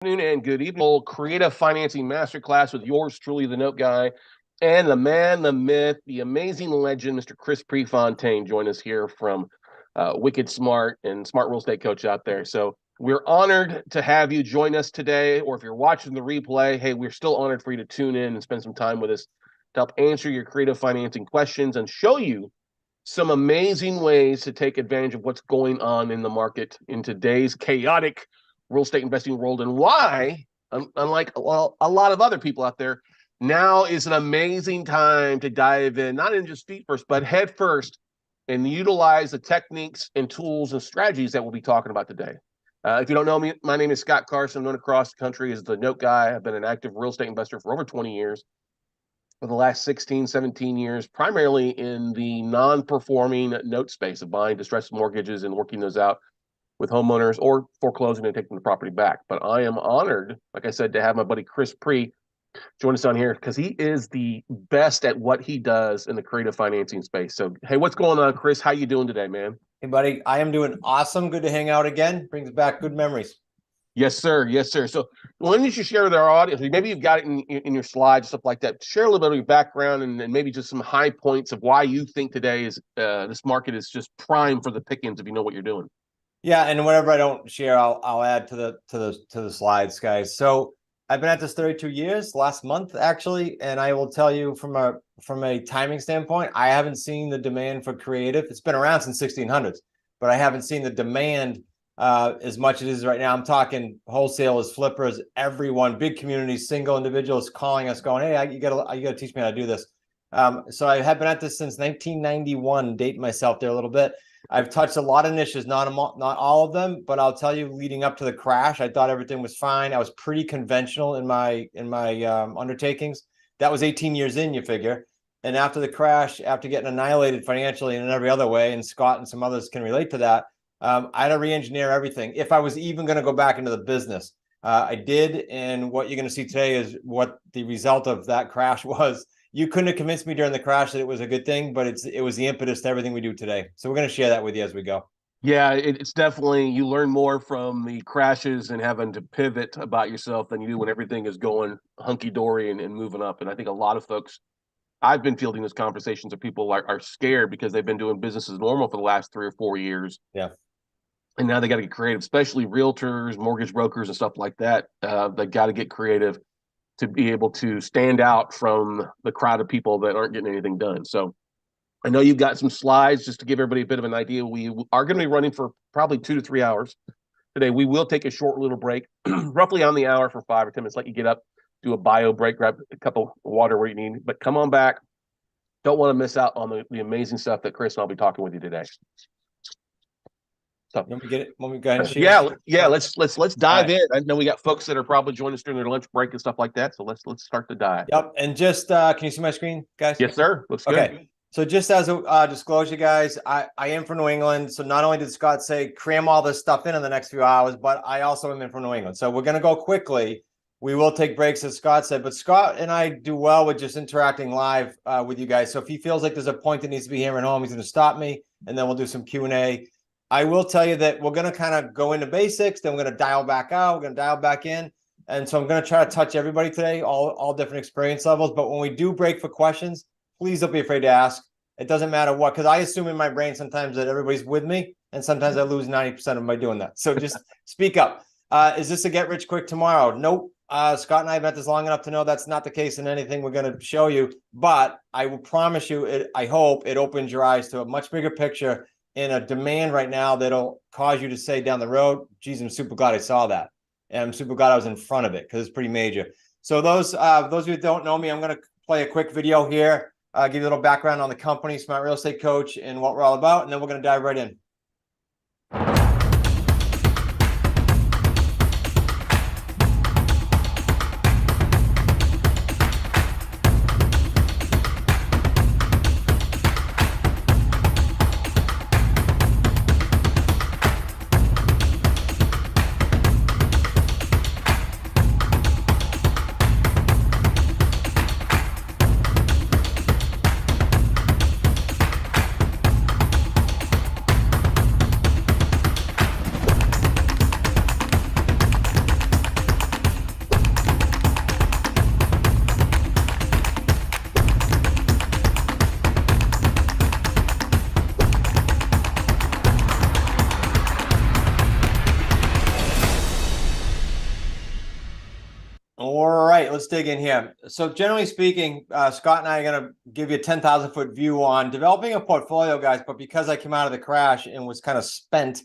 Afternoon and good evening. Creative Financing Masterclass with yours truly, the Note Guy, and the man, the myth, the amazing legend, Mr. Chris Prefontaine. Join us here from Wicked Smart and Smart Real Estate Coach out there. So we're honored to have you join us today, or if you're watching the replay, hey, we're still honored for you to tune in and spend some time with us to help answer your creative financing questions and show you some amazing ways to take advantage of what's going on in the market in today's chaotic real estate investing world, and why, unlike a lot of other people out there, now is an amazing time to dive in, not in just feet first, but head first, and utilize the techniques and tools and strategies that we'll be talking about today. If you don't know me, my name is Scott Carson. I'm known across the country as the Note Guy. I've been an active real estate investor for over 20 years. For the last 16, 17 years, primarily in the non-performing note space of buying distressed mortgages and working those out with homeowners or foreclosing and taking the property back. But I am honored, like I said, to have my buddy Chris Pre join us on here because he is the best at what he does in the creative financing space. So, hey, what's going on, Chris? How you doing today, man? Hey, buddy. I am doing awesome. Good to hang out again. Brings back good memories. Yes, sir. Yes, sir. So why don't you share with our audience, maybe you've got it in your slides, stuff like that. Share a little bit of your background and maybe just some high points of why you think today is this market is just prime for the pickings if you know what you're doing. Yeah, and whatever I don't share, I'll add to the slides, guys. So I've been at this 32 years, last month actually, and I will tell you from a timing standpoint, I haven't seen the demand for creative. It's been around since 1600s, but I haven't seen the demand as much as it is right now. I'm talking wholesalers, flippers, everyone, big communities, single individuals calling us, going, "Hey, you gotta teach me how to do this." So I have been at this since 1991, dating myself there a little bit. I've touched a lot of niches, not all of them, but I'll tell you, leading up to the crash, I thought everything was fine. I was pretty conventional in my undertakings. That was 18 years in, you figure. And after the crash, after getting annihilated financially and in every other way, and Scott and some others can relate to that, I had to re-engineer everything if I was even going to go back into the business. I did, and what you're going to see today is what the result of that crash was. You couldn't have convinced me during the crash that it was a good thing, but it was the impetus to everything we do today. So we're going to share that with you as we go. Yeah, it's definitely, you learn more from the crashes and having to pivot about yourself than you do when everything is going hunky-dory and moving up. And I think a lot of folks, I've been fielding these conversations of people are scared because they've been doing business as normal for the last 3 or 4 years. Yeah. And now they got to get creative, especially realtors, mortgage brokers, and stuff like that. They got to get creative to be able to stand out from the crowd of people that aren't getting anything done. So I know you've got some slides just to give everybody a bit of an idea. We are going to be running for probably 2 to 3 hours today. We will take a short little break, roughly on the hour for 5 or 10 minutes, let you get up, do a bio break, grab a cup of water where you need, but come on back. Don't want to miss out on the amazing stuff that Chris and I'll be talking with you today. So, when we get it, when we go ahead and share. Yeah. Let's dive in. I know we got folks that are probably joining us during their lunch break and stuff like that. So let's start the dive. Yep. And just can you see my screen, guys? Yes, sir. Looks good. Okay. So just as a disclosure, guys, I am from New England. So not only did Scott say cram all this stuff in the next few hours, but I also am from New England. So we're going to go quickly. We will take breaks, as Scott said, but Scott and I do well with just interacting live with you guys. So if he feels like there's a point that needs to be hammering home, he's going to stop me, and then we'll do some Q&A. I will tell you that we're going to kind of go into basics, then we're going to dial back out, we're going to dial back in. And so I'm going to try to touch everybody today, all different experience levels. But when we do break for questions, please don't be afraid to ask. It doesn't matter what, because I assume in my brain sometimes that everybody's with me, and sometimes I lose 90% of them by doing that. So just speak up. Is this a get rich quick tomorrow? Nope. Scott and I have been at this long enough to know that's not the case in anything we're going to show you. But I will promise you, I hope it opens your eyes to a much bigger picture in a demand right now that'll cause you to say down the road, geez, I'm super glad I saw that. And I'm super glad I was in front of it because it's pretty major. So those of you that don't know me, I'm going to play a quick video here, give you a little background on the company, Smart Real Estate Coach, and what we're all about. And then we're going to dive right in. All right, let's dig in here. So generally speaking, Scott and I are going to give you a 10,000 foot view on developing a portfolio, guys. But because I came out of the crash and was kind of spent,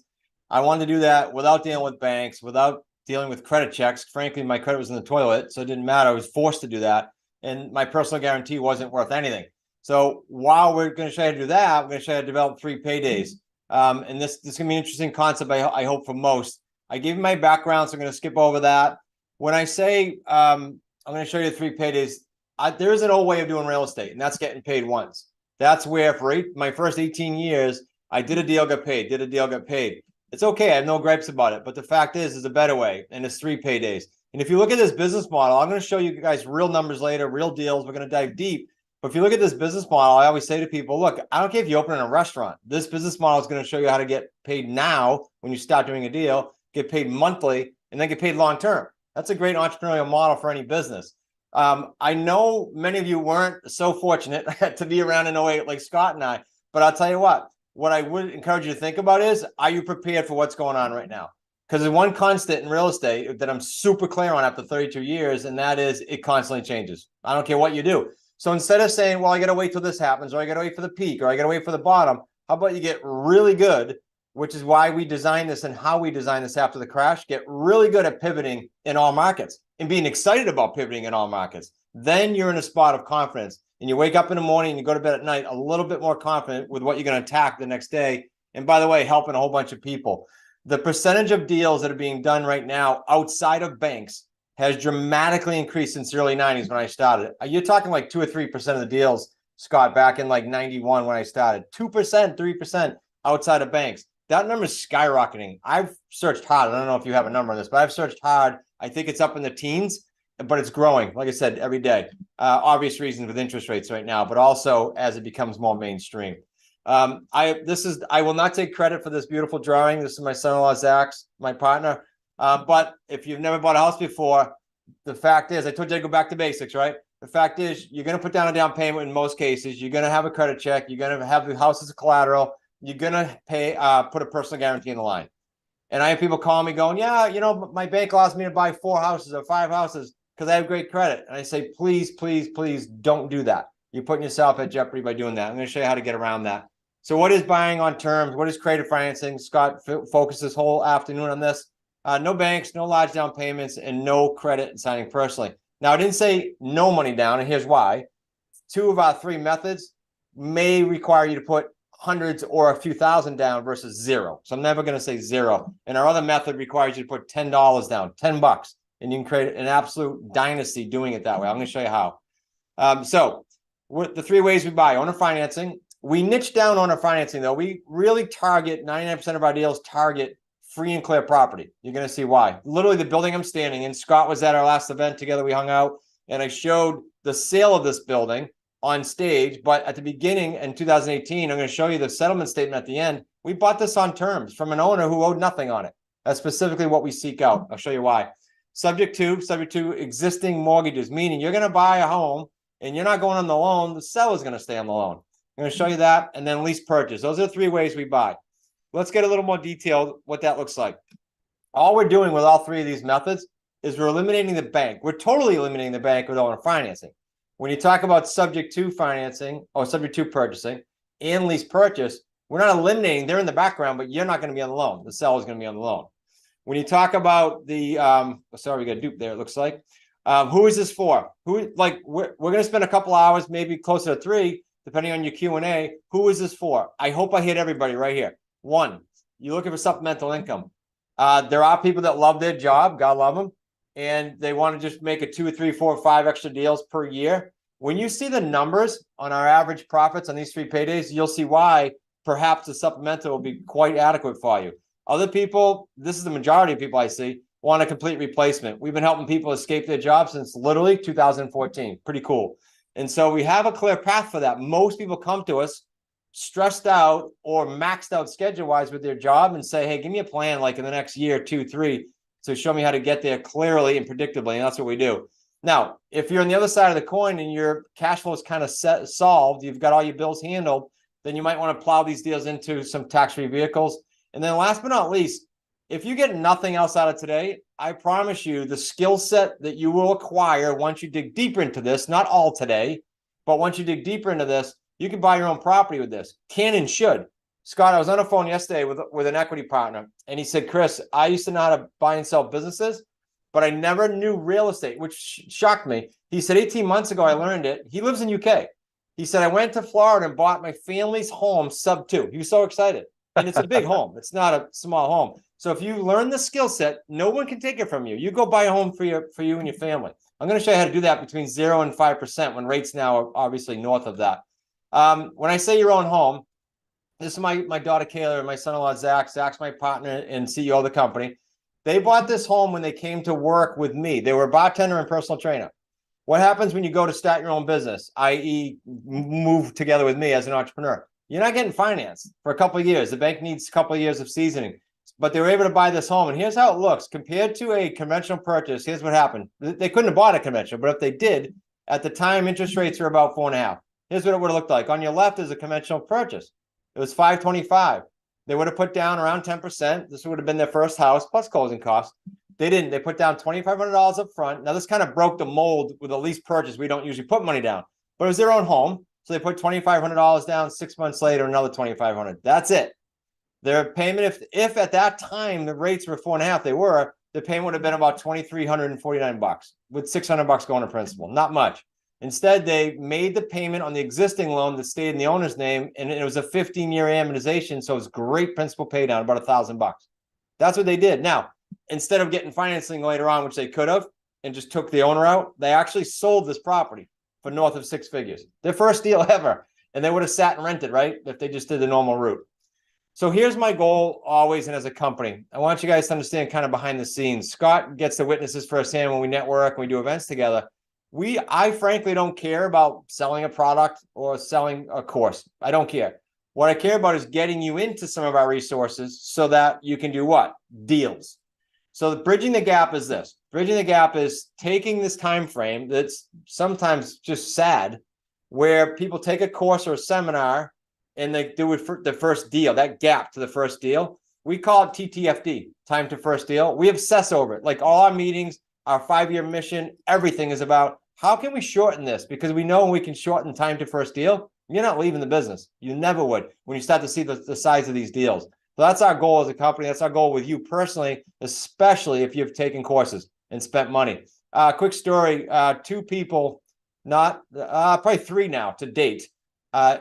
I wanted to do that without dealing with banks, without dealing with credit checks. Frankly, my credit was in the toilet, so it didn't matter. I was forced to do that. And my personal guarantee wasn't worth anything. So while we're going to show you how to do that, I'm going to show you how to develop 3 paydays. And this is going to be an interesting concept, I hope, for most. I gave you my background, so I'm going to skip over that. When I say I'm going to show you 3 paydays, there is an old way of doing real estate, and that's getting paid once. That's where for my first 18 years, I did a deal, got paid, did a deal, got paid. It's okay. I have no gripes about it. But the fact is, there's a better way, and it's 3 paydays. And if you look at this business model, I'm going to show you guys real numbers later, real deals. We're going to dive deep. But if you look at this business model, I always say to people, look, I don't care if you open in a restaurant. This business model is going to show you how to get paid now when you start doing a deal, get paid monthly, and then get paid long term. That's a great entrepreneurial model for any business. I know many of you weren't so fortunate to be around in 08 like Scott and I, but I'll tell you what I would encourage you to think about is, are you prepared for what's going on right now? Because there's one constant in real estate that I'm super clear on after 32 years, and that is it constantly changes. I don't care what you do. So instead of saying, well, I got to wait till this happens, or I got to wait for the peak, or I got to wait for the bottom, how about you get really good, which is why we designed this and how we designed this after the crash, get really good at pivoting in all markets and being excited about pivoting in all markets. Then you're in a spot of confidence, and you wake up in the morning and you go to bed at night a little bit more confident with what you're going to attack the next day. And by the way, helping a whole bunch of people. The percentage of deals that are being done right now outside of banks has dramatically increased since the early 90s when I started. You're talking like 2 or 3% of the deals, Scott, back in like 91 when I started. 2%, 3% outside of banks. That number is skyrocketing. I've searched hard. I don't know if you have a number on this, but I've searched hard. I think it's up in the teens, but it's growing, like I said, every day. Obvious reasons with interest rates right now, but also as it becomes more mainstream. I will not take credit for this beautiful drawing. This is my son-in-law, Zach's, my partner. But if you've never bought a house before, the fact is, I told you to go back to basics, right? The fact is, you're going to put down a down payment in most cases. You're going to have a credit check. You're going to have the house as a collateral. You're going to put a personal guarantee in the line. And I have people call me going, yeah, my bank allows me to buy 4 houses or 5 houses because I have great credit. And I say, please, please, please don't do that. You're putting yourself at jeopardy by doing that. I'm going to show you how to get around that. So what is buying on terms? What is creative financing? Scott focused this whole afternoon on this. No banks, no large down payments, and no credit and signing personally. Now, I didn't say no money down, and here's why. 2 of our 3 methods may require you to put hundreds or a few thousand down versus 0. So I'm never going to say 0. And our other method requires you to put $10 down, $10, and you can create an absolute dynasty doing it that way. I'm going to show you how. So the 3 ways we buy: owner financing. We niche down owner financing, though. We really target 99% of our deals target free and clear property. You're going to see why. Literally, the building I'm standing in, Scott was at our last event together. We hung out, and I showed the sale of this building on stage. But at the beginning in 2018, I'm going to show you the settlement statement at the end. We bought this on terms from an owner who owed nothing on it. That's specifically what we seek out. I'll show you why. Subject to existing mortgages, meaning you're going to buy a home and you're not going on the loan. The seller's going to stay on the loan. I'm going to show you that, and then lease purchase. Those are the 3 ways we buy. Let's get a little more detailed what that looks like. All we're doing with all 3 of these methods is we're eliminating the bank. We're totally eliminating the bank with owner financing. When you talk about subject to financing or subject to purchasing and lease purchase, we're not eliminating. They're in the background, but you're not going to be on the loan. The seller's going to be on the loan. When you talk about the, sorry, we got a dupe there, it looks like. Who is this for? We're going to spend a couple hours, maybe closer to 3, depending on your Q&A. Who is this for? I hope I hit everybody right here. 1, you're looking for supplemental income. There are people that love their job, God love them, and they want to just make a 2, 3, 4, 5 extra deals per year. When you see the numbers on our average profits on these 3 paydays, you'll see why perhaps the supplemental will be quite adequate for you. Other people, this is the majority of people I see, want a complete replacement. We've been helping people escape their jobs since literally 2014. Pretty cool. And so we have a clear path for that. Most people come to us stressed out or maxed out schedule-wise with their job and say, hey, give me a plan like in the next year, 2, 3, to show me how to get there clearly and predictably. And that's what we do. Now, if you're on the other side of the coin and your cash flow is kind of solved, you've got all your bills handled, then you might want to plow these deals into some tax-free vehicles. And then last but not least, if you get nothing else out of today, I promise you the skill set that you will acquire once you dig deeper into this, not all today, but once you dig deeper into this, you can buy your own property with this. Can and should. Scott, I was on the phone yesterday with an equity partner, and he said, Chris, I used to know how to buy and sell businesses, but I never knew real estate, which shocked me. He said, 18 months ago, I learned it. He lives in UK. He said, I went to Florida and bought my family's home sub 2. He was so excited. And it's a big home. It's not a small home. So if you learn the skill set, no one can take it from you. You go buy a home for you and your family. I'm going to show you how to do that between 0 and 5% when rates now are obviously north of that. When I say your own home, this is my daughter Kayla and my son-in-law Zach. Zach's my partner and CEO of the company. They bought this home when they came to work with me. They were a bartender and personal trainer. What happens when you go to start your own business, i.e. move together with me as an entrepreneur? You're not getting financed for a couple of years. The bank needs a couple of years of seasoning. But they were able to buy this home. And here's how it looks. Compared to a conventional purchase, here's what happened. They couldn't have bought a conventional, but if they did, at the time, interest rates were about 4.5. Here's what it would have looked like. On your left is a conventional purchase. It was 525. They would have put down around 10%. This would have been their first house plus closing costs. They didn't. They put down $2,500 up front. Now, this kind of broke the mold with a lease purchase. We don't usually put money down, but it was their own home. So they put $2,500 down. 6 months later, another $2,500. That's it. Their payment, if at that time the rates were 4.5, they were, the payment would have been about $2,349 with $600 going to principal. Not much. Instead, they made the payment on the existing loan that stayed in the owner's name, and it was a 15-year amortization, so it was great principal pay down, about $1,000. That's what they did. Now, instead of getting financing later on, which they could have, and just took the owner out, they actually sold this property for north of 6 figures. Their first deal ever. And they would have sat and rented, right, if they just did the normal route. So here's my goal always, and as a company, I want you guys to understand kind of behind the scenes. Scott gets the witnesses firsthand when we network and we do events together. I frankly don't care about selling a product or selling a course. I don't care. What I care about is getting you into some of our resources so that you can do what? Deals. So bridging the gap is this. Bridging the gap is taking this time frame that's sometimes just sad, where people take a course or a seminar and they do it for the first deal, that gap to the first deal. We call it TTFD, time to first deal. We obsess over it. Like all our meetings, our 5-year mission, everything is about how can we shorten this? Because we know when we can shorten time to first deal, you're not leaving the business. You never would when you start to see the size of these deals. So that's our goal as a company. That's our goal with you personally, especially if you've taken courses and spent money. Quick story, 2 people, not probably 3 now to date,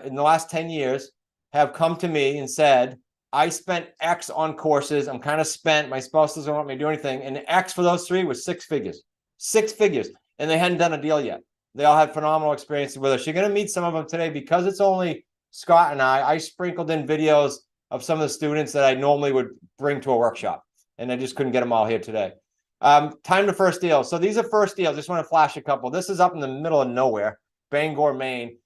in the last 10 years have come to me and said, I spent X on courses. I'm kind of spent. My spouse doesn't want me to do anything. And X for those 3 was 6 figures. 6 figures. And they hadn't done a deal yet. They all had phenomenal experiences with us. You're going to meet some of them today because it's only Scott and I sprinkled in videos of some of the students that I normally would bring to a workshop. And I just couldn't get them all here today. Time to first deal. So these are first deals. Just want to flash a couple. This is up in the middle of nowhere, Bangor, Maine.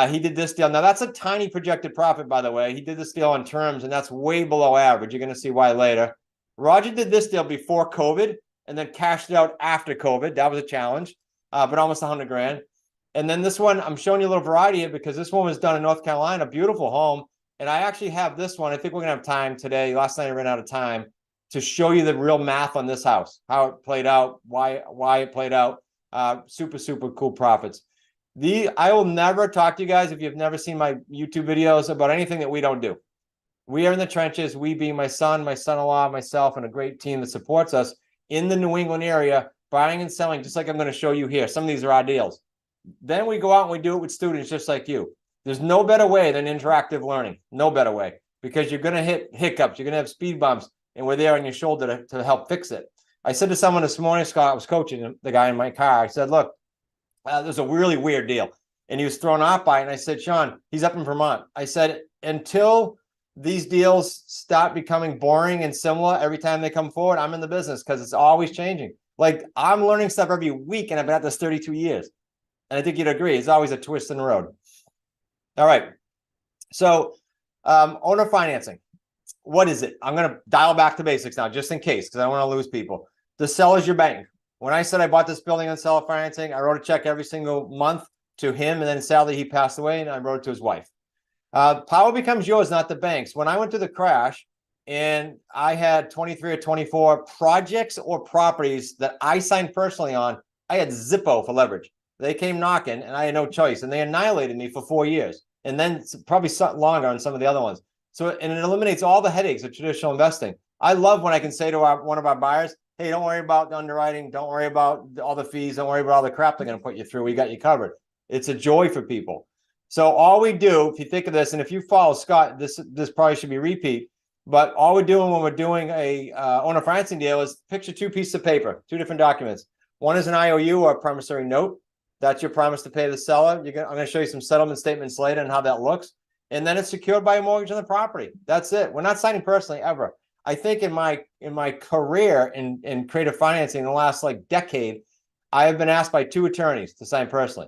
He did this deal. Now, that's a tiny projected profit, by the way. He did this deal on terms, and that's way below average. You're going to see why later. Roger did this deal before COVID and then cashed it out after COVID. That was a challenge, but almost 100 grand. And then this one, I'm showing you a little variety here because this one was done in North Carolina, beautiful home. And I actually have this one. I think we're going to have time today. Last night I ran out of time to show you the real math on this house, how it played out, why it played out. Super, super cool profits. I will never talk to you guys if you've never seen my YouTube videos about anything that we don't do. We are in the trenches. We being my son, my son-in-law, myself, and a great team that supports us in the New England area, buying and selling, just like I'm going to show you here. Some of these are our deals. Then we go out and we do it with students just like you. There's no better way than interactive learning. No better way, because you're going to hit hiccups. You're going to have speed bumps, and we're there on your shoulder to help fix it. I said to someone this morning, Scott, I was coaching the guy in my car. I said, look, there's a really weird deal. And he was thrown off by it. And I said, Sean, he's up in Vermont. I said, until these deals stop becoming boring and similar every time they come forward, I'm in the business because it's always changing. Like I'm learning stuff every week, and I've been at this 32 years. And I think you'd agree, it's always a twist in the road. All right. So owner financing. What is it? I'm going to dial back to basics now, just in case, because I don't want to lose people. The seller's your bank. When I said I bought this building on seller financing, I wrote a check every single month to him, and then sadly he passed away, and I wrote it to his wife. Power becomes yours, not the bank's. When I went through the crash, and I had 23 or 24 projects or properties that I signed personally on. I had Zippo for leverage. They came knocking and I had no choice, and they annihilated me for 4 years, and then probably something longer on some of the other ones. So, and it eliminates all the headaches of traditional investing. I love when I can say to one of our buyers, hey, don't worry about the underwriting. Don't worry about all the fees. Don't worry about all the crap they're going to put you through. We got you covered. It's a joy for people. So all we do, if you think of this, and if you follow Scott, this probably should be repeat, but all we're doing when we're doing a owner financing deal is picture two pieces of paper, two different documents. One is an IOU or a promissory note. That's your promise to pay the seller. I'm going to show you some settlement statements later and how that looks. And then it's secured by a mortgage on the property. That's it. We're not signing personally ever. I think in my career in creative financing in the last like decade, I have been asked by 2 attorneys to sign personally,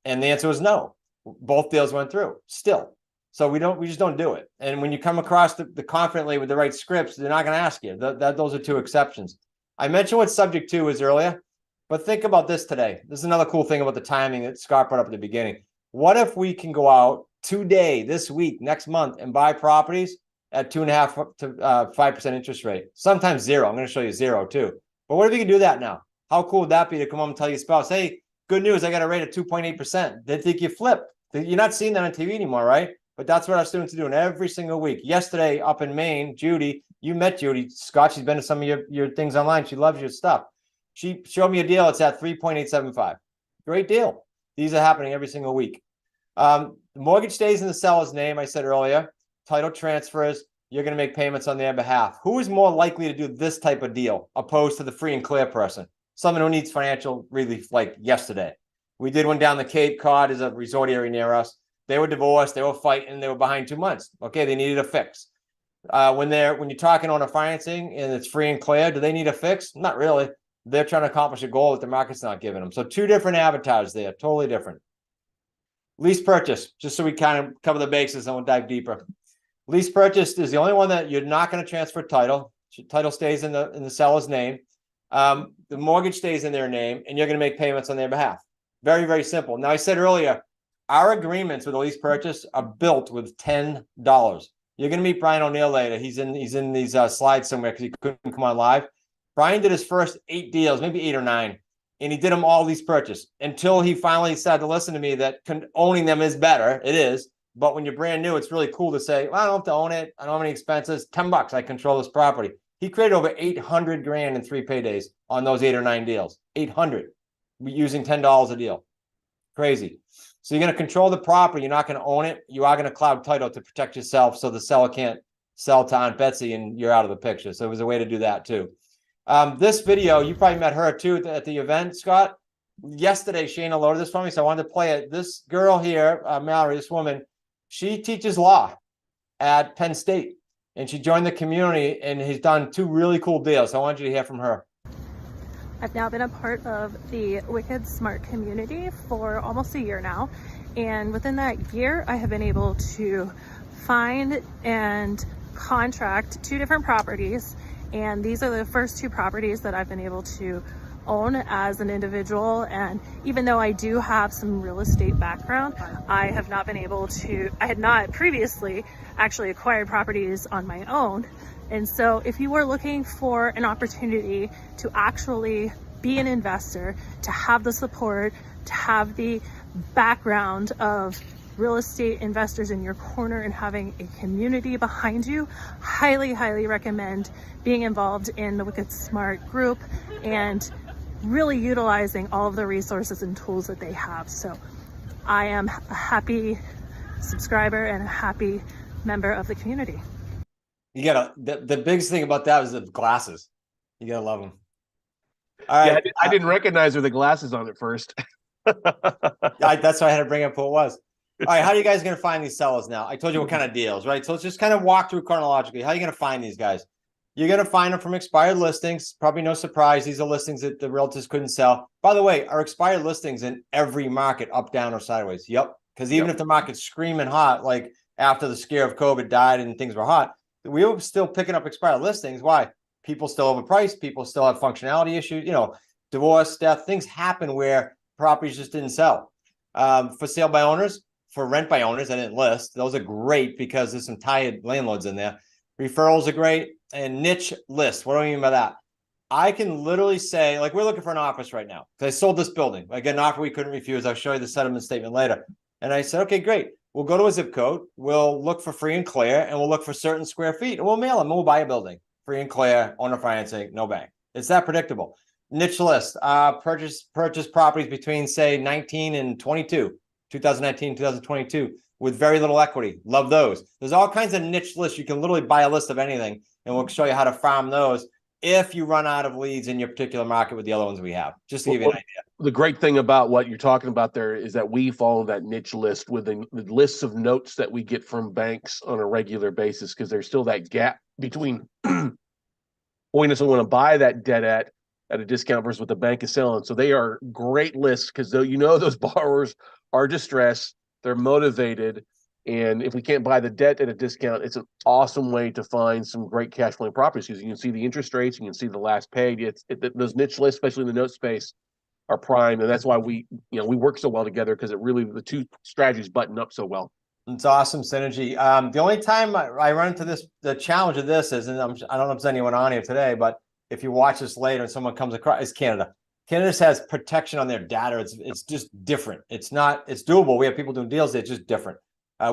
and the answer was no. Both deals went through still. So we just don't do it. And when you come across the confidently with the right scripts, they're not going to ask you. Those are 2 exceptions. I mentioned what subject to is earlier, but think about this today. This is another cool thing about the timing that Scott brought up at the beginning. What if we can go out today, this week, next month, and buy properties at 2.5% to 5% interest rate? Sometimes 0. I'm going to show you 0 too. But what if you can do that now? How cool would that be to come home and tell your spouse, hey, good news, I got a rate of 2.8%. They think you flipped. You're not seeing that on TV anymore, right? But that's what our students are doing every single week. Yesterday up in Maine, Judy, you met Judy. Scott, she's been to some of your things online. She loves your stuff. She showed me a deal. It's at 3.875. Great deal. These are happening every single week. The mortgage stays in the seller's name, I said earlier. Title transfers. You're going to make payments on their behalf. Who is more likely to do this type of deal opposed to the free and clear person? Someone who needs financial relief like yesterday. We did one down the Cape Cod, is a resort area near us. They were divorced, they were fighting, they were behind 2 months. Okay, they needed a fix. When you're talking on a financing and it's free and clear, do they need a fix? Not really. They're trying to accomplish a goal that the market's not giving them. So 2 different avatars there, totally different. Lease purchase, just so we kind of cover the bases and we'll dive deeper. Lease purchase is the only one that you're not going to transfer title. Title stays in the seller's name. The mortgage stays in their name, and you're going to make payments on their behalf. Very, very simple. Now, I said earlier, our agreements with a lease purchase are built with $10. You're going to meet Brian O'Neill later. He's in these slides somewhere because he couldn't come on live. Brian did his first 8 deals, maybe 8 or 9, and he did them all lease purchase until he finally started to listen to me that owning them is better. It is. But when you're brand new, it's really cool to say, well, I don't have to own it. I don't have any expenses. $10, I control this property. He created over $800,000 in 3 paydays on those 8 or 9 deals. 800 using $10 a deal. Crazy. So you're going to control the property. You're not going to own it. You are going to cloud title to protect yourself so the seller can't sell to Aunt Betsy and you're out of the picture. So it was a way to do that too. This video, you probably met her too at the event, Scott. Yesterday, Shana loaded this for me, so I wanted to play it. This girl here, Mallory, this woman, she teaches law at Penn State. And she joined the community and has done 2 really cool deals. So I want you to hear from her. I've now been a part of the Wicked Smart community for almost a year now. And within that year, I have been able to find and contract 2 different properties. And these are the first 2 properties that I've been able to own as an individual. And even though I do have some real estate background, I have not been able to, I had not previously actually acquired properties on my own. And so if you are looking for an opportunity to actually be an investor, to have the support, to have the background of real estate investors in your corner and having a community behind you, highly, highly recommend being involved in the Wicked Smart group and really utilizing all of the resources and tools that they have. So I am a happy subscriber and a happy member of the community. You gotta, the biggest thing about that is the glasses. You gotta love them. All right. Yeah, I didn't recognize her the glasses on at first. That's why I had to bring up who it was. All right, how are you guys going to find these sellers now? I told you what kind of deals, right? So let's just kind of walk through chronologically. How are you going to find these guys? You're going to find them from expired listings. Probably no surprise. These are listings that the realtors couldn't sell. By the way, are expired listings in every market, up, down, or sideways? Yep. Because even if the market's screaming hot, like after the scare of COVID died and things were hot, we were still picking up expired listings. Why? People still overpriced. People still have functionality issues. You know, divorce, death, things happen where properties just didn't sell. For sale by owners, for rent by owners, I didn't list. Those are great because there's some tired landlords in there. Referrals are great. And niche list. What do I mean by that? I can literally say, like, we're looking for an office right now because I sold this building. I got an offer we couldn't refuse. I'll show you the settlement statement later. And I said, okay, great. We'll go to a zip code. We'll look for free and clear, and we'll look for certain square feet, and we'll mail them. We'll buy a building, free and clear, owner financing, no bank. It's that predictable. Niche list. Purchase properties between, say, 19 and 22, 2019, 2022, with very little equity. Love those. There's all kinds of niche lists. You can literally buy a list of anything, and we'll show you how to farm those if you run out of leads in your particular market with the other ones we have, just to give you an idea. The great thing about what you're talking about there is that we follow that niche list with the lists of notes that we get from banks on a regular basis, because there's still that gap between we just want to buy that debt at a discount versus what the bank is selling. So they are great lists because those borrowers are distressed, they're motivated, and if we can't buy the debt at a discount, it's an awesome way to find some great cash flowing properties because you can see the interest rates, you can see the last paid. Those niche lists, especially in the note space, are prime, and that's why we work so well together, because the two strategies button up so well. It's awesome synergy. The only time I run into the challenge of this is, and I don't know if there's anyone on here today, but if you watch this later and someone comes across, is Canada. Canada just has protection on their data. It's just different. It's doable. We have people doing deals. It's just different.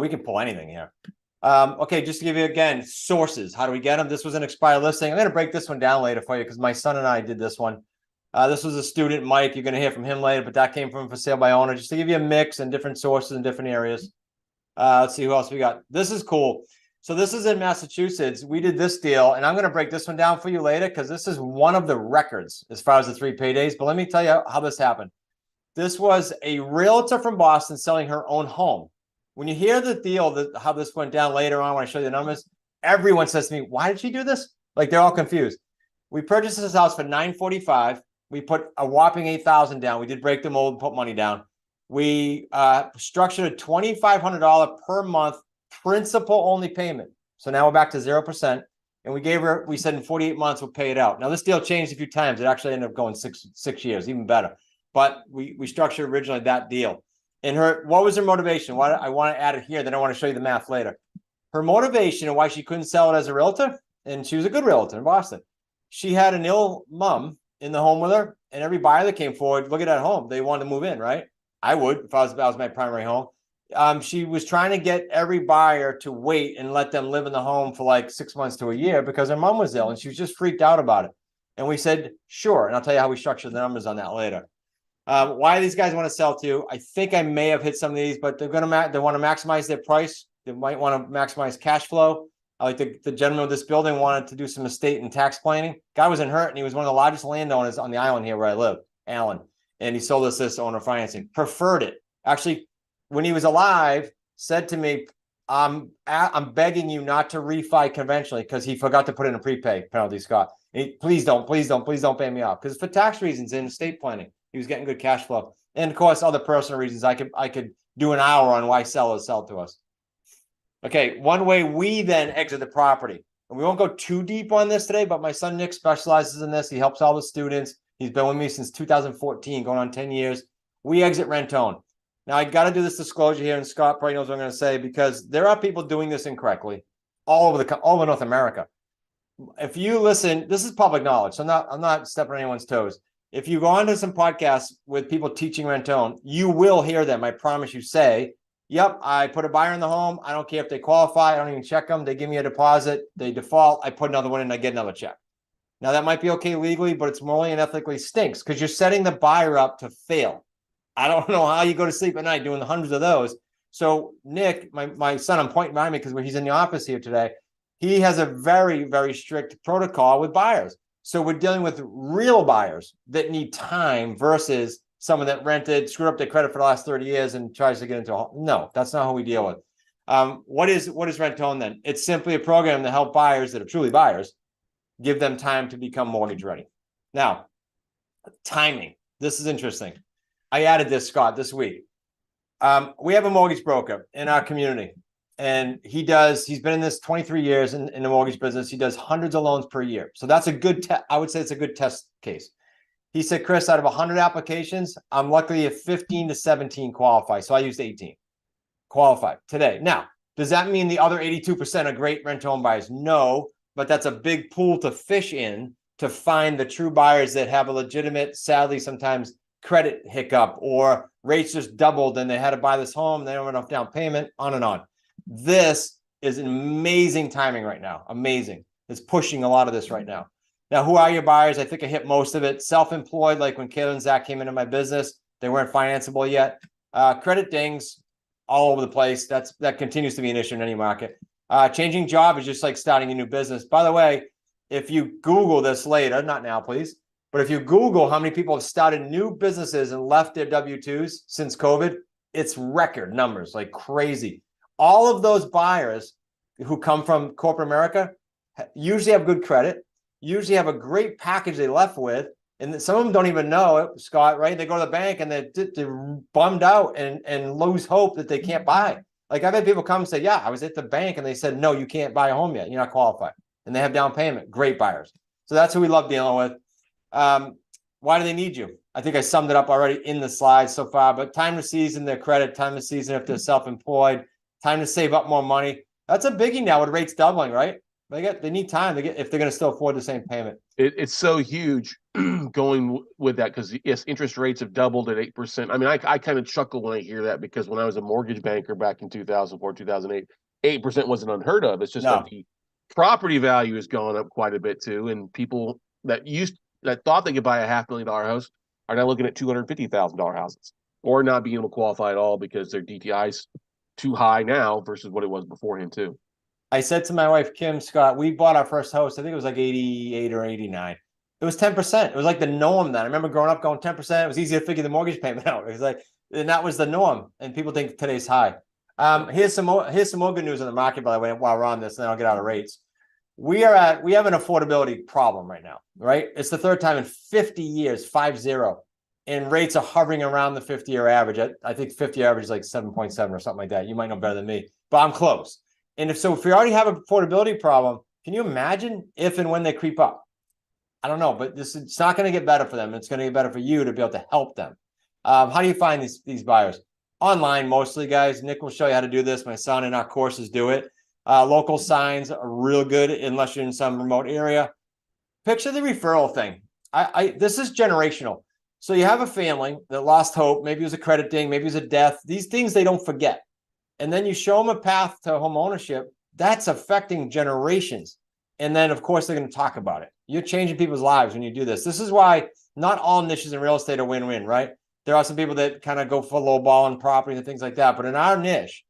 We can pull anything here. Okay, just to give you, again, sources. How do we get them? This was an expired listing. I'm going to break this one down later for you because my son and I did this one. This was a student, Mike. You're going to hear from him later, but that came from for sale by owner, just to give you a mix and different sources in different areas. Let's see who else we got. This is cool. So this is in Massachusetts. We did this deal, and I'm going to break this one down for you later because this is one of the records as far as the 3 paydays. But let me tell you how this happened. This was a realtor from Boston selling her own home. When you hear the deal, how this went down later on, when I show you the numbers, everyone says to me, why did she do this? Like, they're all confused. We purchased this house for $945. We put a whopping $8,000 down. We did break the mold and put money down. We structured a $2,500 per month principal only payment. So now we're back to 0%. And we said in 48 months, we'll pay it out. Now, this deal changed a few times. It actually ended up going six years, even better. But we structured originally that deal. And what was her motivation? I want to add it here, then I want to show you the math later. Her motivation and why she couldn't sell it as a realtor, and she was a good realtor in Boston. She had an ill mom in the home with her, and every buyer that came forward, look at that home. They wanted to move in, right? I would if that was my primary home. She was trying to get every buyer to wait and let them live in the home for like 6 months to a year because her mom was ill, and she was just freaked out about it. And we said, sure. And I'll tell you how we structured the numbers on that later. Why these guys want to sell to? I think I may have hit some of these, but they want to maximize their price. They might want to maximize cash flow. Like the gentleman with this building wanted to do some estate and tax planning. Guy wasn't hurt, and he was one of the largest landowners on the island here where I live, Alan. And he sold us this owner financing. Preferred it. Actually, when he was alive, said to me, I'm begging you not to refi conventionally because he forgot to put in a prepay penalty, Scott. Please don't pay me off. Because for tax reasons and estate planning, he was getting good cash flow. And of course, other personal reasons. I could do an hour on why sellers sell to us. Okay, one way we then exit the property. And we won't go too deep on this today, but my son Nick specializes in this. He helps all the students. He's been with me since 2014, going on 10 years. We exit rent-own. Now, I got to do this disclosure here, and Scott probably knows what I'm going to say, because there are people doing this incorrectly all over North America. If you listen, this is public knowledge, so I'm not stepping on anyone's toes. If you go onto some podcasts with people teaching rent-own, you will hear them, I promise you, say, yep, I put a buyer in the home. I don't care if they qualify. I don't even check them. They give me a deposit. They default. I put another one in. I get another check. Now, that might be okay legally, but it's morally and ethically stinks because you're setting the buyer up to fail. I don't know how you go to sleep at night doing the hundreds of those. So Nick, my son, I'm pointing behind me because he's in the office here today. He has a very, very strict protocol with buyers. So we're dealing with real buyers that need time versus someone that rented, screwed up their credit for the last 30 years and tries to get into a home. No, that's not who we deal with. What is rent-own then? It's simply a program to help buyers that are truly buyers, give them time to become mortgage ready. Now, timing. This is interesting. I added this, Scott, this week. We have a mortgage broker in our community, and he's been in this 23 years in the mortgage business. He does hundreds of loans per year. So that's a good, I would say it's a good test case. He said, Chris, out of 100 applications, I'm lucky if 15 to 17 qualify. So I used 18 qualified today. Now, Does that mean the other 82% are great rent-to-own buyers? No, but that's a big pool to fish in to find the true buyers that have a legitimate, sadly, sometimes credit hiccup or rates just doubled and they had to buy this home. They don't have enough down payment, on and on. This is an amazing timing right now. Amazing. It's pushing a lot of this right now. Now, who are your buyers? I think I hit most of it. Self-employed, like when Kayla and Zach came into my business, they weren't financeable yet. Credit dings all over the place. That continues to be an issue in any market. Changing job is just like starting a new business. By the way, if you Google this later, not now, please, but if you Google how many people have started new businesses and left their W-2s since COVID, it's record numbers, like crazy. All of those buyers who come from corporate America usually have good credit, usually have a great package they left with, and some of them don't even know it, Scott, right? They go to the bank and they're bummed out and lose hope that they can't buy. Like I've had people come and say, yeah, I was at the bank and they said, no, you can't buy a home yet. You're not qualified. And they have down payment. Great buyers. So that's who we love dealing with. Why do they need you? I think I summed it up already in the slides so far, but time to season their credit, time to season if they're self-employed, time to save up more money. That's a biggie now with rates doubling, right? They need time to get if they're going to still afford the same payment. It's so huge going with that because yes, interest rates have doubled at 8%. I mean, I kind of chuckle when I hear that because when I was a mortgage banker back in 2004, 2008, 8% wasn't unheard of. It's just that the property value has gone up quite a bit too, and people that thought they could buy a $500,000 house are now looking at $250,000 houses or not being able to qualify at all because their DTI's too high now versus what it was beforehand too. I said to my wife, Kim, Scott, we bought our first house. I think it was like 88 or 89. It was 10%. It was like the norm then. I remember growing up going 10%. It was easy to figure the mortgage payment out. It was like, and that was the norm. And people think today's high. Here's some more good news in the market, by the way, while we're on this, and then I'll get out of rates. We have an affordability problem right now, right? It's the third time in 50 years, 50, and rates are hovering around the 50-year average. I think 50-year average is like 7.7 or something like that. You might know better than me, but I'm close. And if we already have an affordability problem, can you imagine if and when they creep up? I don't know, but it's not going to get better for them. It's going to get better for you to be able to help them. How do you find these buyers? Online, mostly, guys. Nick will show you how to do this. My son in our courses do it. Local signs are real good unless you're in some remote area. Picture the referral thing. This is generational. So you have a family that lost hope. Maybe it was a credit ding. Maybe it was a death. These things they don't forget. And then you show them a path to home ownership that's affecting generations. And then, of course, they're going to talk about it. You're changing people's lives when you do this. This is why not all niches in real estate are win-win, right? There are some people that kind of go for low ball on property and things like that. But in our niche,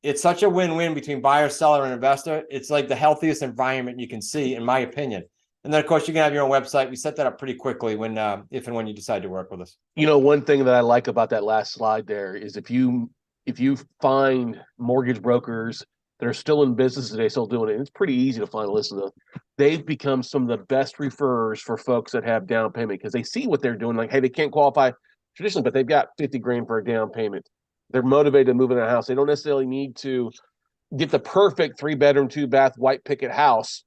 it's such a win-win between buyer, seller, and investor. It's like the healthiest environment you can see, in my opinion. And then, of course, you can have your own website. We set that up pretty quickly when, if and when you decide to work with us. You know, one thing that I like about that last slide there is if you find mortgage brokers that are still in business today, still doing it, and it's pretty easy to find a list of them, they've become some of the best referrers for folks that have down payment because they see what they're doing. Like, hey, they can't qualify traditionally, but they've got $50,000 for a down payment. They're motivated to move in a house. They don't necessarily need to get the perfect 3-bedroom, 2-bath, white picket house.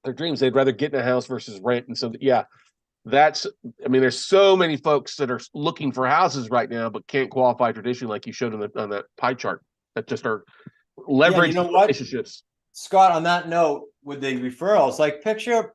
Their dreams, they'd rather get in a house versus rent. And so, yeah, there's so many folks that are looking for houses right now, but can't qualify traditionally, like you showed on that pie chart, that just are leveraging relationships. Scott, on that note, with the referrals, like picture,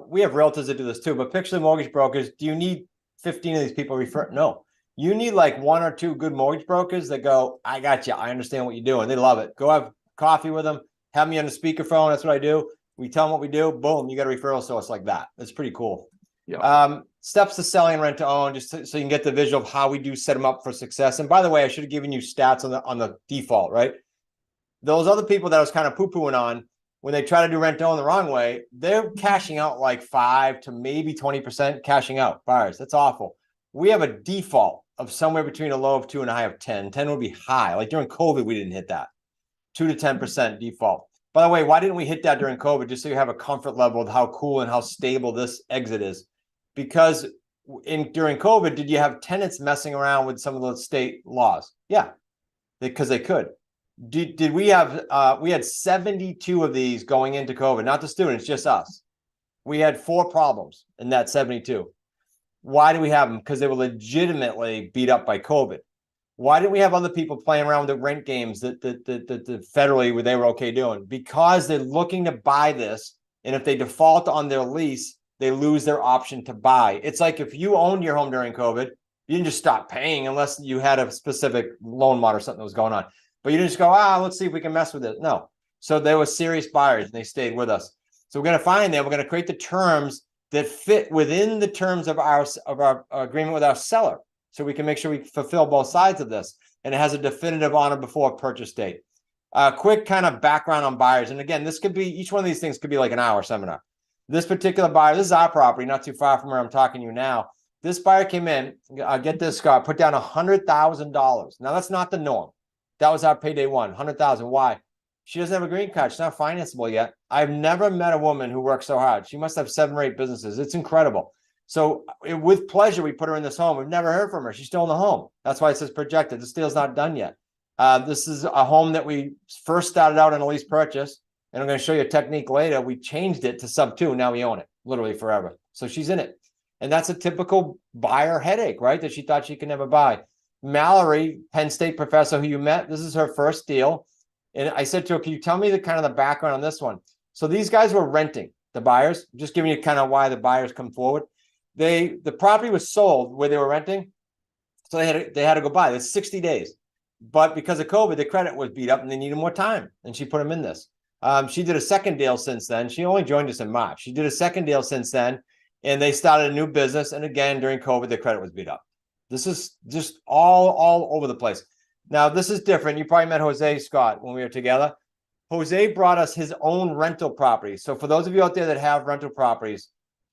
we have realtors that do this too, but picture the mortgage brokers. Do you need 15 of these people refer? No, you need like 1 or 2 good mortgage brokers that go, I got you. I understand what you're doing. They love it. Go have coffee with them. Have me on the speakerphone. That's what I do. We tell them what we do. Boom. You got a referral source like that. That's pretty cool. Yeah. Steps to selling and rent to own, just so you can get the visual of how we do set them up for success. And by the way, I should have given you stats on the default, right? Those other people that I was kind of poo-pooing on, when they try to do rent to own the wrong way, they're cashing out like 5 to maybe 20% cashing out buyers. That's awful. We have a default of somewhere between a low of 2 and a high of 10. 10 would be high. Like during COVID, we didn't hit that. 2 to 10% default. By the way, why didn't we hit that during COVID? Just so you have a comfort level of how cool and how stable this exit is. Because during COVID, did you have tenants messing around with some of the state laws? Yeah, because they could. Did we have, we had 72 of these going into COVID, not the students, just us. We had 4 problems in that 72. Why do we have them? Because they were legitimately beat up by COVID. Why didn't we have other people playing around with the rent games that federally they were okay doing? Because they're looking to buy this, and if they default on their lease, they lose their option to buy. It's like if you owned your home during COVID, you didn't just stop paying unless you had a specific loan mod or something that was going on. But you didn't just go, let's see if we can mess with it. No. So they were serious buyers and they stayed with us. So we're going to find them. We're going to create the terms that fit within the terms of our agreement with our seller. So we can make sure we fulfill both sides of this. And it has a definitive on or before purchase date. Quick kind of background on buyers. And again, this could be, each one of these things could be like an hour seminar. This particular buyer, this is our property, not too far from where I'm talking to you now. This buyer came in, get this, Scott, put down $100,000. Now that's not the norm. That was our payday one, $100,000. Why? She doesn't have a green card. She's not financeable yet. I've never met a woman who works so hard. She must have 7 or 8 businesses. It's incredible. So with pleasure, we put her in this home. We've never heard from her. She's still in the home. That's why it says projected. The deal's not done yet. This is a home that we first started out on a lease purchase. And I'm going to show you a technique later. We changed it to sub 2. Now we own it literally forever. So she's in it. And that's a typical buyer headache, right? That she thought she could never buy. Mallory, Penn State professor who you met, this is her first deal. And I said to her, can you tell me the kind of the background on this one? So these guys were renting, the buyers, just giving you kind of why the buyers come forward. The property was sold where they were renting. So they had to go buy. It's 60 days. But because of COVID, the credit was beat up and they needed more time. And she put them in this. She did a second deal since then. She only joined us in March. She did a second deal since then. And they started a new business. And again, during COVID, the credit was beat up. This is just all over the place. Now, this is different. You probably met Jose, Scott, when we were together. Jose brought us his own rental property. So for those of you out there that have rental properties,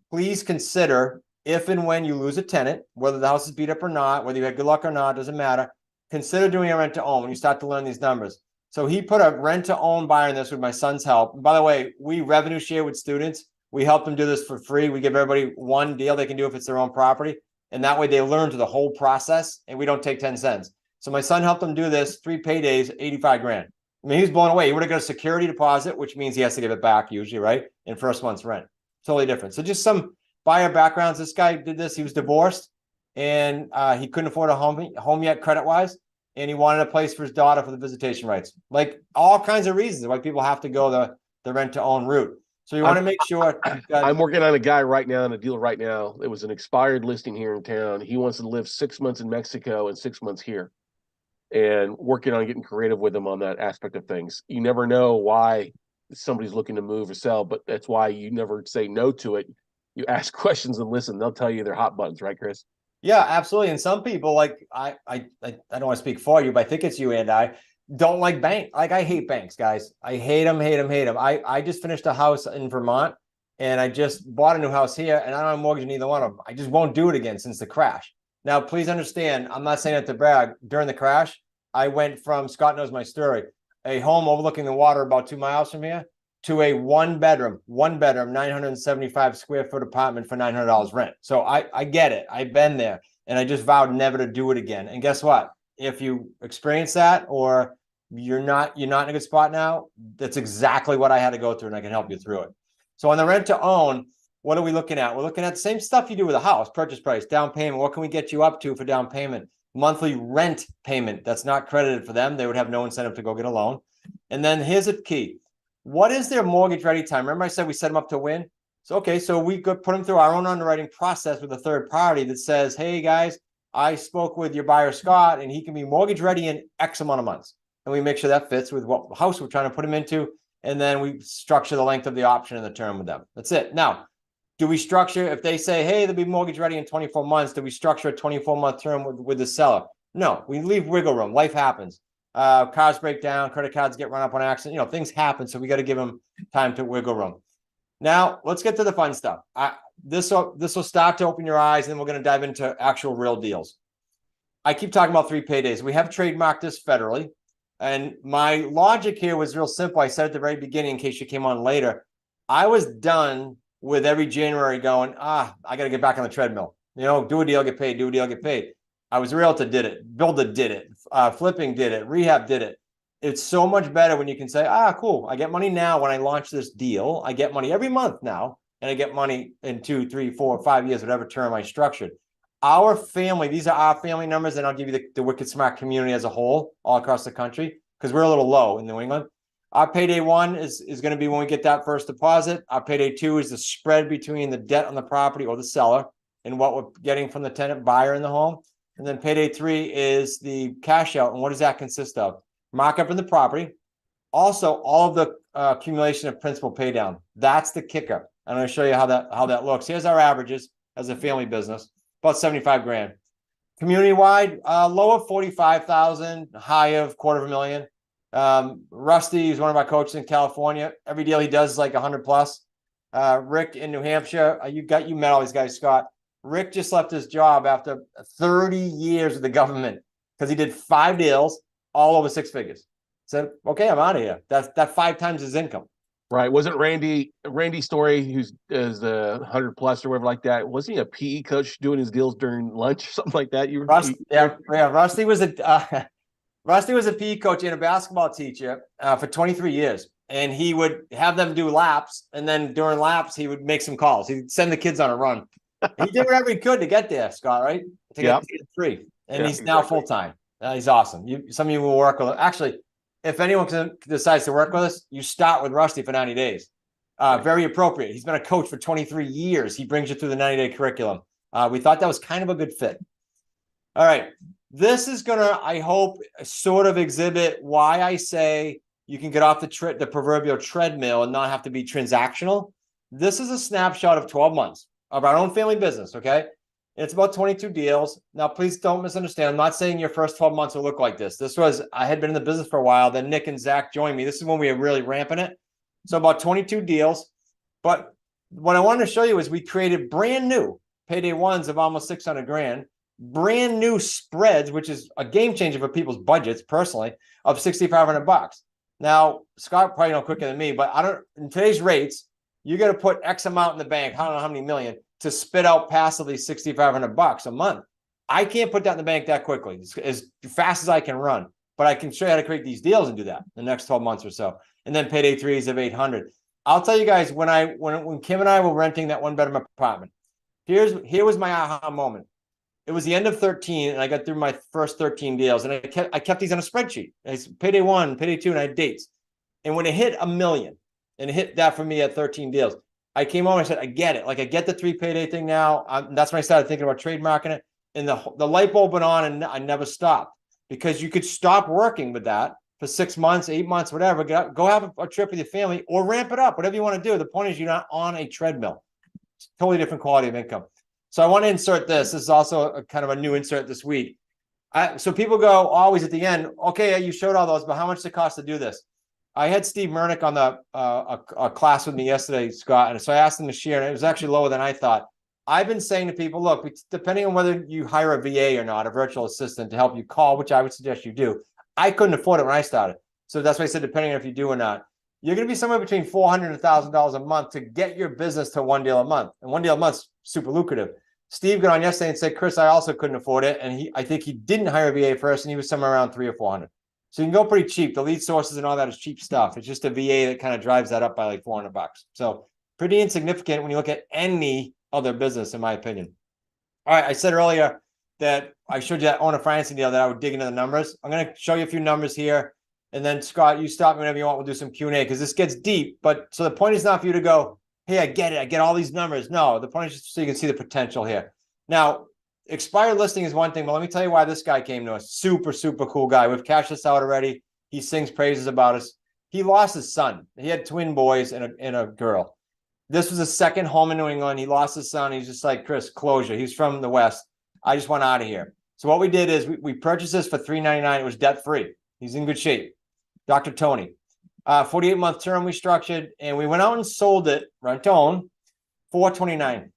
please consider if and when you lose a tenant, whether the house is beat up or not, whether you had good luck or not, doesn't matter. Consider doing a rent to own when you start to learn these numbers. So he put a rent to own buyer in this with my son's help. And by the way, we revenue share with students. We help them do this for free. We give everybody one deal they can do if it's their own property. And that way they learn to the whole process and we don't take 10 cents. So my son helped them do this, 3 paydays, 85 grand. I mean, he was blown away. He would have got a security deposit, which means he has to give it back usually, right? In first month's rent. Totally different. So just some buyer backgrounds. This guy did this. He was divorced and he couldn't afford a home yet credit-wise. And he wanted a place for his daughter for the visitation rights. Like all kinds of reasons why people have to go the rent-to-own route. So you want to make sure. I'm working on a guy right now, on a deal right now. It was an expired listing here in town. He wants to live 6 months in Mexico and 6 months here. And working on getting creative with him on that aspect of things. You never know why somebody's looking to move or sell, but that's why you never say no to it. You ask questions and listen. They'll tell you they're hot buttons, right, Chris? Yeah, absolutely. And some people, like I don't want to speak for you, but I think it's you and I don't like bank. Like I hate banks, guys. I hate them. I just finished a house in Vermont and I just bought a new house here and I don't have a mortgage in either one of them. I just won't do it again since the crash. Now, please understand, I'm not saying that to brag. During the crash, I went from, Scott knows my story, a home overlooking the water about 2 miles from here to a one bedroom, 975 square foot apartment for $900 rent. So I get it. I've been there and I just vowed never to do it again. And guess what? If you experience that or you're not in a good spot now, that's exactly what I had to go through and I can help you through it. So on the rent to own, what are we looking at? We're looking at the same stuff you do with a house, purchase price, down payment. What can we get you up to for down payment? Monthly rent payment. That's not credited for them. They would have no incentive to go get a loan. And then here's a key. What is their mortgage ready time? Remember I said we set them up to win? So, okay, so we could put them through our own underwriting process with a third party that says, hey guys, I spoke with your buyer, Scott, and he can be mortgage ready in X amount of months. And we make sure that fits with what house we're trying to put them into. And then we structure the length of the option and the term with them. That's it. Now, do we structure, if they say, hey, they'll be mortgage ready in 24 months, do we structure a 24-month term with the seller? No, we leave wiggle room. Life happens. Cars break down, credit cards get run up on accident. Things happen. So we got to give them time to wiggle room. Now, let's get to the fun stuff. This will start to open your eyes, and then we're going to dive into actual real deals. I keep talking about 3 paydays. We have trademarked this federally. And my logic here was real simple. I said at the very beginning, in case you came on later, I was done with every January going, I got to get back on the treadmill. Do a deal, get paid, do a deal, get paid. I was a realtor, did it. Builder did it. Flipping did it. Rehab did it. It's so much better when you can say, cool. I get money now when I launch this deal. I get money every month now. And I get money in 2, 3, 4, 5 years, whatever term I structured. Our family, these are our family numbers, and I'll give you the Wicked Smart community as a whole, all across the country, because we're a little low in New England. Our payday one is going to be when we get that first deposit. Our payday two is the spread between the debt on the property or the seller and what we're getting from the tenant buyer in the home. And then payday three is the cash out. And what does that consist of? Markup in the property. Also, all of the accumulation of principal pay down. That's the kicker. I'm going to show you how that looks. Here's our averages as a family business, about 75 grand. Community wide, low of 45,000, high of $250,000. Rusty is one of our coaches in California. Every deal he does is like 100 plus. Rick in New Hampshire, you met all these guys, Scott. Rick just left his job after 30 years with the government because he did 5 deals, all over 6 figures. Said, okay, I'm out of here. That 5 times his income. Right. Wasn't Randy Story, who's is 100 plus or whatever like that? Wasn't he a PE coach doing his deals during lunch or something like that? Rusty was a PE coach and a basketball teacher for 23 years. And he would have them do laps. And then during laps, he would make some calls. He'd send the kids on a run. He did whatever he could to get there, Scott, right? To get free. And he's now full-time. He's awesome. Some of you will work with him. Actually, if anyone decides to work with us, you start with Rusty for 90 days. Very appropriate. He's been a coach for 23 years. He brings you through the 90-day curriculum. We thought that was kind of a good fit. All right. This is going to, I hope, sort of exhibit why I say you can get off the proverbial treadmill and not have to be transactional. This is a snapshot of 12 months of our own family business, okay? It's about 22 deals. Now, please don't misunderstand. I'm not saying your first 12 months will look like this. I had been in the business for a while. Then Nick and Zach joined me. This is when we were really ramping it. So about 22 deals. But what I wanted to show you is we created brand new payday ones of almost 600 grand, brand new spreads, which is a game changer for people's budgets personally, of $6,500. Now, Scott probably know quicker than me, but in today's rates, you got to put X amount in the bank. I don't know how many million to spit out passively $6,500 a month. I can't put that in the bank that quickly, as fast as I can run, but I can show you how to create these deals and do that in the next 12 months or so. And then payday threes of 800. I'll tell you guys, when Kim and I were renting that 1-bedroom apartment, here was my aha moment. It was the end of 13, and I got through my first 13 deals, and I kept these on a spreadsheet. Payday 1, payday 2, and I had dates. And when it hit $1 million, and it hit that for me at 13 deals, I came home and I said, I get it. Like, I get the 3 payday thing now. That's when I started thinking about trademarking it. And the light bulb went on, and I never stopped, because you could stop working with that for 6 months, 8 months, whatever. Go have a trip with your family or ramp it up, whatever you want to do. The point is, you're not on a treadmill. It's totally different quality of income. So I want to insert this. This is also a kind of a new insert this week. So people go always at the end, okay, you showed all those, but how much does it cost to do this? I had Steve Murnick on a class with me yesterday, Scott, and so I asked him to share, and it was actually lower than I thought. I've been saying to people, look, depending on whether you hire a VA or not, a virtual assistant to help you call, which I would suggest you do. I couldn't afford it when I started. So that's why I said, depending on if you do or not, you're going to be somewhere between $400 and $1,000 a month to get your business to 1 deal a month. And 1 deal a month's super lucrative. Steve got on yesterday and said, Chris, I also couldn't afford it. And I think he didn't hire a VA first, and he was somewhere around $300 or $400. So you can go pretty cheap. The lead sources and all that is cheap stuff. It's just a VA that kind of drives that up by like $400. So pretty insignificant when you look at any other business, in my opinion. All right. I said earlier that I showed you that owner financing deal that I would dig into the numbers. I'm going to show you a few numbers here. And then, Scott, you stop me whenever you want. We'll do some Q&A because this gets deep. But so the point is not for you to go, hey, I get it. I get all these numbers. No, the point is just so you can see the potential here. Now, expired listing is one thing, but let me tell you why this guy came to us. Super, super cool guy. We've cashed this out already. He sings praises about us. He lost his son. He had twin boys and a girl. This was his second home in New England. He lost his son. He's just like, Chris, closure. He's from the West. I just want out of here. So what we did is we purchased this for $399. It was debt-free. He's in good shape. Dr. Tony. 48-month term we structured, and we went out and sold it, rent to own, $429.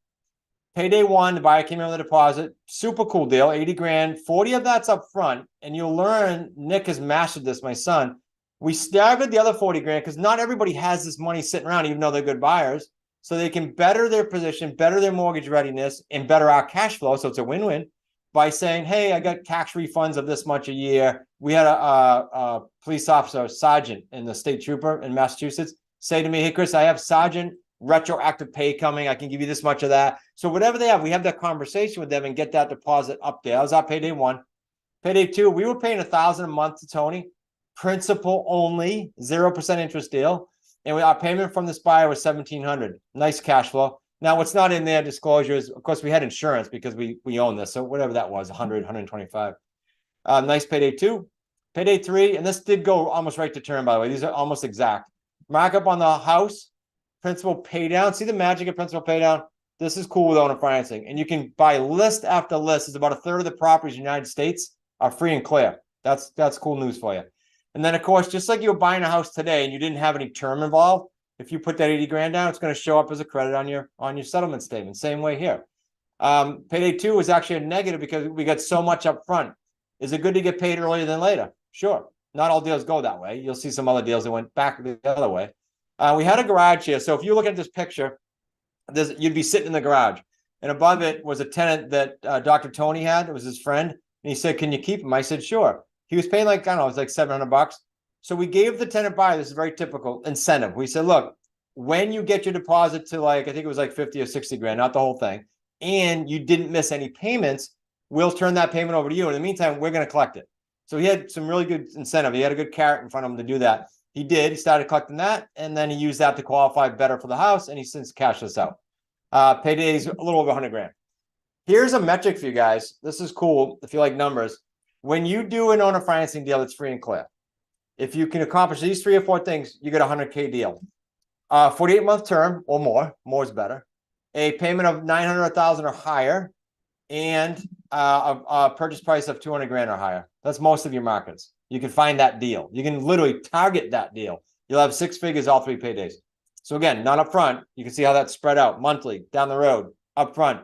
Payday 1, the buyer came in with a deposit. Super cool deal, 80 grand. 40 of that's up front. And you'll learn, Nick has mastered this, my son. We staggered the other 40 grand because not everybody has this money sitting around, even though they're good buyers. So they can better their position, better their mortgage readiness, and better our cash flow. So it's a win-win by saying, hey, I got tax refunds of this much a year. We had a police officer, sergeant in the state trooper in Massachusetts, say to me, hey, Chris, I have sergeant retroactive pay coming. I can give you this much of that. So whatever they have, we have that conversation with them and get that deposit up there. That was our payday 1. Payday 2, we were paying $1,000 a month to Tony, principal only, 0% interest deal. And our payment from this buyer was $1,700. Nice cash flow. Now, what's not in their disclosures, of course, we had insurance because we own this. So whatever that was, 100, 125. Nice payday 2. Payday 3, and this did go almost right to term, by the way. These are almost exact. Markup on the house, principal pay down. See the magic of principal pay down? This is cool with owner financing. And you can buy list after list. It's about a third of the properties in the United States are free and clear. That's cool news for you. And then, of course, just like you were buying a house today and you didn't have any term involved, if you put that 80 grand down, it's going to show up as a credit on your settlement statement. Same way here. Payday 2 was actually a negative because we got so much up front. Is it good to get paid earlier than later? Sure. Not all deals go that way. You'll see some other deals that went back the other way. We had a garage here. So if you look at this picture, you'd be sitting in the garage. And above it was a tenant that Dr. Tony had. It was his friend. And he said, can you keep him? I said, sure. He was paying like, I don't know, it was like $700. So we gave the tenant buyer, this is very typical, incentive. We said, look, when you get your deposit to like, I think it was like 50 or 60 grand, not the whole thing, and you didn't miss any payments, we'll turn that payment over to you. In the meantime, we're going to collect it. So he had some really good incentive. He had a good carrot in front of him to do that. He did. He started collecting that, and then he used that to qualify better for the house, and he's since cashed this out. Payday's a little over 100 grand. Here's a metric for you guys. This is cool if you like numbers. When you do an owner financing deal, it's free and clear. If you can accomplish these 3 or 4 things, you get a 100K deal. 48-month term or more. More is better. A payment of $900 or $1,000 or higher, and a purchase price of 200 grand or higher. That's most of your markets. You can find that deal. You can literally target that deal. You'll have 6 figures all 3 paydays. So again, not up front. You can see how that's spread out monthly, down the road, up front.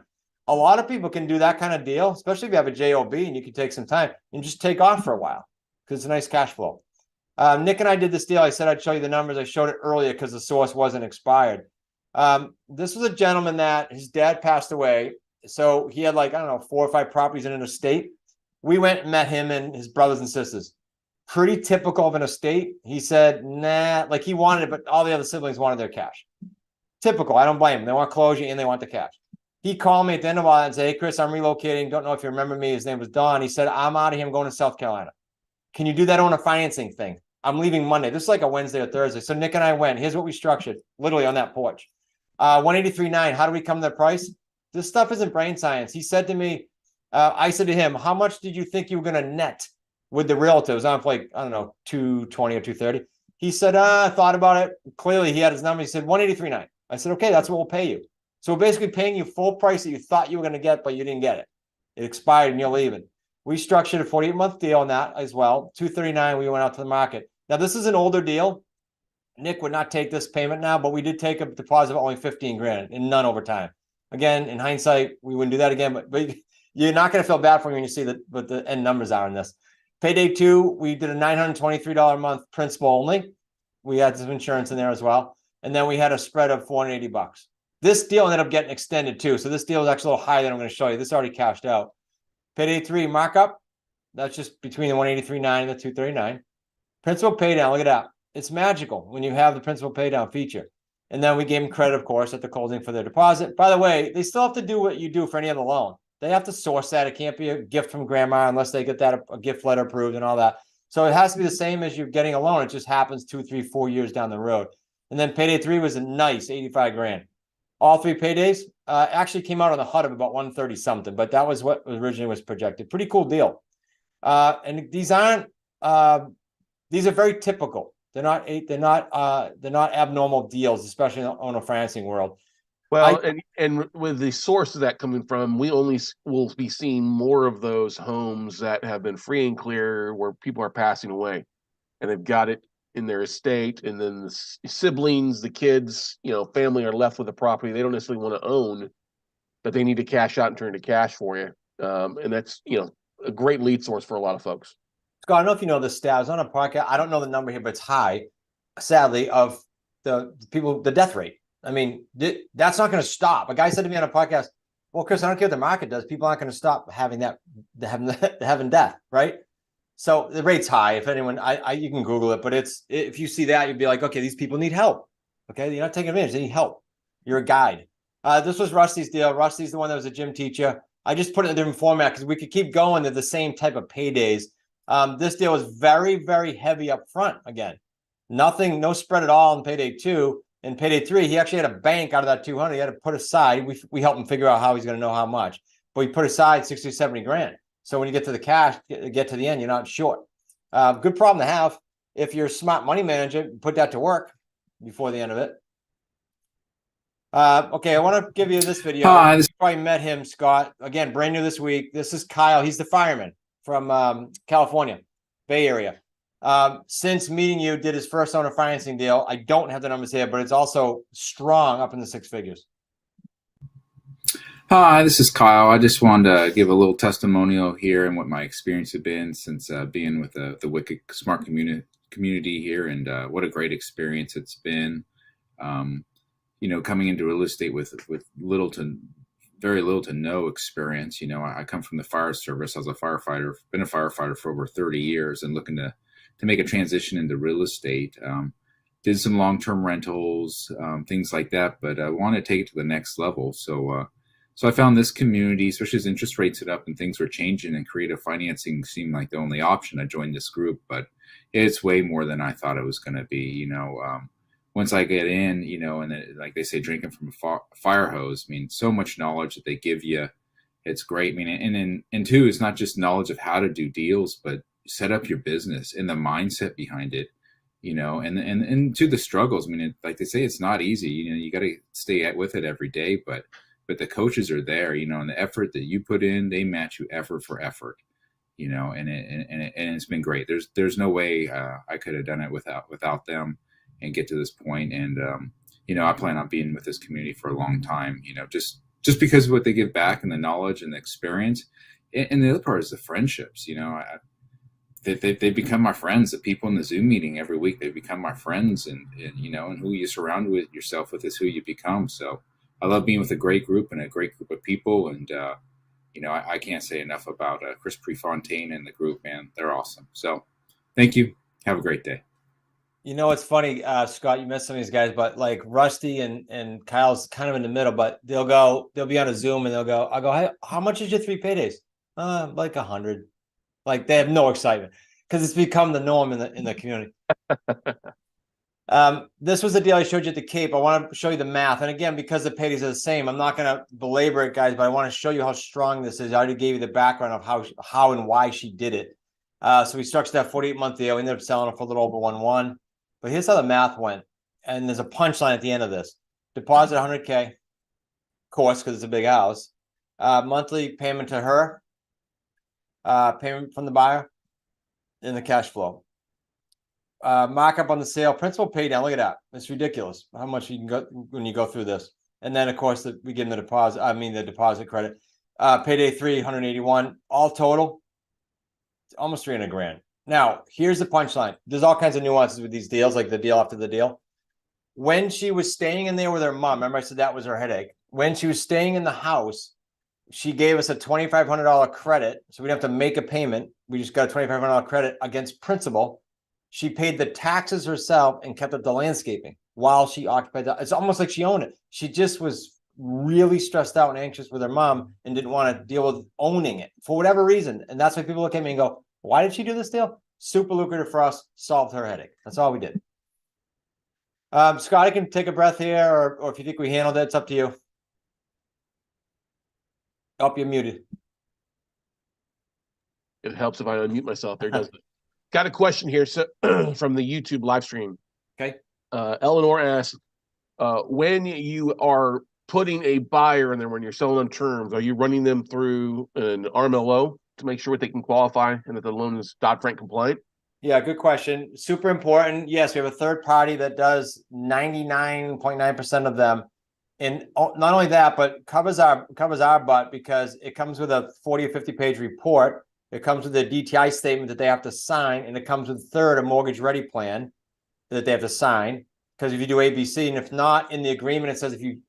A lot of people can do that kind of deal, especially if you have a JOB and you can take some time and just take off for a while because it's a nice cash flow. Nick and I did this deal. I said I'd show you the numbers. I showed it earlier because the source wasn't expired. This was a gentleman that his dad passed away. So he had like, I don't know, 4 or 5 properties in an estate. We went and met him and his brothers and sisters. Pretty typical of an estate. He said, nah, like he wanted it, but all the other siblings wanted their cash. Typical. I don't blame him. They want closure and they want the cash. He called me at the end of it and said, hey, Chris, I'm relocating. Don't know if you remember me. His name was Don. He said, I'm out of here. I'm going to South Carolina. Can you do that on a financing thing? I'm leaving Monday. This is like a Wednesday or Thursday. So Nick and I went. Here's what we structured, literally on that porch. 183.9. How do we come to the price? This stuff isn't brain science. He said to me, I said to him, how much did you think you were going to net with the realtors on for like, I don't know, 220 or 230? He said, I thought about it. Clearly, he had his number. He said 183.9. I said, okay, that's what we'll pay you. So we're basically paying you full price that you thought you were going to get, but you didn't get it. It expired and you're leaving. We structured a 48-month deal on that as well. 239, we went out to the market. Now, this is an older deal. Nick would not take this payment now, but we did take a deposit of only 15 grand and none over time. Again, in hindsight, we wouldn't do that again, but you're not going to feel bad for me when you see what the end numbers are in this. Payday 2, we did a $923 a month principal only. We had some insurance in there as well. And then we had a spread of $480. This deal ended up getting extended too. So this deal is actually a little higher than I'm going to show you. This already cashed out. Payday 3 markup. That's just between the 183.9 and the 239. Principal pay down. Look at that. It's magical when you have the principal pay down feature. And then we gave them credit, of course, at the closing for their deposit. By the way, they still have to do what you do for any other loan. They have to source that. It can't be a gift from grandma unless they get that a gift letter approved and all that. So it has to be the same as you're getting a loan. It just happens 2, 3, 4 years down the road. And then payday 3 was a nice 85 grand. All 3 paydays actually came out on the HUD of about 130 something, but that was what originally was projected. Pretty cool deal. And these aren't these are very typical. They're not abnormal deals, especially in the owner financing world. Well, and with the source of that coming from, we only will be seeing more of those homes that have been free and clear where people are passing away and they've got it in their estate, and then the siblings, the kids, family are left with a property they don't necessarily want to own, but they need to cash out and turn to cash for you. And that's, a great lead source for a lot of folks. Scott, I don't know if you know the stats on a podcast. I don't know the number here, but it's high, sadly, of the people, the death rate. I mean, that's not going to stop. A guy said to me on a podcast, well, Chris, I don't care what the market does. People aren't going to stop having having death, right? So the rate's high. If anyone, you can Google it, but if you see that, you'd be like, okay, these people need help. Okay, you're not taking advantage. They need help. You're a guide. This was Rusty's deal. Rusty's the one that was a gym teacher. I just put it in a different format because we could keep going to the same type of paydays. This deal was very, very heavy up front. Again, nothing, no spread at all in payday 2. In payday 3, he actually had a bank out of that 200. He had to put aside. We helped him figure out how he's going to know how much, but he put aside 60 or 70 grand. So when you get to the cash, get to the end, you're not short. Good problem to have. If you're a smart money manager, put that to work before the end of it. Okay, I want to give you this video. You probably met him, Scott. Again, brand new this week. This is Kyle. He's the fireman from California, Bay Area. Since meeting you, did his first owner financing deal. I don't have the numbers here, but it's also strong up in the 6 figures. Hi, this is Kyle. I just wanted to give a little testimonial here and what my experience has been since being with the Wicked Smart community here, and what a great experience it's been. You know, coming into real estate with very little to no experience. You know, I come from the fire service. I was a firefighter, been a firefighter for over 30 years, and looking to make a transition into real estate. Did some long-term rentals, things like that, but I want to take it to the next level. So I found this community, especially as interest rates hit up and things were changing, and creative financing seemed like the only option. I joined this group, but it's way more than I thought it was going to be. You know, once I get in, you know, and like they say, drinking from a fire hose. I mean, so much knowledge that they give you. It's great. I mean, and two, it's not just knowledge of how to do deals, but set up your business and the mindset behind it, you know, and to the struggles. I mean, like they say, it's not easy. You know, you got to stay with it every day, but the coaches are there, you know, and the effort that you put in, they match you effort for effort, you know, and it's been great. There's no way I could have done it without them and get to this point. And, you know, I plan on being with this community for a long time, you know, just because of what they give back and the knowledge and the experience. And the other part is the friendships, you know. They become my friends. The people in the Zoom meeting every week, they become my friends, and you know, and who you surround yourself with is who you become. So I love being with a great group and a great group of people. And, you know, I can't say enough about Chris Prefontaine and the group, man. They're awesome. So thank you. Have a great day. You know, it's funny, Scott, you met some of these guys, but like Rusty and Kyle's kind of in the middle, but they'll be on a Zoom and I'll go, hey, how much is your 3 paydays? Like 100. Like they have no excitement because it's become the norm in the community. This was the deal I showed you at the Cape. I want to show you the math. And again, because the paydays are the same, I'm not going to belabor it, guys, but I want to show you how strong this is. I already gave you the background of how and why she did it. So we structured that 48-month deal. We ended up selling it for a little over 1.1. But here's how the math went. And there's a punchline at the end of this. Deposit $100K, of course, because it's a big house. Monthly payment to her, payment from the buyer, and the cash flow. Markup on the sale, principal pay down. Look at that. It's ridiculous how much you can go when you go through this. And then, of course, we give them the deposit credit. Payday 3, 181. All total, it's almost 300 grand. Now, here's the punchline. There's all kinds of nuances with these deals, like the deal after the deal. When she was staying in there with her mom, remember I said that was her headache. When she was staying in the house, she gave us a $2,500 credit. So we didn't have to make a payment. We just got a $2,500 credit against principal. She paid the taxes herself and kept up the landscaping while she occupied that. It's almost like she owned it. She just was really stressed out and anxious with her mom and didn't want to deal with owning it for whatever reason. And that's why people look at me and go, why did she do this deal? Super lucrative for us, solved her headache. That's all we did. Scott, I can take a breath here, or if you think we handled it, it's up to you. Oh, you're muted. It helps if I unmute myself there, doesn't it? Got a question here from the YouTube live stream. Okay. Eleanor asks, when you are putting a buyer in there, when you're selling them terms, are you running them through an RMLO to make sure they can qualify and that the loan is Dodd-Frank compliant? Yeah, good question. Super important. Yes, we have a third party that does 99.9% of them. And not only that, but covers our butt because it comes with a 40 or 50 page report. It comes with a DTI statement that they have to sign, and it comes with a mortgage ready plan that they have to sign. Because if you do ABC, and if not in the agreement, it says if you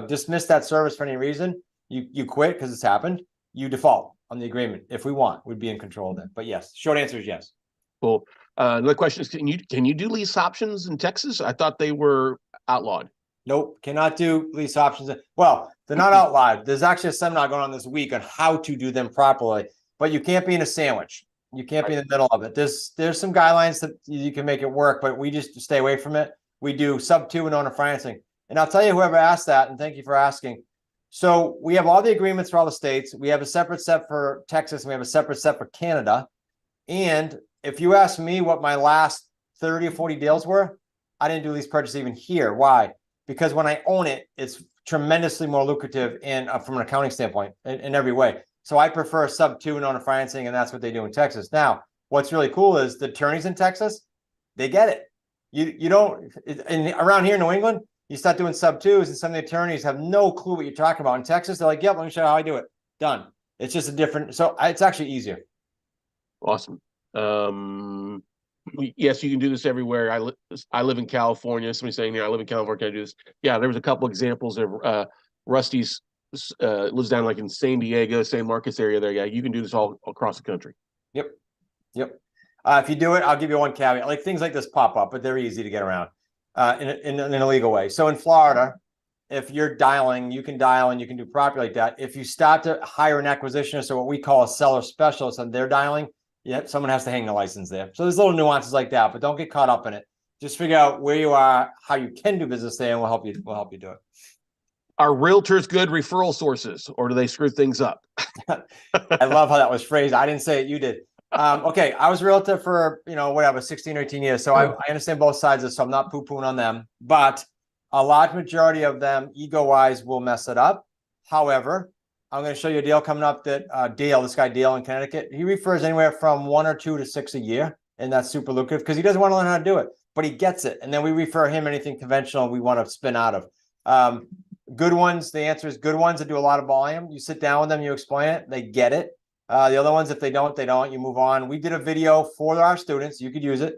dismiss that service for any reason, you quit because it's happened, you default on the agreement. If we want, we'd be in control of that. But yes, short answer is yes. Cool. Another question is, can you do lease options in Texas? I thought they were outlawed. Nope, cannot do lease options. Well, they're not out live. There's actually a seminar going on this week on how to do them properly, but you can't be in a sandwich. You can't be in the middle of it. There's some guidelines that you can make it work, but we just stay away from it. We do sub 2 and owner financing. And I'll tell you, whoever asked that, and thank you for asking. So we have all the agreements for all the states. We have a separate set for Texas, and we have a separate set for Canada. And if you ask me what my last 30 or 40 deals were, I didn't do lease purchase even here. Why? Because when I own it, it's tremendously more lucrative and from an accounting standpoint in every way. So I prefer sub 2 and owner financing, and that's what they do in Texas. Now, what's really cool is the attorneys in Texas, they get it. You don't, around here in New England, you start doing sub 2s, and some of the attorneys have no clue what you're talking about. In Texas, they're like, yep, let me show you how I do it. Done. It's just a different, so it's actually easier. Awesome. Yes, you can do this everywhere. I live in California. Somebody's saying here, I live in California. Can I do this? Yeah, there was a couple examples of Rusty's lives down like in San Diego, San Marcos area there. Yeah, you can do this all across the country. Yep. If you do it, I'll give you one caveat. Like things like this pop up, but they're easy to get around in a legal way. So in Florida, if you're dialing, you can dial and you can do property like that. If you start to hire an acquisitionist or what we call a seller specialist and they're dialing, yeah, someone has to hang the license there. So there's little nuances like that, but don't get caught up in it. Just figure out where you are, how you can do business there, and we'll help you do it. Are realtors good referral sources, or do they screw things up? I love how that was phrased. I didn't say it, you did. Okay, I was a realtor for, 16 or 18 years. So I understand both sides of this, so I'm not poo-pooing on them. But a large majority of them, ego-wise, will mess it up. However, I'm going to show you a deal coming up that this guy Dale in Connecticut, he refers anywhere from 1 or 2 to 6 a year. And that's super lucrative because he doesn't want to learn how to do it, but he gets it. And then we refer him anything conventional we want to spin out of. Good ones, the answer is good ones that do a lot of volume. You sit down with them, you explain it, they get it. The other ones, if they don't, you move on. We did a video for our students. You could use it.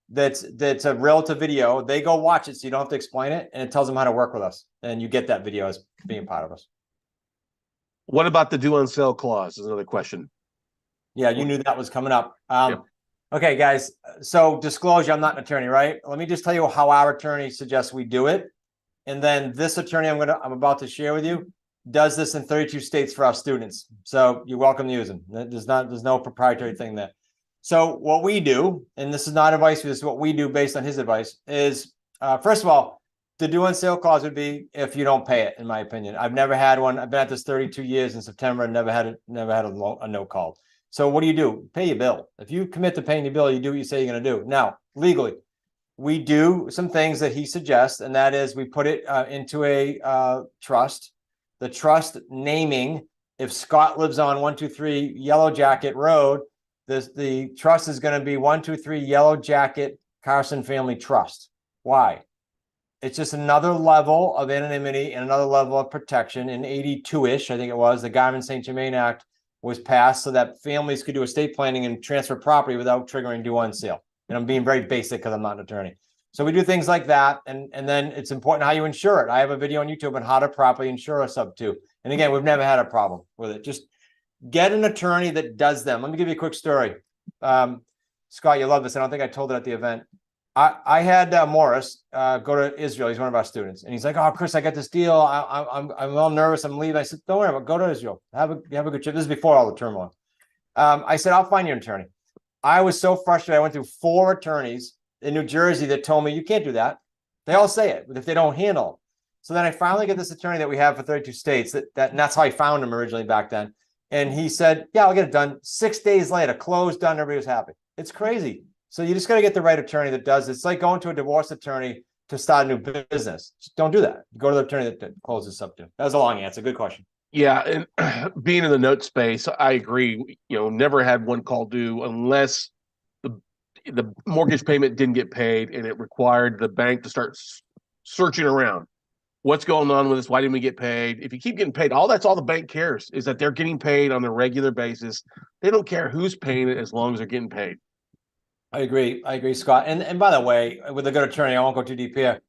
That's a relative video. They go watch it, so you don't have to explain it, and it tells them how to work with us. And you get that video as being part of us. What about the due on sale clause is another question. Yeah, you knew that was coming up. Okay, guys. So disclosure, I'm not an attorney, right? Let me just tell you how our attorney suggests we do it. And then this attorney I'm about to share with you does this in 32 states for our students. So you're welcome to use them. There's no proprietary thing there. So what we do, and this is not advice, this is what we do based on his advice, is first of all, the due on sale clause would be if you don't pay it, in my opinion. I've never had one. I've been at this 32 years in September and never had a no call. So what do? Pay your bill. If you commit to paying your bill, you do what you say you're going to do. Now, legally, we do some things that he suggests, and that is we put it into a trust. The trust naming, if Scott lives on 123 Yellow Jacket Road, the trust is going to be 123 Yellow Jacket Carson Family Trust. Why? It's just another level of anonymity and another level of protection. In 82-ish, I think it was, the Garman-St. Germain Act was passed so that families could do estate planning and transfer property without triggering due on sale. And I'm being very basic because I'm not an attorney. So we do things like that. And then it's important how you insure it. I have a video on YouTube on how to properly insure a sub 2. And again, we've never had a problem with it. Just get an attorney that does them. Let me give you a quick story. Scott, you love this. I don't think I told it at the event. I had Morris go to Israel. He's one of our students. And he's like, oh, Chris, I got this deal. I'm all nervous. I'm leaving. I said, don't worry about it. Go to Israel. Have a good trip. This is before all the turmoil. I said, I'll find you an attorney. I was so frustrated. I went through 4 attorneys in New Jersey that told me you can't do that. They all say it, but if they don't handle it. So then I finally get this attorney that we have for 32 states and that's how I found him originally back then. And he said, yeah, I'll get it done. 6 days later, closed, done, everybody was happy. It's crazy. So you just got to get the right attorney that does it. It's like going to a divorce attorney to start a new business. Just don't do that. Go to the attorney that closes up to. That was a long answer. Good question. Yeah, and being in the note space, I agree. Never had one call due unless the mortgage payment didn't get paid, and it required the bank to start searching around. What's going on with this? Why didn't we get paid? If you keep getting paid, that's all the bank cares is that they're getting paid on a regular basis. They don't care who's paying it as long as they're getting paid. I agree, Scott. And by the way, with a good attorney, I won't go too deep here.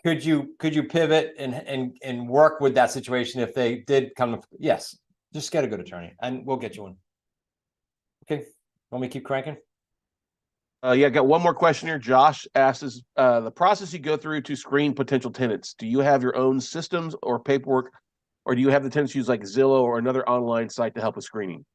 Could you pivot and work with that situation if they did come to, yes, just get a good attorney and we'll get you one. Okay. Want me to keep cranking? Yeah, got one more question here. Josh asks, the process you go through to screen potential tenants. Do you have your own systems or paperwork, or do you have the tenants use like Zillow or another online site to help with screening?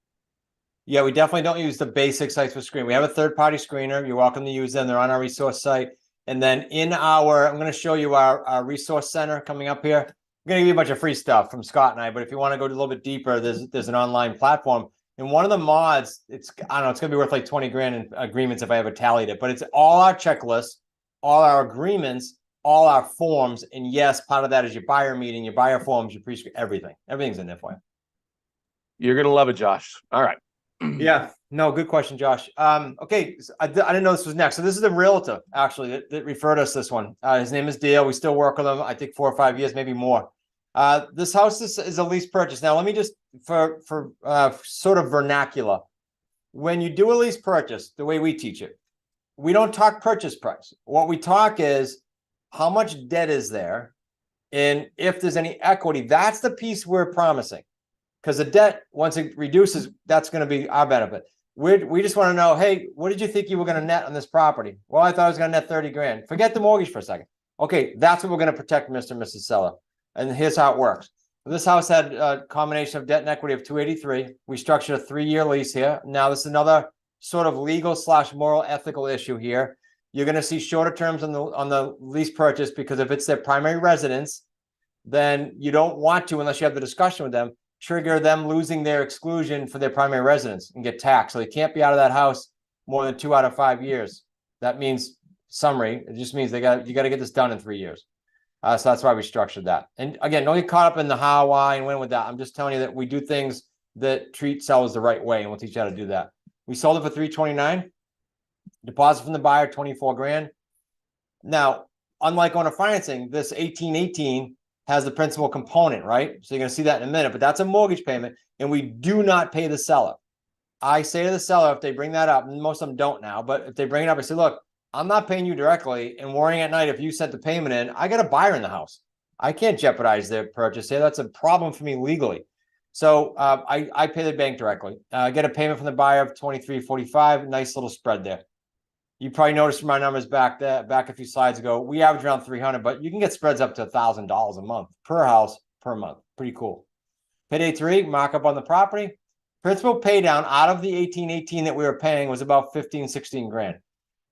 Yeah, we definitely don't use the basic sites for screen. We have a third-party screener. You're welcome to use them. They're on our resource site. And then I'm going to show you our resource center coming up here. I'm going to give you a bunch of free stuff from Scott and I, but if you want to go a little bit deeper, there's an online platform. And one of the mods, I don't know, it's going to be worth like 20 grand in agreements if I ever tallied it, but it's all our checklists, all our agreements, all our forms. And yes, part of that is your buyer meeting, your buyer forms, your pre-screen, everything. Everything's in there for you. You're going to love it, Josh. All right. Yeah, no, good question, Josh. Okay, so I didn't know this was next. So this is the realtor actually that referred us this one. His name is Dale. We still work with him, I think 4 or 5 years, maybe more. This house is a lease purchase. Now, let me just for sort of vernacular. When you do a lease purchase, the way we teach it, we don't talk purchase price. What we talk is how much debt is there, and if there's any equity. That's the piece we're promising. Because the debt, once it reduces, that's going to be our benefit. We just want to know, hey, what did you think you were going to net on this property? Well, I thought I was going to net 30 grand. Forget the mortgage for a second. Okay, that's what we're going to protect, Mr. and Mrs. Seller. And here's how it works. This house had a combination of debt and equity of 283. We structured a 3-year lease here. Now, this is another sort of legal/moral ethical issue here. You're going to see shorter terms on the lease purchase, because if it's their primary residence, then you don't want to, unless you have the discussion with them, trigger them losing their exclusion for their primary residence and get taxed. So they can't be out of that house more than 2 out of 5 years. That means, summary, it just means you got to get this done in 3 years. So that's why we structured that. And again, don't get caught up in the how, why, and when with that. I'm just telling you that we do things that treat sellers the right way, and we'll teach you how to do that. We sold it for $329. Deposit from the buyer, 24 grand. Now, unlike owner financing, this 1818 has the principal component, right? So you're going to see that in a minute, but that's a mortgage payment, and we do not pay the seller. I say to the seller, if they bring that up, and most of them don't now, but if they bring it up, I say, look, I'm not paying you directly and worrying at night if you sent the payment in. I got a buyer in the house. I can't jeopardize their purchase here. That's a problem for me legally. So I pay the bank directly. I get a payment from the buyer of $23.45. Nice little spread there. You probably noticed from my numbers back a few slides ago, we average around 300, but you can get spreads up to $1,000 a month per house per month. Pretty cool. Payday 3, markup on the property. Principal pay down out of the 1818 that we were paying was about 15, 16 grand.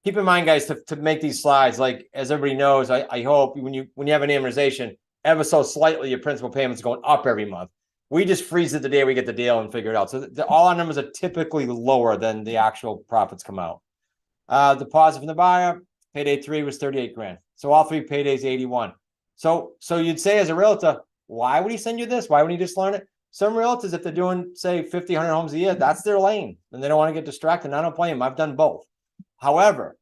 Keep in mind, guys, to make these slides, like as everybody knows, I hope when you have an amortization, ever so slightly, your principal payment's going up every month. We just freeze it the day we get the deal and figure it out. So all our numbers are typically lower than the actual profits come out. Deposit from the buyer, payday 3 was 38 grand. So all 3 paydays, 81. So you'd say as a realtor, why would he send you this? Why wouldn't he just learn it? Some realtors, if they're doing, say, 50, 100 homes a year, that's their lane, and they don't want to get distracted. And I don't blame them. I've done both. However,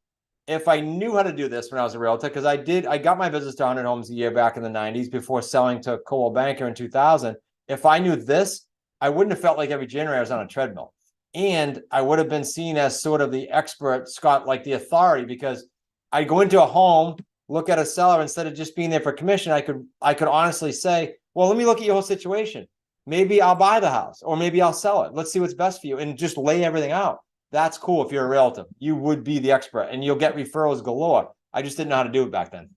if I knew how to do this when I was a realtor, because I got my business to 100 homes a year back in the 90s before selling to Coldwell Banker in 2000. If I knew this, I wouldn't have felt like every January I was on a treadmill. And I would have been seen as sort of the expert, Scott, like the authority, because I go into a home, look at a seller, instead of just being there for commission, I could honestly say, well, let me look at your whole situation. Maybe I'll buy the house, or maybe I'll sell it. Let's see what's best for you, and just lay everything out. That's cool. If you're a realtor, you would be the expert, and you'll get referrals galore. I just didn't know how to do it back then.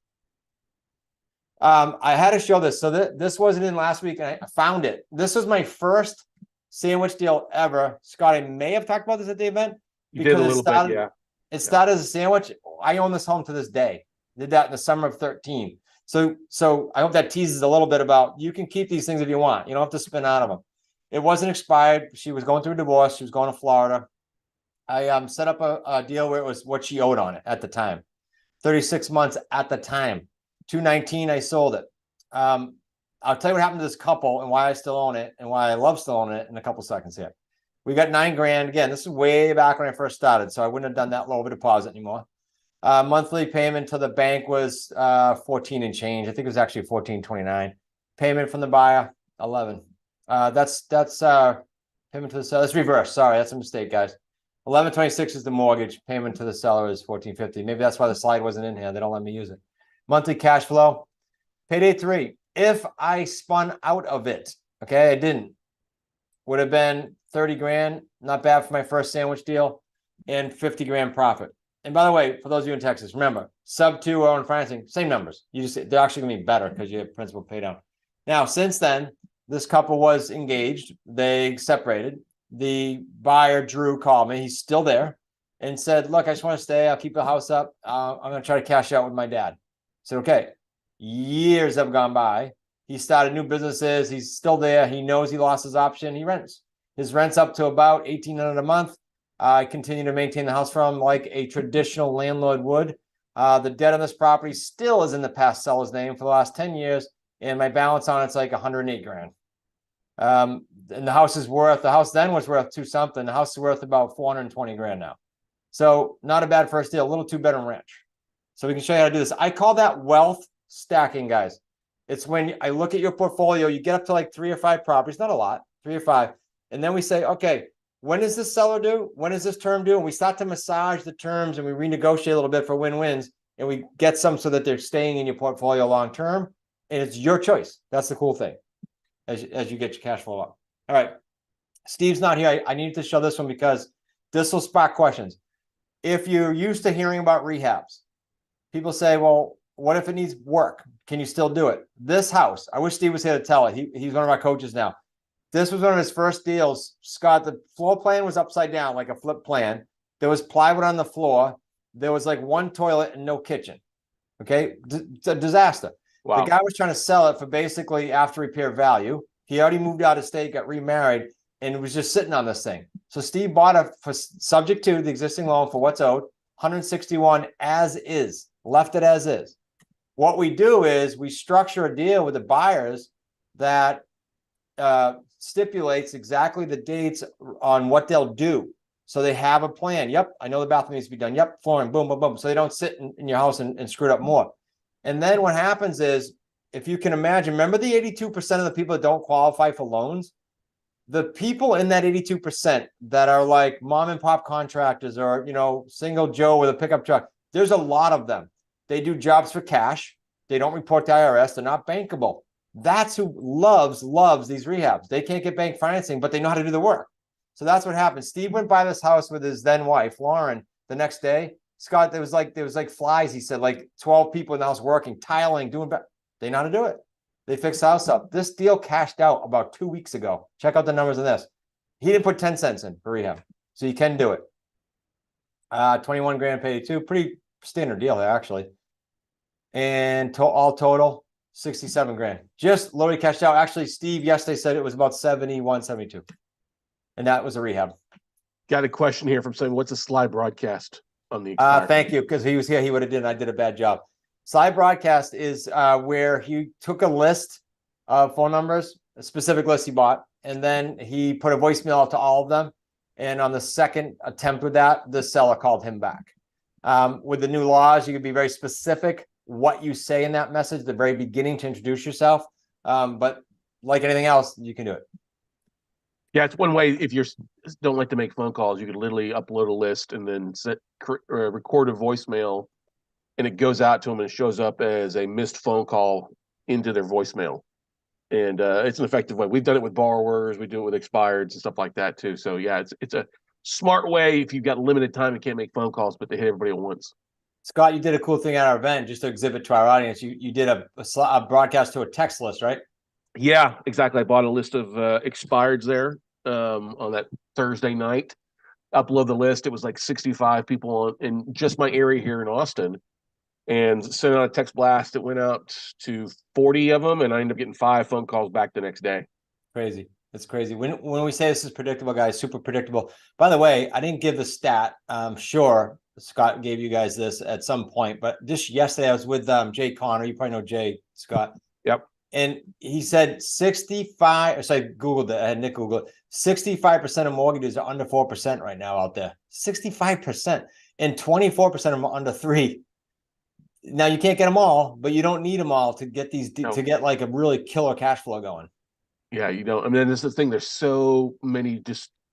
I had to show this. So this wasn't in last week, and I found it. This was my first sandwich deal ever. Scott, I may have talked about this at the event. You did a little bit, yeah. It started as a sandwich. I own this home to this day. Did that in the summer of 13. So I hope that teases a little bit about, you can keep these things if you want. You don't have to spin out of them. It wasn't expired. She was going through a divorce. She was going to Florida. I set up a deal where it was what she owed on it at the time. 36 months at the time. 219, I sold it. I'll tell you what happened to this couple and why I still own it and why I love still owning it in a couple seconds here. We got 9 grand. Again, this is way back when I first started, so I wouldn't have done that low of a deposit anymore. Monthly payment to the bank was 14 and change. I think it was actually 14.29. Payment from the buyer, 11. That's payment to the seller. That's reverse. Sorry, that's a mistake, guys. 11.26 is the mortgage. Payment to the seller is 14.50. Maybe that's why the slide wasn't in here. They don't let me use it. Monthly cash flow, payday 3. If I spun out of it, okay, I didn't, would have been 30 grand. Not bad for my first sandwich deal, and 50 grand profit. And by the way, for those of you in Texas, remember, sub 2 or on financing, same numbers. They're actually going to be better because you have principal pay down. Now, since then, this couple was engaged. They separated. The buyer, Drew, called me. He's still there and said, look, I just want to stay. I'll keep the house up. I'm going to try to cash out with my dad. I said, okay. Years have gone by. He started new businesses. He's still there. He knows he lost his option. He rents. His rent's up to about $1,800 a month. I continue to maintain the house for him like a traditional landlord would. The debt on this property still is in the past seller's name for the last 10 years, and my balance on it's like 108 grand. And the house then was worth two something. The house is worth about 420 grand now. So not a bad first deal, a little 2-bedroom ranch. So we can show you how to do this. I call that wealth stacking, guys. It's when I look at your portfolio, you get up to like 3 or 5 properties, not a lot, 3 or 5. And then we say, okay, when is this seller due? When is this term due? And we start to massage the terms and we renegotiate a little bit for win-wins, and we get some so that they're staying in your portfolio long-term. And it's your choice. That's the cool thing as you get your cash flow up. All right. Steve's not here. I need to show this one because this will spark questions. If you're used to hearing about rehabs, people say, well, what if it needs work? Can you still do it? This house, I wish Steve was here to tell it. He's one of our coaches now. This was one of his first deals. Scott, the floor plan was upside down, like a flip plan. There was plywood on the floor. There was like one toilet and no kitchen. Okay. It's a disaster. Wow. The guy was trying to sell it for basically after repair value. He already moved out of state, got remarried, and was just sitting on this thing. So Steve bought it for subject to the existing loan for what's owed, 161 as is, left it as is. What we do is we structure a deal with the buyers that stipulates exactly the dates on what they'll do. So they have a plan. Yep, I know the bathroom needs to be done. Yep, flooring, boom, boom, boom. So they don't sit in your house and screw it up more. And then what happens is, if you can imagine, remember the 82% of the people that don't qualify for loans? The people in that 82% that are like mom and pop contractors or, single Joe with a pickup truck, there's a lot of them. They do jobs for cash. They don't report to IRS. They're not bankable. That's who loves these rehabs. They can't get bank financing, but they know how to do the work. So that's what happened. Steve went by this house with his then wife, Lauren, the next day. Scott, there was like flies. He said like 12 people in the house working, tiling, doing better. They know how to do it. They fixed the house up. This deal cashed out about 2 weeks ago. Check out the numbers on this. He didn't put 10 cents in for rehab. So you can do it. 21 grand paid too. Pretty standard deal there, actually. And all total, 67 grand. Just literally cashed out. Actually, Steve yesterday said it was about 71, 72. And that was a rehab. Got a question here from someone. What's a slide broadcast on the thank you, because he was here. He would have did. I did a bad job. Slide broadcast is where he took a list of phone numbers, a specific list he bought, and then he put a voicemail out to all of them. And on the second attempt with that, the seller called him back. With the new laws, you can be very specific what you say in that message at the very beginning to introduce yourself. But like anything else, you can do it. Yeah, it's one way. If you don't like to make phone calls, you could literally upload a list and then record a voicemail, and it goes out to them and it shows up as a missed phone call into their voicemail. And it's an effective way. We've done it with borrowers. We do it with expireds and stuff like that too. So yeah, it's a smart way if you've got limited time and can't make phone calls, but they hit everybody at once. Scott, you did a cool thing at our event just to exhibit to our audience. You did a broadcast to a text list, right? Yeah, exactly. I bought a list of expireds there on that Thursday night. Upload the list. It was like 65 people in just my area here in Austin, and sent out a text blast. It went out to 40 of them, and I ended up getting 5 phone calls back the next day. Crazy. It's crazy. When we say this is predictable, guys, super predictable. By the way, I didn't give the stat. I'm sure Scott gave you guys this at some point, but just yesterday I was with Jay Connor. You probably know Jay, Scott. Yep. And he said 65, so I Googled it. I had Nick Google it. 65% of mortgages are under 4% right now out there. 65%. And 24% of them are under 3%. Now you can't get them all, but you don't need them all to get these to get like a really killer cash flow going. Yeah, you don't. I mean, this is the thing. There's so many.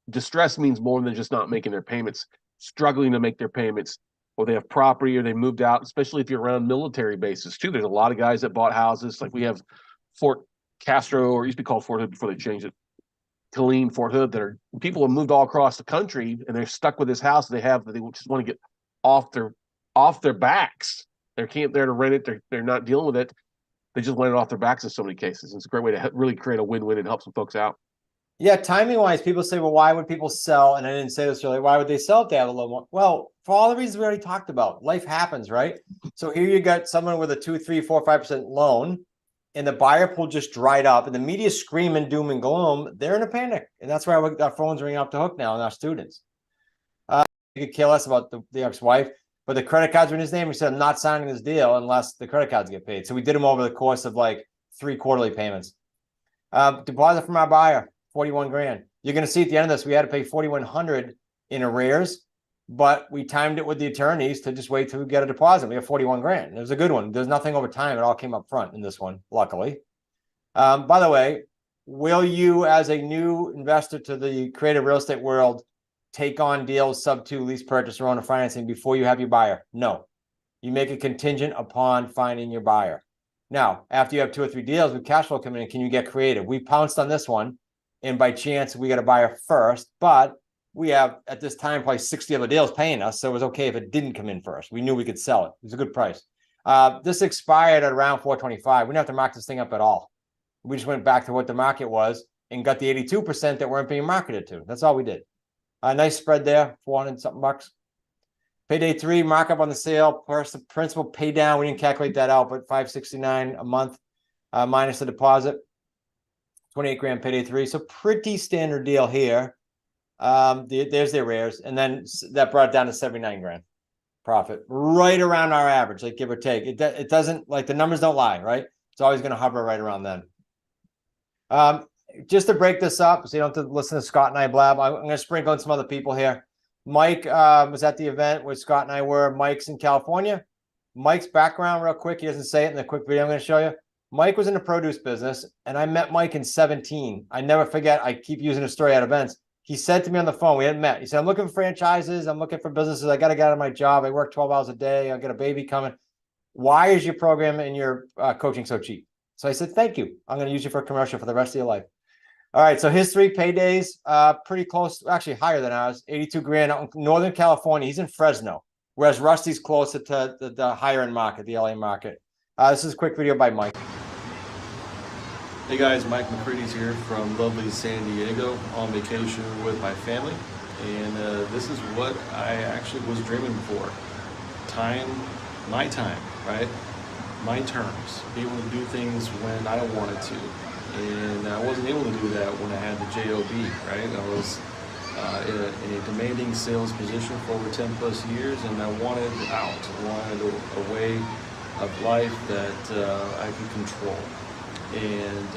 Distress means more than just not making their payments, struggling to make their payments, or they have property, or they moved out. Especially if you're around military bases too. There's a lot of guys that bought houses. Like we have Fort Castro, or it used to be called Fort Hood before they changed it. Killeen, Fort Hood, that are people have moved all across the country and they're stuck with this house they have that they just want to get off their backs. They can't there to rent it. They're not dealing with it. They just let it off their backs in so many cases. It's a great way to really create a win-win and help some folks out. Yeah, timing wise, people say, well, why would people sell? And I didn't say this earlier. Why would they sell if they have a little more? Well, for all the reasons we already talked about, life happens, right? So here you got someone with a 2, 3, 4, 5% loan, and the buyer pool just dried up, and the media screaming doom and gloom. They're in a panic, and that's why our phones ringing off the hook now, and our students. You could care less about the ex-wife, but the credit cards were in his name. We said, I'm not signing this deal unless the credit cards get paid. So we did them over the course of like 3 quarterly payments. Deposit from our buyer, 41 grand. You're going to see at the end of this, we had to pay 4,100 in arrears, but we timed it with the attorneys to just wait till we get a deposit. We have 41 grand. It was a good one. There's nothing over time. It all came up front in this one, luckily. By the way, will you, as a new investor to the creative real estate world, take on deals sub 2 lease purchase or owner financing before you have your buyer? No. You make it contingent upon finding your buyer. Now, after you have 2 or 3 deals with cash flow coming in, can you get creative? We pounced on this one, and by chance, we got a buyer first, but we have, at this time, probably 60 other deals paying us, so it was okay if it didn't come in first. We knew we could sell it. It was a good price. This expired at around 425. We didn't have to mark this thing up at all. We just went back to what the market was and got the 82% that weren't being marketed to. That's all we did. Nice spread there, 400 something bucks. Payday 3, markup on the sale, principal pay down. We didn't calculate that out, but $569 a month minus the deposit. 28 grand payday 3. So pretty standard deal here. There's the arrears. And then that brought it down to 79 grand profit, right around our average, like give or take. It doesn't, like, the numbers don't lie, right? It's always going to hover right around then. Just to break this up, so you don't have to listen to Scott and I blab, I'm going to sprinkle in some other people here. Mike was at the event where Scott and I were. Mike's in California. Mike's background, real quick, he doesn't say it in the quick video I'm going to show you. Mike was in the produce business, and I met Mike in 17. I never forget. I keep using a story at events. He said to me on the phone, we hadn't met. He said, I'm looking for franchises. I'm looking for businesses. I got to get out of my job. I work 12 hours a day. I got a baby coming. Why is your program and your coaching so cheap? So I said, thank you. I'm going to use you for a commercial for the rest of your life. All right. So his 3 paydays, pretty close, actually higher than ours, 82 grand out in Northern California. He's in Fresno, whereas Rusty's closer to the higher end market, the LA market. This is a quick video by Mike. Hey guys, Mike McCready's here from lovely San Diego on vacation with my family, and this is what I actually was dreaming for. My time, right? My terms, be able to do things when I wanted to, and I wasn't able to do that when I had the JOB, right? I was in a demanding sales position for over 10 plus years, and I wanted out, wanted a way of life that I could control. And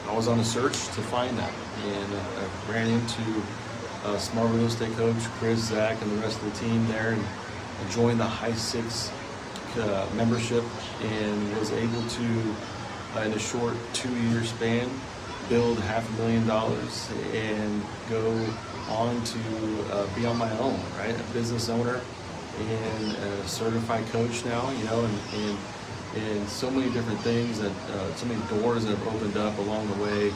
I was on a search to find that, and I ran into Smart Real Estate Coach Chris, Zach, and the rest of the team there, and joined the High Six membership, and was able to, in a short 2-year span, build $500,000 and go on to be on my own, right? A business owner and a certified coach now, you know, and so many different things that so many doors that have opened up along the way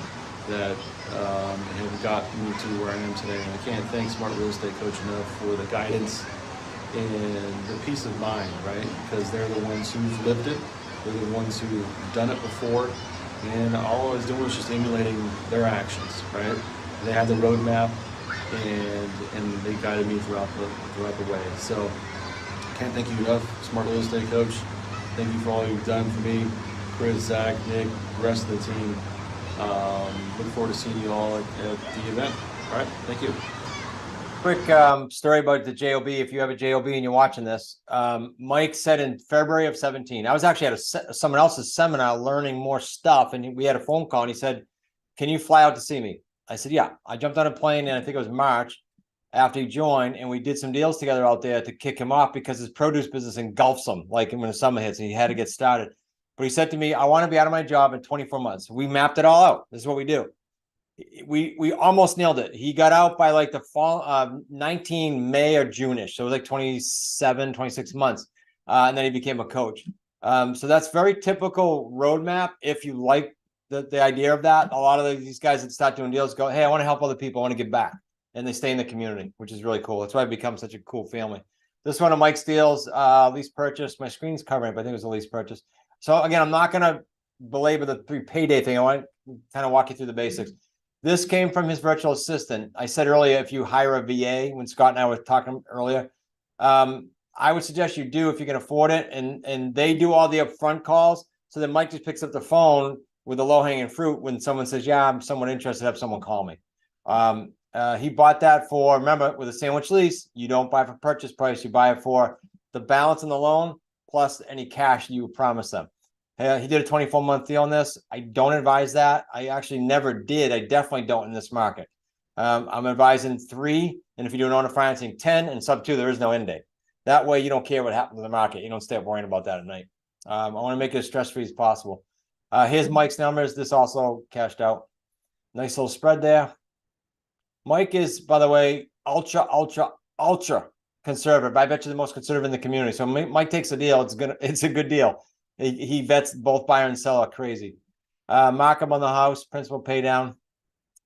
that have gotten me to where I am today. And I can't thank Smart Real Estate Coach enough for the guidance and the peace of mind, right? Because they're the ones who've lived it, they're the ones who've done it before, and all I was doing was just emulating their actions, right? They had the roadmap, and they guided me throughout the way. So can't thank you enough, Smart Real Estate Coach. Thank you for all you've done for me, Chris, Zach, Nick, the rest of the team. Look forward to seeing you all at the event. All right, thank you. Quick story about the JOB. If you have a JOB and you're watching this, Mike said in February of 17, I was actually at someone else's seminar learning more stuff, and we had a phone call, and he said, can you fly out to see me? I said, yeah. I jumped on a plane, and I think it was March after he joined, and we did some deals together out there to kick him off because his produce business engulfs him, like when the summer hits, and he had to get started. But he said to me, I want to be out of my job in 24 months. We mapped it all out. This is what we do. We almost nailed it. He got out by like the fall 19 May or June-ish. So it was like 27, 26 months. And then he became a coach. So that's very typical roadmap. If you like the idea of that, a lot of these guys that start doing deals go, hey, I want to help other people. I want to give back. And they stay in the community, which is really cool. That's why it becomes such a cool family. This one of Mike's deals, lease purchase. My screen's covering it, but I think it was a lease purchase. So again, I'm not going to belabor the 3 payday thing. I want to kind of walk you through the basics. This came from his virtual assistant. I said earlier, if you hire a VA, when Scott and I were talking earlier, I would suggest you do if you can afford it. And they do all the upfront calls. So then Mike just picks up the phone with the low-hanging fruit when someone says, yeah, I'm somewhat interested, have someone call me. He bought that for, remember, with a sandwich lease, you don't buy for purchase price, you buy it for the balance in the loan plus any cash you promise them. He did a 24-month deal on this. I don't advise that. I actually never did. I definitely don't in this market. I'm advising 3, and if you do an owner financing, 10, and sub 2, there is no end date. That way you don't care what happens to the market. You don't stay up worrying about that at night. I want to make it as stress-free as possible. Here's Mike's numbers. This also cashed out. Nice little spread there. Mike is, by the way, ultra conservative. I bet you the most conservative in the community. So Mike takes a deal. It's a good deal. He vets both buyer and seller crazy. Markup on the house, principal pay down.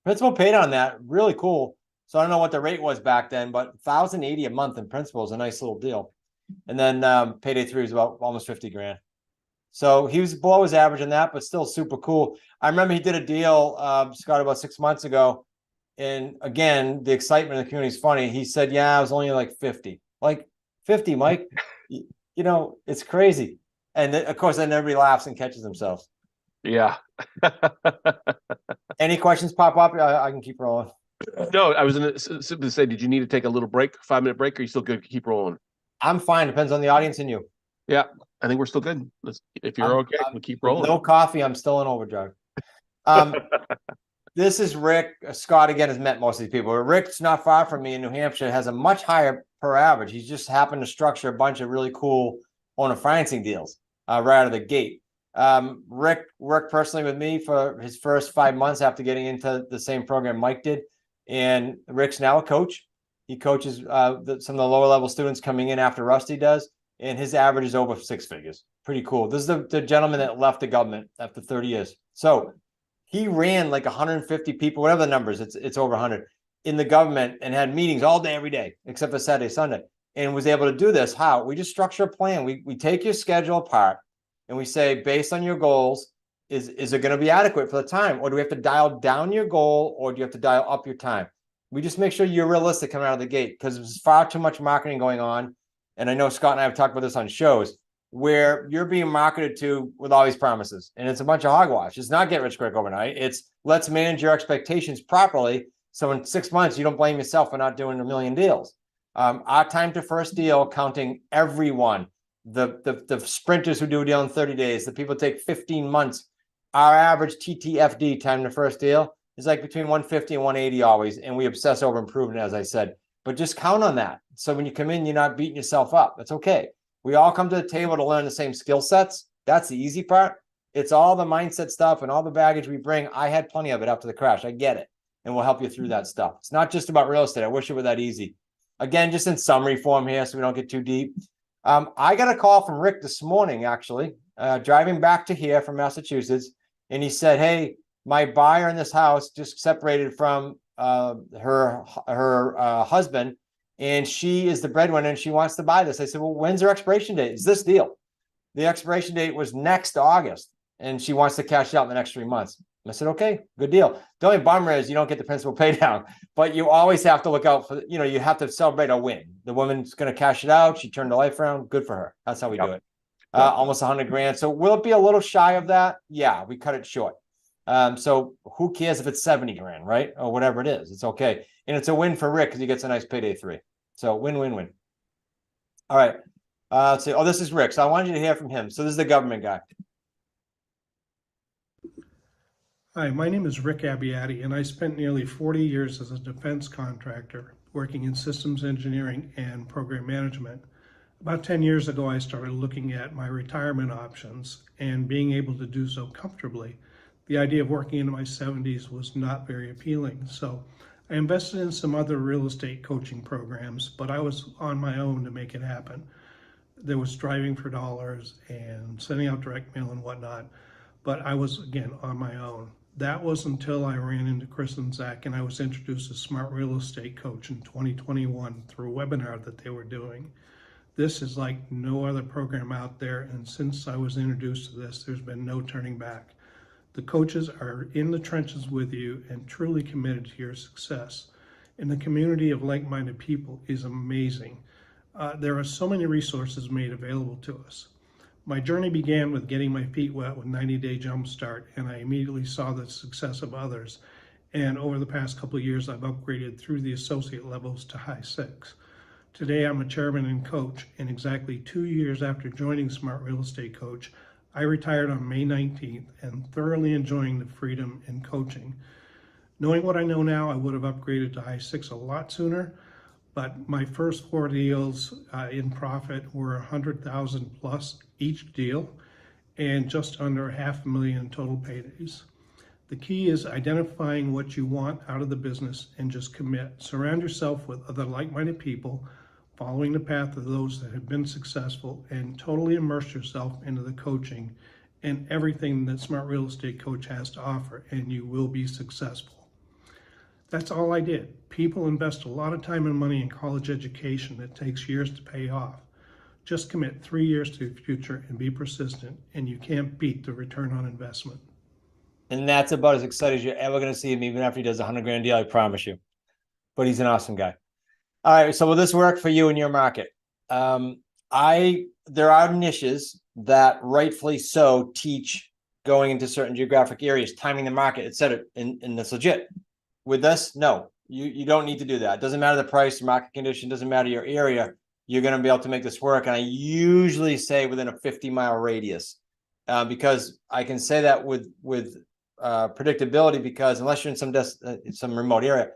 Principal pay down that, really cool. So I don't know what the rate was back then, but $1,080 a month in principal is a nice little deal. And then payday 3 is about almost 50 grand. So he was below his average in that, but still super cool. I remember he did a deal, Scott, about 6 months ago. And again, the excitement in the community is funny. He said, yeah, I was only like 50. Like 50, Mike? You know, it's crazy. And then, of course, then everybody laughs and catches themselves. Yeah. Any questions pop up? I can keep rolling. No, I was going to simply say, did you need to take a little break, 5-minute break, or are you still good to keep rolling? I'm fine. Depends on the audience and you. Yeah, I think we're still good. If you're okay, we'll keep rolling. No coffee. I'm still in overdrive. This is Rick. Scott, again, has met most of these people. Rick's not far from me in New Hampshire, has a much higher per average. He's just happened to structure a bunch of really cool owner financing deals right out of the gate. Rick worked personally with me for his first 5 months after getting into the same program Mike did. And Rick's now a coach. He coaches some of the lower level students coming in after Rusty does. And his average is over 6 figures. Pretty cool. This is the gentleman that left the government after 30 years. So he ran like 150 people, whatever the numbers, it's over 100 in the government, and had meetings all day, every day, except for Saturday, Sunday, and was able to do this. How? We just structure a plan. We take your schedule apart and we say, based on your goals, is it going to be adequate for the time? Or do we have to dial down your goal, or do you have to dial up your time? We just make sure you're realistic coming out of the gate, because there's far too much marketing going on. And I know Scott and I have talked about this on shows where you're being marketed to with all these promises, and it's a bunch of hogwash. It's not get rich quick overnight. It's let's manage your expectations properly. So in 6 months, you don't blame yourself for not doing a million deals. Our time to first deal, counting everyone, the sprinters who do a deal in 30 days, the people take 15 months. Our average TTFD, time to first deal, is like between 150 and 180 always. And we obsess over improving, as I said, but just count on that. So when you come in, you're not beating yourself up. That's okay. We all come to the table to learn the same skill sets. That's the easy part. It's all the mindset stuff and all the baggage we bring. I had plenty of it after the crash. I get it. And we'll help you through that stuff. It's not just about real estate. I wish it were that easy. Again, just in summary form here, so we don't get too deep. I got a call from Rick this morning, actually, driving back to here from Massachusetts. And he said, hey, my buyer in this house just separated from her husband, and she is the breadwinner and she wants to buy this. I said, well, when's her expiration date? It's this deal. The expiration date was next August, and she wants to cash out in the next 3 months. I said, okay, good deal. The only bummer is you don't get the principal pay down, but you always have to look out for, you have to celebrate a win. The woman's going to cash it out. She turned her life around. Good for her. That's how we do it. Almost 100 grand. So will it be a little shy of that? Yeah, we cut it short. So who cares if it's 70 grand, right? Or whatever it is. It's okay. And it's a win for Rick because he gets a nice payday 3. So win, win, win. All right. Let's see. Oh, this is Rick. So I wanted you to hear from him. So this is the government guy. Hi, my name is Rick Abbiati, and I spent nearly 40 years as a defense contractor working in systems engineering and program management. About 10 years ago, I started looking at my retirement options and being able to do so comfortably. The idea of working into my 70s was not very appealing, so I invested in some other real estate coaching programs, but I was on my own to make it happen. There was striving for dollars and sending out direct mail and whatnot, but I was, again, on my own. That was until I ran into Chris and Zach, and I was introduced as Smart Real Estate Coach in 2021 through a webinar that they were doing. This is like no other program out there, and since I was introduced to this, there's been no turning back. The coaches are in the trenches with you and truly committed to your success. And the community of like-minded people is amazing. There are so many resources made available to us. My journey began with getting my feet wet with 90-day Jumpstart, and I immediately saw the success of others. And over the past couple of years, I've upgraded through the associate levels to high 6. Today, I'm a chairman and coach, and exactly 2 years after joining Smart Real Estate Coach, I retired on May 19th and thoroughly enjoying the freedom in coaching. Knowing what I know now, I would have upgraded to high 6 a lot sooner, but my first 4 deals in profit were 100,000 plus each deal, and just under $500,000 total paydays. The key is identifying what you want out of the business and just commit. Surround yourself with other like-minded people, following the path of those that have been successful, and totally immerse yourself into the coaching and everything that Smart Real Estate Coach has to offer, and you will be successful. That's all I did. People invest a lot of time and money in college education that takes years to pay off. Just commit 3 years to your future and be persistent, and you can't beat the return on investment. And that's about as excited as you're ever going to see him, even after he does a $100,000 deal, I promise you. But he's an awesome guy. All right, so will this work for you in your market? There are niches that rightfully so teach going into certain geographic areas, timing the market, et cetera, and that's legit. With this, no, you don't need to do that. It doesn't matter the price, the market condition, doesn't matter your area. You're going to be able to make this work. And I usually say within a 50-mile radius, because I can say that with predictability, because unless you're in some remote area,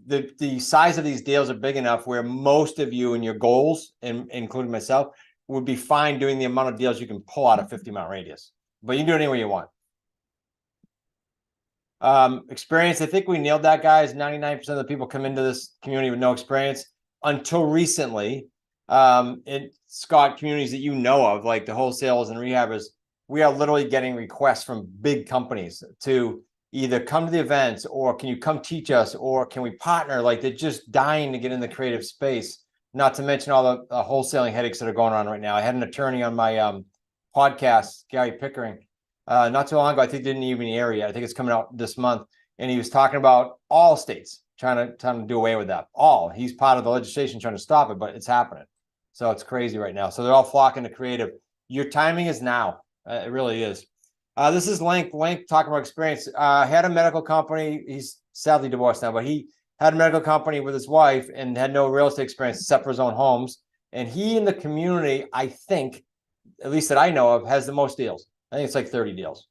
the size of these deals are big enough where most of you and your goals, including myself, would be fine doing the amount of deals you can pull out a 50-mile radius. But you can do it anywhere you want. Experience, I think we nailed that, guys. 99% of the people come into this community with no experience until recently. In Scott, communities that you know of, like the wholesalers and rehabbers, we are literally getting requests from big companies to either come to the events, or can you come teach us, or can we partner? Like, they're just dying to get in the creative space, not to mention all the wholesaling headaches that are going on right now. I had an attorney on my podcast, Gary Pickering, not too long ago. I think didn't even air yet. I think it's coming out this month. And he was talking about all states trying to do away with that. He's part of the legislation trying to stop it, but it's happening. So it's crazy right now. So they're all flocking to creative. Your timing is now. It really is. This is Link talking about experience. Had a medical company. He's sadly divorced now, but he had a medical company with his wife and had no real estate experience except for his own homes. And he in the community, I think, at least that I know of, has the most deals. I think it's like 30 deals,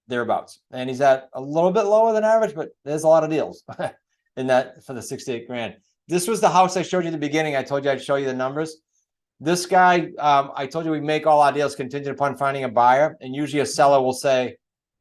thereabouts. And he's at a little bit lower than average, but there's a lot of deals in that for the 68 grand. This was the house I showed you at the beginning. I told you I'd show you the numbers. This guy, I told you we make all our deals contingent upon finding a buyer. And usually a seller will say,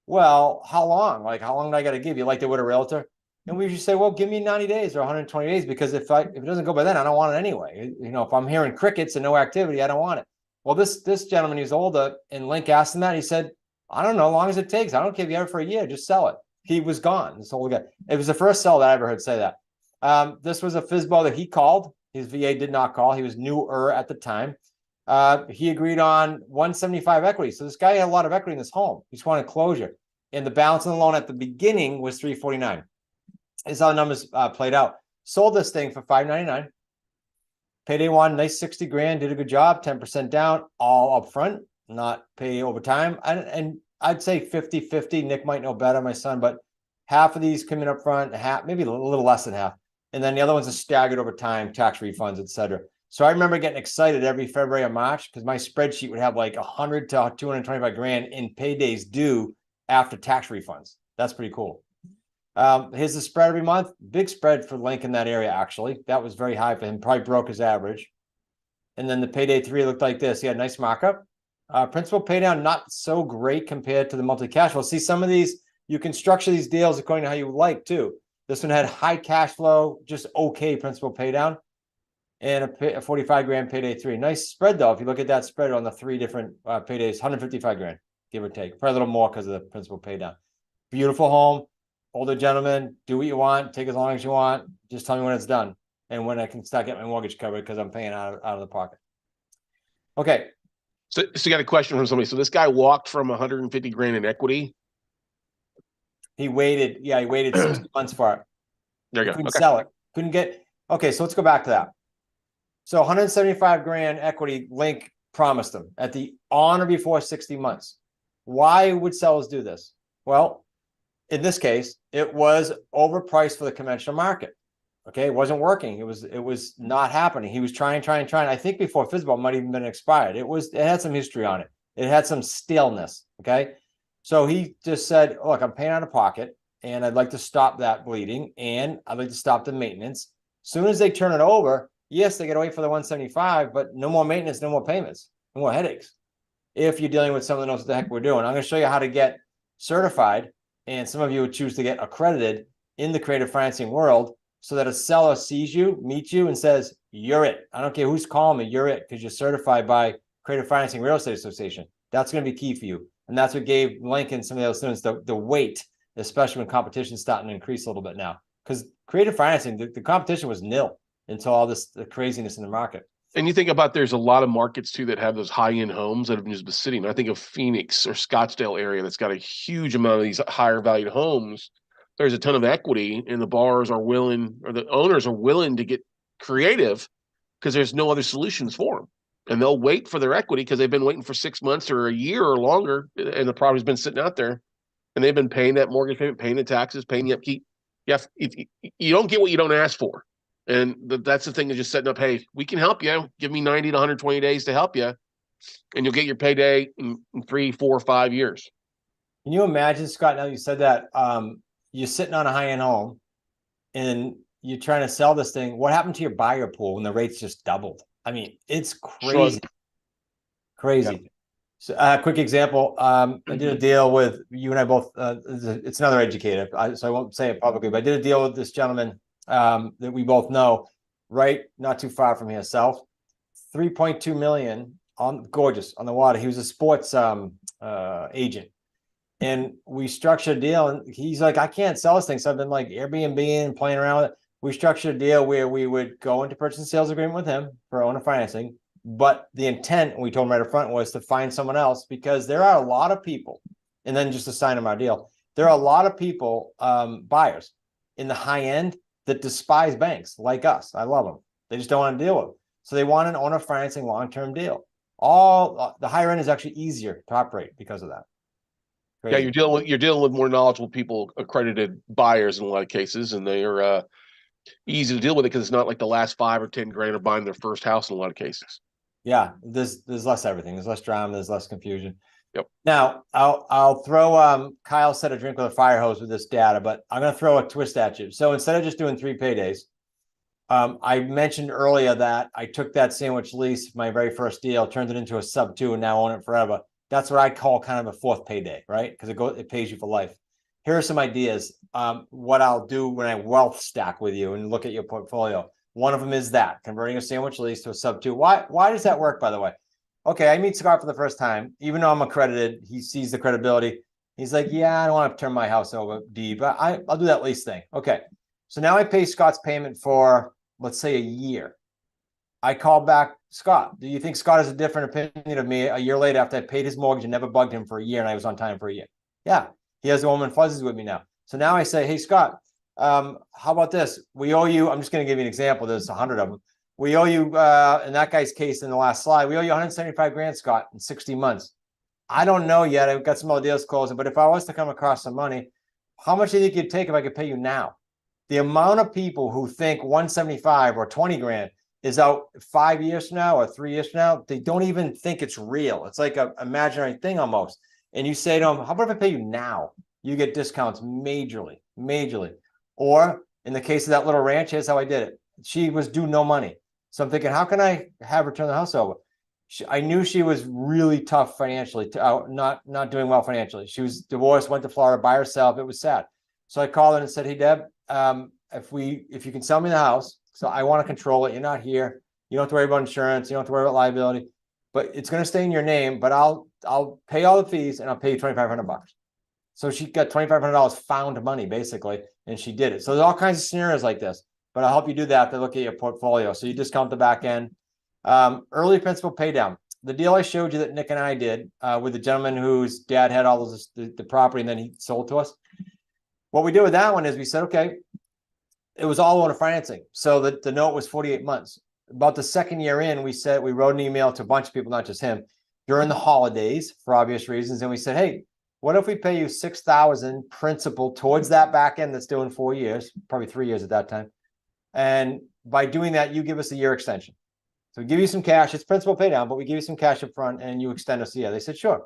well, how long? Like, how long do I got to give you? Like they would a realtor. And we usually say, well, give me 90 days or 120 days, because if it doesn't go by then, I don't want it anyway. You know, if I'm hearing crickets and no activity, I don't want it. Well, this gentleman, he's older, and Link asked him that. He said, I don't know, as long as it takes. I don't care if you have it for a year, just sell it. He was gone. This old guy. It was the first seller that I ever heard say that. This was a FSBO that he called. His VA did not call. He was newer at the time. He agreed on 175 equity. So this guy had a lot of equity in this home. He just wanted closure. And the balance on the loan at the beginning was 349. This is how the numbers played out. Sold this thing for 599. Payday one, nice 60 grand, did a good job, 10% down, all up front, not pay over time. And I'd say 50-50. Nick might know better, my son, but half of these come in up front, half, maybe a little less than half. And then the other ones are staggered over time, tax refunds, et cetera. So I remember getting excited every February or March because my spreadsheet would have like 100 to 225 grand in paydays due after tax refunds. That's pretty cool. Here's the spread every month. Big spread for Link in that area, actually. That was very high for him. Probably broke his average. And then the payday 3 looked like this. He had a nice markup. Principal pay down, not so great compared to the monthly cash flow. See, some of these, you can structure these deals according to how you like too. This one had high cash flow, just okay principal pay down, and a 45 grand payday 3. Nice spread though. If you look at that spread on the 3 different paydays, 155 grand, give or take. Probably a little more because of the principal pay down. Beautiful home, older gentleman, do what you want, take as long as you want. Just tell me when it's done. and when I can start getting my mortgage covered because I'm paying out of the pocket. Okay. So you got a question from somebody. So this guy walked from 150 grand in equity. He waited 6 months for it. There you go. Couldn't Okay. sell it. Couldn't get. Okay, so let's go back to that. So 175 grand equity Link promised him at the on or before 60 months. Why would sellers do this? Well, in this case, it was overpriced for the conventional market. Okay, it wasn't working. It was not happening. He was trying. I think before FSBO might even been expired. It had some history on it. It had some staleness. Okay, so he just said, "Look, I'm paying out of pocket, and I'd like to stop that bleeding, and I'd like to stop the maintenance. As soon as they turn it over, yes, they got to wait for the 175, but no more maintenance, no more payments, no more headaches. If you're dealing with someone that knows what the heck we're doing, I'm going to show you how to get certified, and some of you would choose to get accredited in the creative financing world." So that a seller sees you, meets you, and says, "You're it. I don't care who's calling me, you're it, because you're certified by Creative Financing Real Estate Association." That's going to be key for you. And that's what gave Lincoln, some of those students, the weight, especially when competition's starting to increase a little bit now. Because creative financing, the competition was nil until all this the craziness in the market. And you think about there's a lot of markets too that have those high-end homes that have just been sitting. I think of Phoenix or Scottsdale area that's got a huge amount of these higher valued homes. There's a ton of equity, and the borrowers are willing, or the owners are willing to get creative because there's no other solutions for them. And they'll wait for their equity because they've been waiting for 6 months or a year or longer, and the property's been sitting out there, and they've been paying that mortgage payment, paying the taxes, paying the upkeep. If you don't get what you don't ask for. And that's the thing, is just setting up, hey, we can help you. Give me 90 to 120 days to help you, and you'll get your payday in 3, 4, 5 years. Can you imagine, Scott, now you said that, you're sitting on a high-end home and you're trying to sell this thing. What happened to your buyer pool when the rates just doubled? I mean, it's crazy. Crazy. Yeah. So quick example. I did a deal with you and I both, it's another educator, so I won't say it publicly, but I did a deal with this gentleman that we both know, right? Not too far from here, south. 3.2 million on gorgeous on the water. He was a sports agent. And we structured a deal, and he's like, "I can't sell this thing." So I've been like Airbnb and playing around with it. We structured a deal where we would go into purchase and sales agreement with him for owner financing. But the intent, we told him right up front, was to find someone else, because there are a lot of people, and then just to sign him our deal, there are a lot of people, buyers in the high end that despise banks like us. I love them. They just don't want to deal with them. So they want an owner financing long-term deal. All the higher end is actually easier to operate because of that. Crazy. Yeah, you're dealing with more knowledgeable people, accredited buyers in a lot of cases, and they are easy to deal with it because it's not like the last 5 or 10 grand of buying their first house in a lot of cases. Yeah, there's less everything. There's less drama. There's less confusion. Yep. Now I'll throw Kyle said a drink with a fire hose with this data, but I'm going to throw a twist at you. So instead of just doing 3 paydays, I mentioned earlier that I took that sandwich lease, my very first deal, turned it into a sub 2, and now own it forever. That's what I call kind of a 4th payday, right? Because it pays you for life. Here are some ideas. What I'll do when I wealth stack with you and look at your portfolio. One of them is that converting a sandwich lease to a sub 2. Why does that work, by the way? Okay, I meet Scott for the first time. Even though I'm accredited, he sees the credibility. He's like, "Yeah, I don't want to turn my house over deed, but I'll do that lease thing." Okay, so now I pay Scott's payment for, let's say, a year. I call back, "Scott, do you think Scott has a different opinion of me a year later after I paid his mortgage and never bugged him for a year and I was on time for a year?" Yeah, he has the woman fuzzies with me now. So now I say, "Hey, Scott, how about this? We owe you," I'm just going to give you an example. There's 100 of them. "We owe you," in that guy's case in the last slide, "we owe you 175 grand, Scott, in 60 months. I don't know yet. I've got some other deals closing, but if I was to come across some money, how much do you think you'd take if I could pay you now?" The amount of people who think 175 or 20 grand is out 5 years from now or 3 years from now, they don't even think it's real. It's like an imaginary thing almost. And you say to them, "How about if I pay you now?" You get discounts majorly. Or in the case of that little ranch, here's how I did it. She was due no money. So I'm thinking, how can I have her turn the house over? I knew she was really tough financially, not doing well financially. She was divorced, went to Florida by herself. It was sad. So I called her and said, "Hey, Deb, if you can sell me the house, so I want to control it. You're not here. You don't have to worry about insurance. You don't have to worry about liability, but it's going to stay in your name, but I'll pay all the fees and I'll pay you $2,500. So she got $2,500 found money basically, and she did it. So there's all kinds of scenarios like this, but I'll help you do that to look at your portfolio. So you discount the back end. Early principal pay down. The deal I showed you that Nick and I did with the gentleman whose dad had all of the property and then he sold to us. What we did with that one is we said, okay, it was all owner financing. So the note was 48 months. About the second year in, we wrote an email to a bunch of people, not just him, during the holidays for obvious reasons. And we said, hey, what if we pay you $6,000 principal towards that back end that's due in 4 years, probably 3 years at that time. And by doing that, you give us a year extension. So we give you some cash. It's principal pay down, but we give you some cash up front and you extend us a year. They said, sure.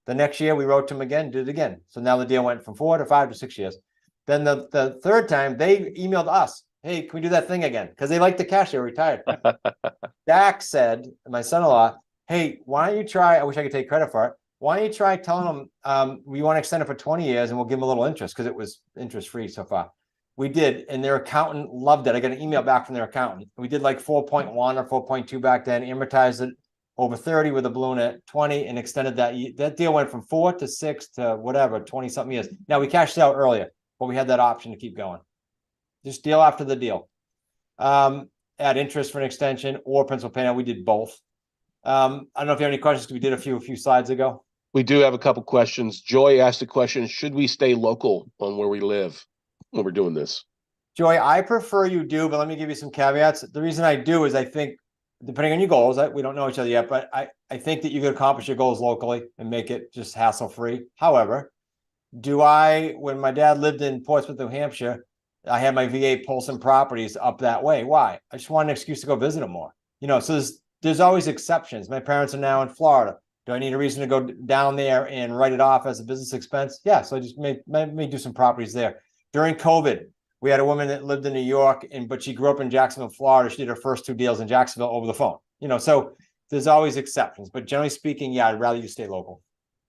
The next year we wrote to them again, did it again. So now the deal went from 4 to 5 to 6 years. Then the third time they emailed us, hey, can we do that thing again? Because they like the cash, they were retired. Dak said, my son-in-law, hey, why don't you try, I wish I could take credit for it. Why don't you try telling them we want to extend it for 20 years and we'll give them a little interest because it was interest-free so far. We did, and their accountant loved it. I got an email back from their accountant. We did like 4.1 or 4.2 back then, amortized it over 30 with a balloon at 20 and extended that. That deal went from 4 to 6 to whatever, 20-something years. Now, we cashed out earlier, but we had that option to keep going. Just deal after the deal. Add interest for an extension or principal payment. We did both. I don't know if you have any questions because we did a few slides ago. We do have a couple questions. Joy asked the question, should we stay local on where we live when we're doing this? Joy, I prefer you do, but let me give you some caveats. The reason I do is I think, depending on your goals, we don't know each other yet, but I think that you could accomplish your goals locally and make it just hassle-free. However, when my dad lived in Portsmouth, New Hampshire, I had my VA pull some properties up that way. Why? I just want an excuse to go visit them more. So there's always exceptions. My parents are now in Florida. Do I need a reason to go down there and write it off as a business expense? Yeah, so I just may do some properties there. During COVID, we had a woman that lived in New York, but she grew up in Jacksonville, Florida. She did her first 2 deals in Jacksonville over the phone. So there's always exceptions. But generally speaking, yeah, I'd rather you stay local.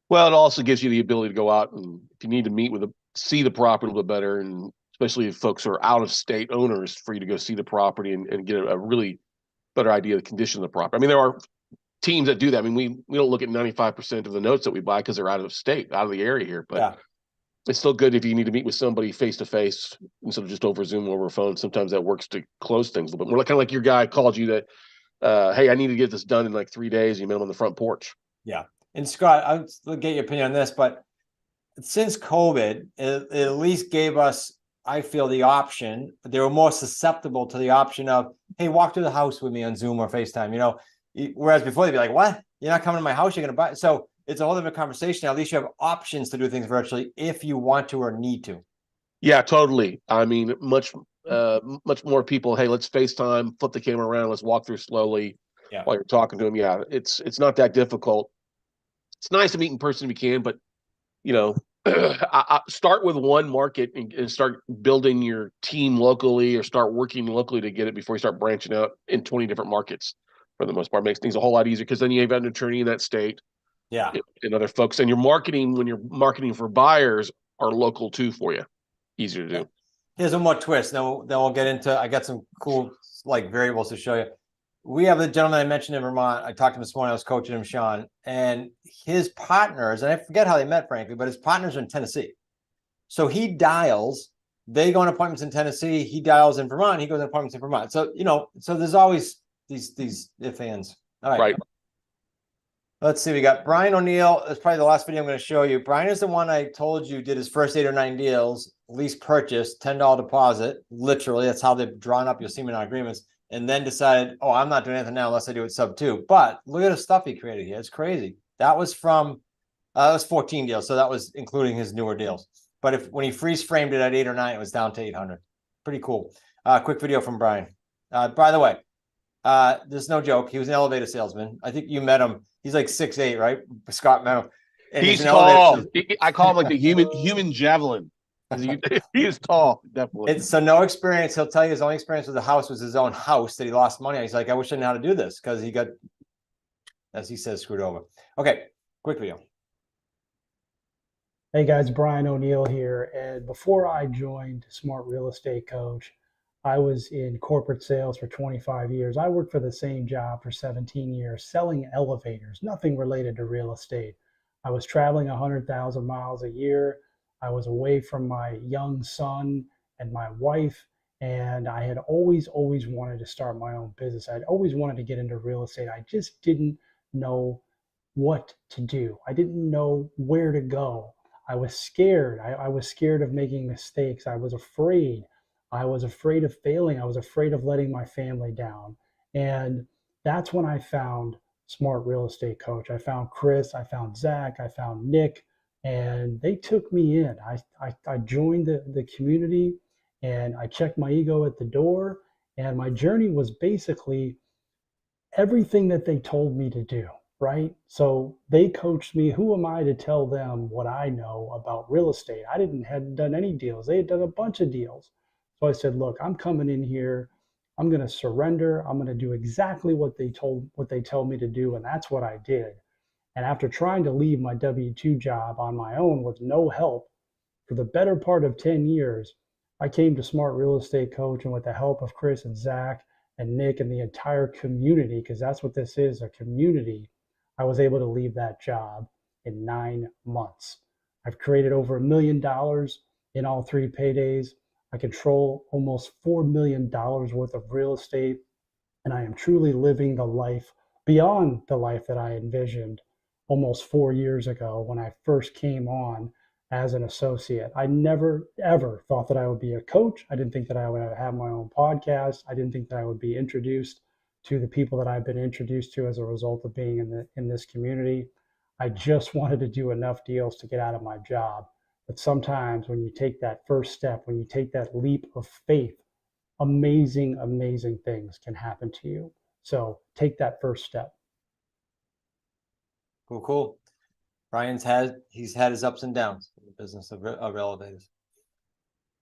Well, it also gives you the ability to go out and if you need to see the property a little bit better, and especially if folks are out of state owners, for you to go see the property and get a really better idea of the condition of the property. I mean, there are teams that do that. I mean, we don't look at 95% of the notes that we buy because they're out of state, out of the area here, but yeah. It's still good if you need to meet with somebody face to face instead of just over Zoom or over phone. Sometimes that works to close things a little bit more. Kind of like your guy called you that, hey, I need to get this done in like 3 days. You met him on the front porch. Yeah. And Scott, I'll get your opinion on this, but since COVID, it at least gave us, I feel, the option. They were more susceptible to the option of, hey, walk through the house with me on Zoom or FaceTime, whereas before they'd be like, what? You're not coming to my house, you're going to buy. So it's a whole different conversation. At least you have options to do things virtually if you want to or need to. Yeah, totally. I mean, much more people, hey, let's FaceTime, flip the camera around, let's walk through slowly while you're talking to them. Yeah, it's not that difficult. It's nice to meet in person if you can, but I start with one market and start building your team locally or start working locally to get it before you start branching out in 20 different markets. For the most part, makes things a whole lot easier because then you have an attorney in that state. Yeah. And other folks. And when you're marketing for buyers, are local too for you. Easier to do. Here's one more twist. Then we'll get into, I got some cool variables to show you. We have a gentleman I mentioned in Vermont. I talked to him this morning. I was coaching him, Sean, and his partners, and I forget how they met, frankly, but his partners are in Tennessee. So he dials, they go on appointments in Tennessee. He dials in Vermont. He goes on appointments in Vermont. So, so there's always these if ands. All right. Right. Let's see. We got Brian O'Neill. That's probably the last video I'm going to show you. Brian is the one I told you did his first 8 or 9 deals, lease purchase, $10 deposit. Literally, that's how they've drawn up. You'll see them in our agreements. And then decided, oh, I'm not doing anything now unless I do it sub 2. But look at the stuff he created here. It's crazy. That was from, that was 14 deals. So that was including his newer deals. But when he freeze framed it at 8 or 9, it was down to 800. Pretty cool. Quick video from Brian. By the way, this is no joke. He was an elevator salesman. I think you met him. He's like 6'8", right? Scott met him. And he's tall. I call him like the human javelin. He is tall, definitely. So no experience. He'll tell you his only experience with the house was his own house that he lost money on. He's like, I wish I knew how to do this because he got, as he says, screwed over. Okay, quick video. Hey guys, Brian O'Neill here. And before I joined Smart Real Estate Coach, I was in corporate sales for 25 years. I worked for the same job for 17 years, selling elevators, nothing related to real estate. I was traveling 100,000 miles a year. I was away from my young son and my wife, And I had always wanted to start my own business. I'd always wanted to get into real estate. I just didn't know what to do. I didn't know where to go. I was scared. I was scared of making mistakes. I was afraid. I was afraid of failing. I was afraid of letting my family down. And that's when I found Smart Real Estate Coach. I found Chris, I found Zach, I found Nick, and they took me in. I joined the community, and I checked my ego at the door. And my journey was basically everything that they told me to do, right? So they coached me. Who am I to tell them what I know about real estate? Hadn't done any deals. They had done a bunch of deals. So I said, look, I'm coming in here. I'm going to surrender. I'm going to do exactly what they tell me to do. And that's what I did. And after trying to leave my W-2 job on my own with no help for the better part of 10 years, I came to Smart Real Estate Coach, and with the help of Chris and Zach and Nick and the entire community, because that's what this is, a community, I was able to leave that job in 9 months. I've created over $1 million in all 3 paydays. I control almost $4 million worth of real estate, and I am truly living the life beyond the life that I envisioned almost 4 years ago when I first came on as an associate. I never, ever thought that I would be a coach. I didn't think that I would have my own podcast. I didn't think that I would be introduced to the people that I've been introduced to as a result of being in this community. I just wanted to do enough deals to get out of my job. But sometimes when you take that first step, when you take that leap of faith, amazing, amazing things can happen to you. So take that first step. Cool. Brian's had his ups and downs in the business of elevators.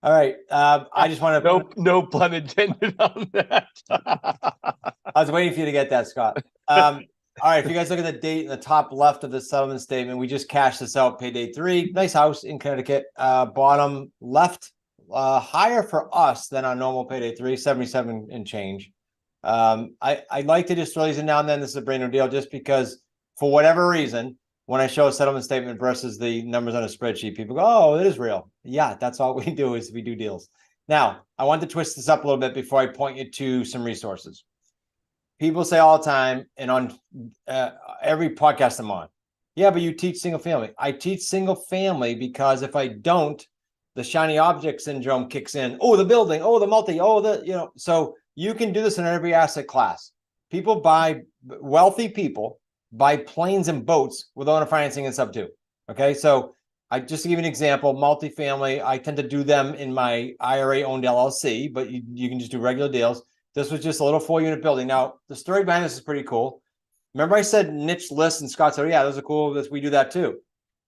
All right. I just want to no pun intended on that. I was waiting for you to get that, Scott. All right. If you guys look at the date in the top left of the settlement statement, we just cashed this out, payday 3. Nice house in Connecticut. Bottom left, higher for us than our normal payday 3, 77 and change. I like to just throw these in now and then. This is a brand new deal just because for whatever reason, when I show a settlement statement versus the numbers on a spreadsheet, people go, oh, it is real. Yeah, that's all we do is we do deals. Now, I want to twist this up a little bit before I point you to some resources. People say all the time, and on every podcast I'm on, yeah, but you teach single family. I teach single family because if I don't, the shiny object syndrome kicks in. Oh, the building, oh, the multi, oh, so you can do this in every asset class. Wealthy people buy planes and boats with owner financing and sub 2. Okay, so I just to give you an example, multifamily, I tend to do them in my IRA owned LLC, but you can just do regular deals. This was just a little 4-unit building. Now, the story behind this is pretty cool. Remember I said niche lists, and Scott said, oh, yeah, those are cool. We do that too.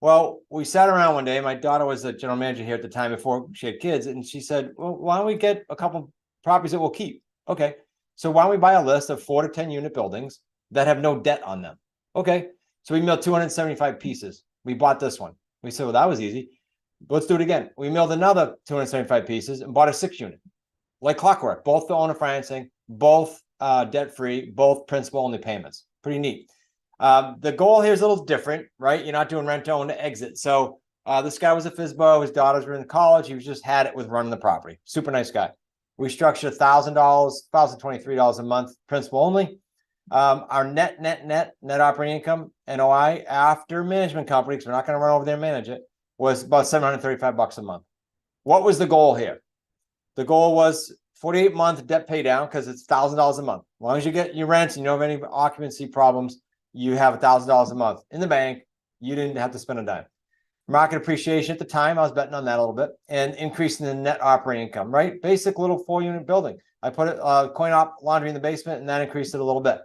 Well, we sat around one day. My daughter was the general manager here at the time before she had kids. And she said, well, why don't we get a couple properties that we'll keep? Okay. So why don't we buy a list of 4 to 10 unit buildings that have no debt on them? Okay. So we milled 275 pieces. We bought this one. We said, well, that was easy. Let's do it again. We milled another 275 pieces and bought a 6-unit. Like clockwork, both the owner financing, both debt-free, both principal-only payments. Pretty neat. The goal here is a little different, right? You're not doing rent-to-own to exit. So this guy was a FSBO. His daughters were in college. He was just had it with running the property. Super nice guy. We structured $1,000, $1,023 a month, principal only. Our net operating income, NOI, after management company, because we're not going to run over there and manage it, was about $735 a month. What was the goal here? The goal was 48-month debt pay down because it's $1,000 a month. As long as you get your rents and you don't have any occupancy problems, you have $1,000 a month in the bank. You didn't have to spend a dime. Market appreciation at the time, I was betting on that a little bit, and increasing the net operating income, right? Basic little 4-unit building. I put coin op laundry in the basement, and that increased it a little bit.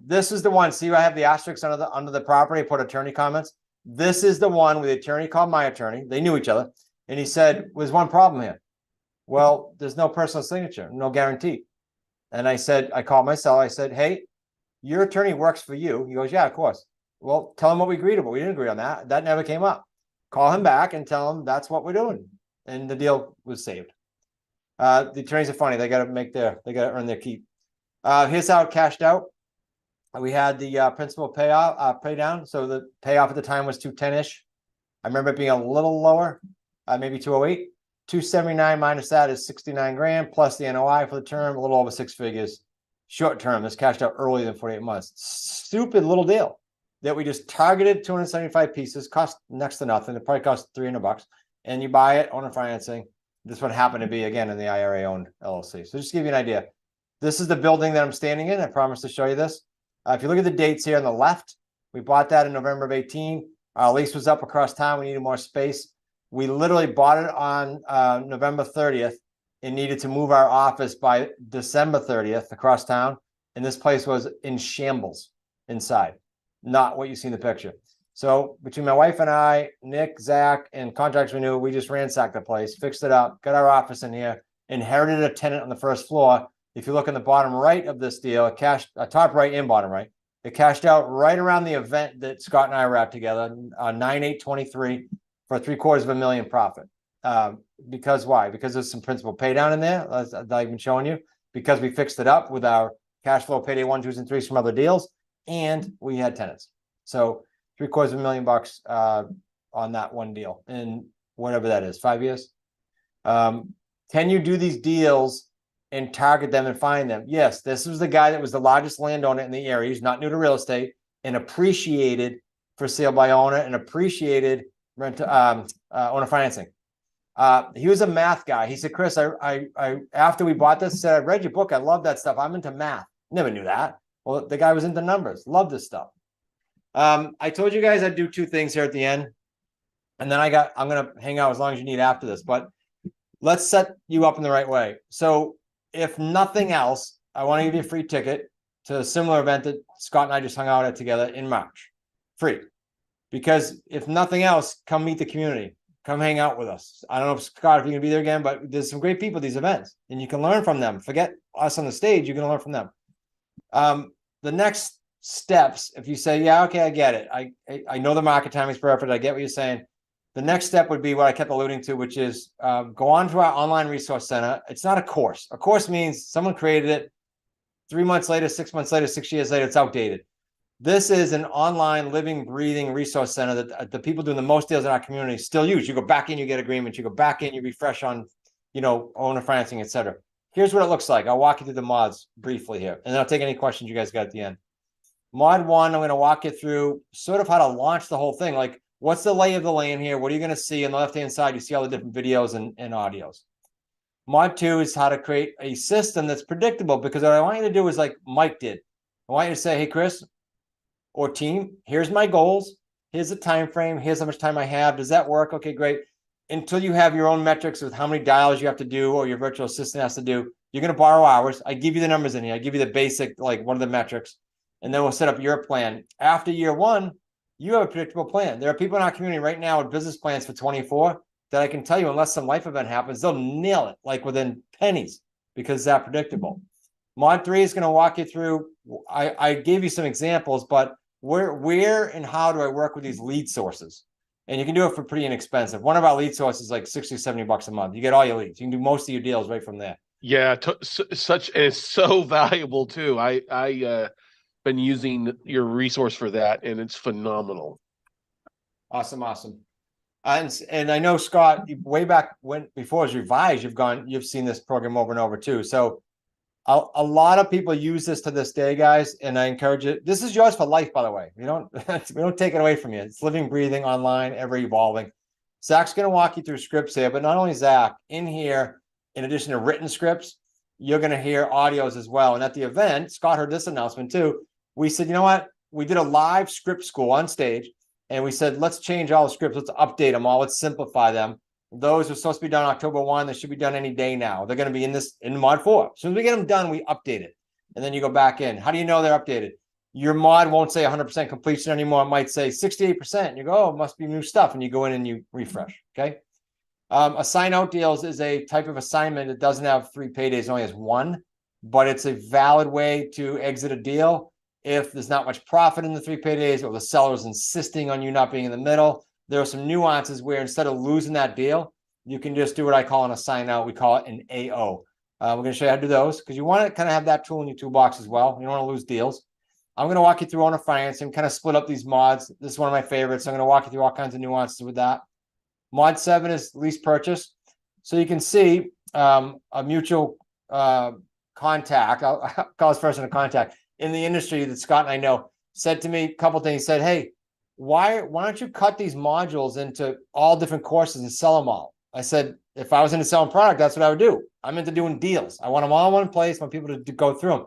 This is the one. See, I have the asterisks under the property. I put attorney comments. This is the one where the attorney called my attorney. They knew each other, and he said, "There's one problem here." Well, there's no personal signature, no guarantee. And I called my seller. I said, hey, your attorney works for you. He goes, yeah, of course. Well, tell him what we agreed to, but we didn't agree on that. That never came up. Call him back and tell him that's what we're doing. And the deal was saved. The attorneys are funny. They got to earn their keep. Here's how it cashed out. We had the principal pay down. So the payoff at the time was 210-ish. I remember it being a little lower, maybe 208. 279 minus that is 69 grand plus the NOI for the term, a little over 6 figures. Short term, this cashed out earlier than 48 months. Stupid little deal that we just targeted 275 pieces, cost next to nothing. It probably cost $300, and you buy it, owner financing. This one happened to be, again, in the IRA owned LLC. So just to give you an idea, this is the building that I'm standing in. I promised to show you this. If you look at the dates here on the left, we bought that in November of 18. Our lease was up across town. We needed more space. We literally bought it on November 30th and needed to move our office by December 30th across town. And this place was in shambles inside, not what you see in the picture. So between my wife and I, Nick, Zach, and contracts we knew, we just ransacked the place, fixed it up, got our office in here, inherited a tenant on the first floor. If you look in the bottom right of this deal, it cashed, top right and bottom right, it cashed out right around the event that Scott and I were at together, 9/8/23, for $750,000 profit. Because why? Because there's some principal pay down in there, as I've been showing you, because we fixed it up with our cash flow payday 1, 2s, and 3s from other deals, and we had tenants. So $750,000 on that one deal, and whatever that is, 5 years. Can you do these deals and target them and find them? Yes, this was the guy that was the largest landowner in the area. He's not new to real estate and appreciated for sale by owner and appreciated rent owner financing. He was a math guy. He said, Chris, I after we bought this, said, I read your book. I love that stuff. I'm into math. Never knew that. Well, the guy was into numbers. Loved this stuff. I told you guys I'd do 2 things here at the end. And then I'm going to hang out as long as you need after this, but let's set you up in the right way. So if nothing else, I want to give you a free ticket to a similar event that Scott and I just hung out at together in March. Free. Because if nothing else, come meet the community. Come hang out with us. I don't know if Scott, if you're gonna be there again, but there's some great people at these events and you can learn from them. Forget us on the stage, you can learn from them. The next steps, if you say, yeah, okay, I get it. I know the market timing is perfect. I get what you're saying. The next step would be what I kept alluding to, which is go on to our online resource center. It's not a course. A course means someone created it 3 months later, 6 months later, 6 years later, it's outdated. This is an online living, breathing resource center that the people doing the most deals in our community still use. You go back in, you get agreements. You go back in, you refresh on, owner financing, etc. Here's what it looks like. I'll walk you through the mods briefly here, and then I'll take any questions you guys got at the end. Mod 1, I'm going to walk you through sort of how to launch the whole thing. Like, what's the lay of the land here? What are you going to see on the left-hand side? You see all the different videos and audios. Mod 2 is how to create a system that's predictable, because what I want you to do is like Mike did. I want you to say, hey, Chris, or team, here's my goals, here's the time frame, here's how much time I have. Does that work? Okay, great. Until you have your own metrics with how many dials you have to do or your virtual assistant has to do, you're going to borrow hours. I give you the numbers in here. I give you the basic, like, what are the metrics, and then we'll set up your plan. After year 1, you have a predictable plan. There are people in our community right now with business plans for 24 that I can tell you, unless some life event happens, they'll nail it like within pennies because it's that predictable. Mod 3 is going to walk you through. I gave you some examples, but where and how do I work with these lead sources? And you can do it for pretty inexpensive. One of our lead sources is like $60, $70 a month. You get all your leads. You can do most of your deals right from there. Yeah, it's so valuable too. I been using your resource for that, and it's phenomenal. Awesome. And I know, Scott, way back when, before it was revised, you've seen this program over and over too. So a lot of people use this to this day, guys, and I encourage it. This is yours for life, by the way. We don't take it away from you. It's living, breathing, online, ever evolving. Zach's going to walk you through scripts here, but not only Zach, in here, in addition to written scripts, you're going to hear audios as well. And at the event, Scott heard this announcement too. We said, you know what? We did a live script school on stage, and we said, let's change all the scripts. Let's update them all. Let's simplify them. Those are supposed to be done October 1. They should be done any day now. They're going to be in mod 4. As soon as we get them done, we update it. And then you go back in. How do you know they're updated? Your mod won't say 100% completion anymore. It might say 68%. And you go, oh, it must be new stuff. And you go in and you refresh. Okay. Assign out deals is a type of assignment that doesn't have 3 paydays. It only has 1, but it's a valid way to exit a deal if there's not much profit in the 3 paydays, or the seller is insisting on you not being in the middle. There are some nuances where instead of losing that deal, you can just do what I call an assign out. We call it an AO. We're going to show you how to do those because you want to kind of have that tool in your toolbox as well. You don't want to lose deals. I'm going to walk you through owner financing, kind of split up these mods. This is one of my favorites. I'm going to walk you through all kinds of nuances with that. Mod 7 is lease purchase. So you can see a mutual contact, I'll call this person a contact in the industry that Scott and I know, said to me a couple of things. He said, hey, why don't you cut these modules into all different courses and sell them all? I said, if I was into selling product, that's what I would do. I'm into doing deals. I want them all in one place. I want people to go through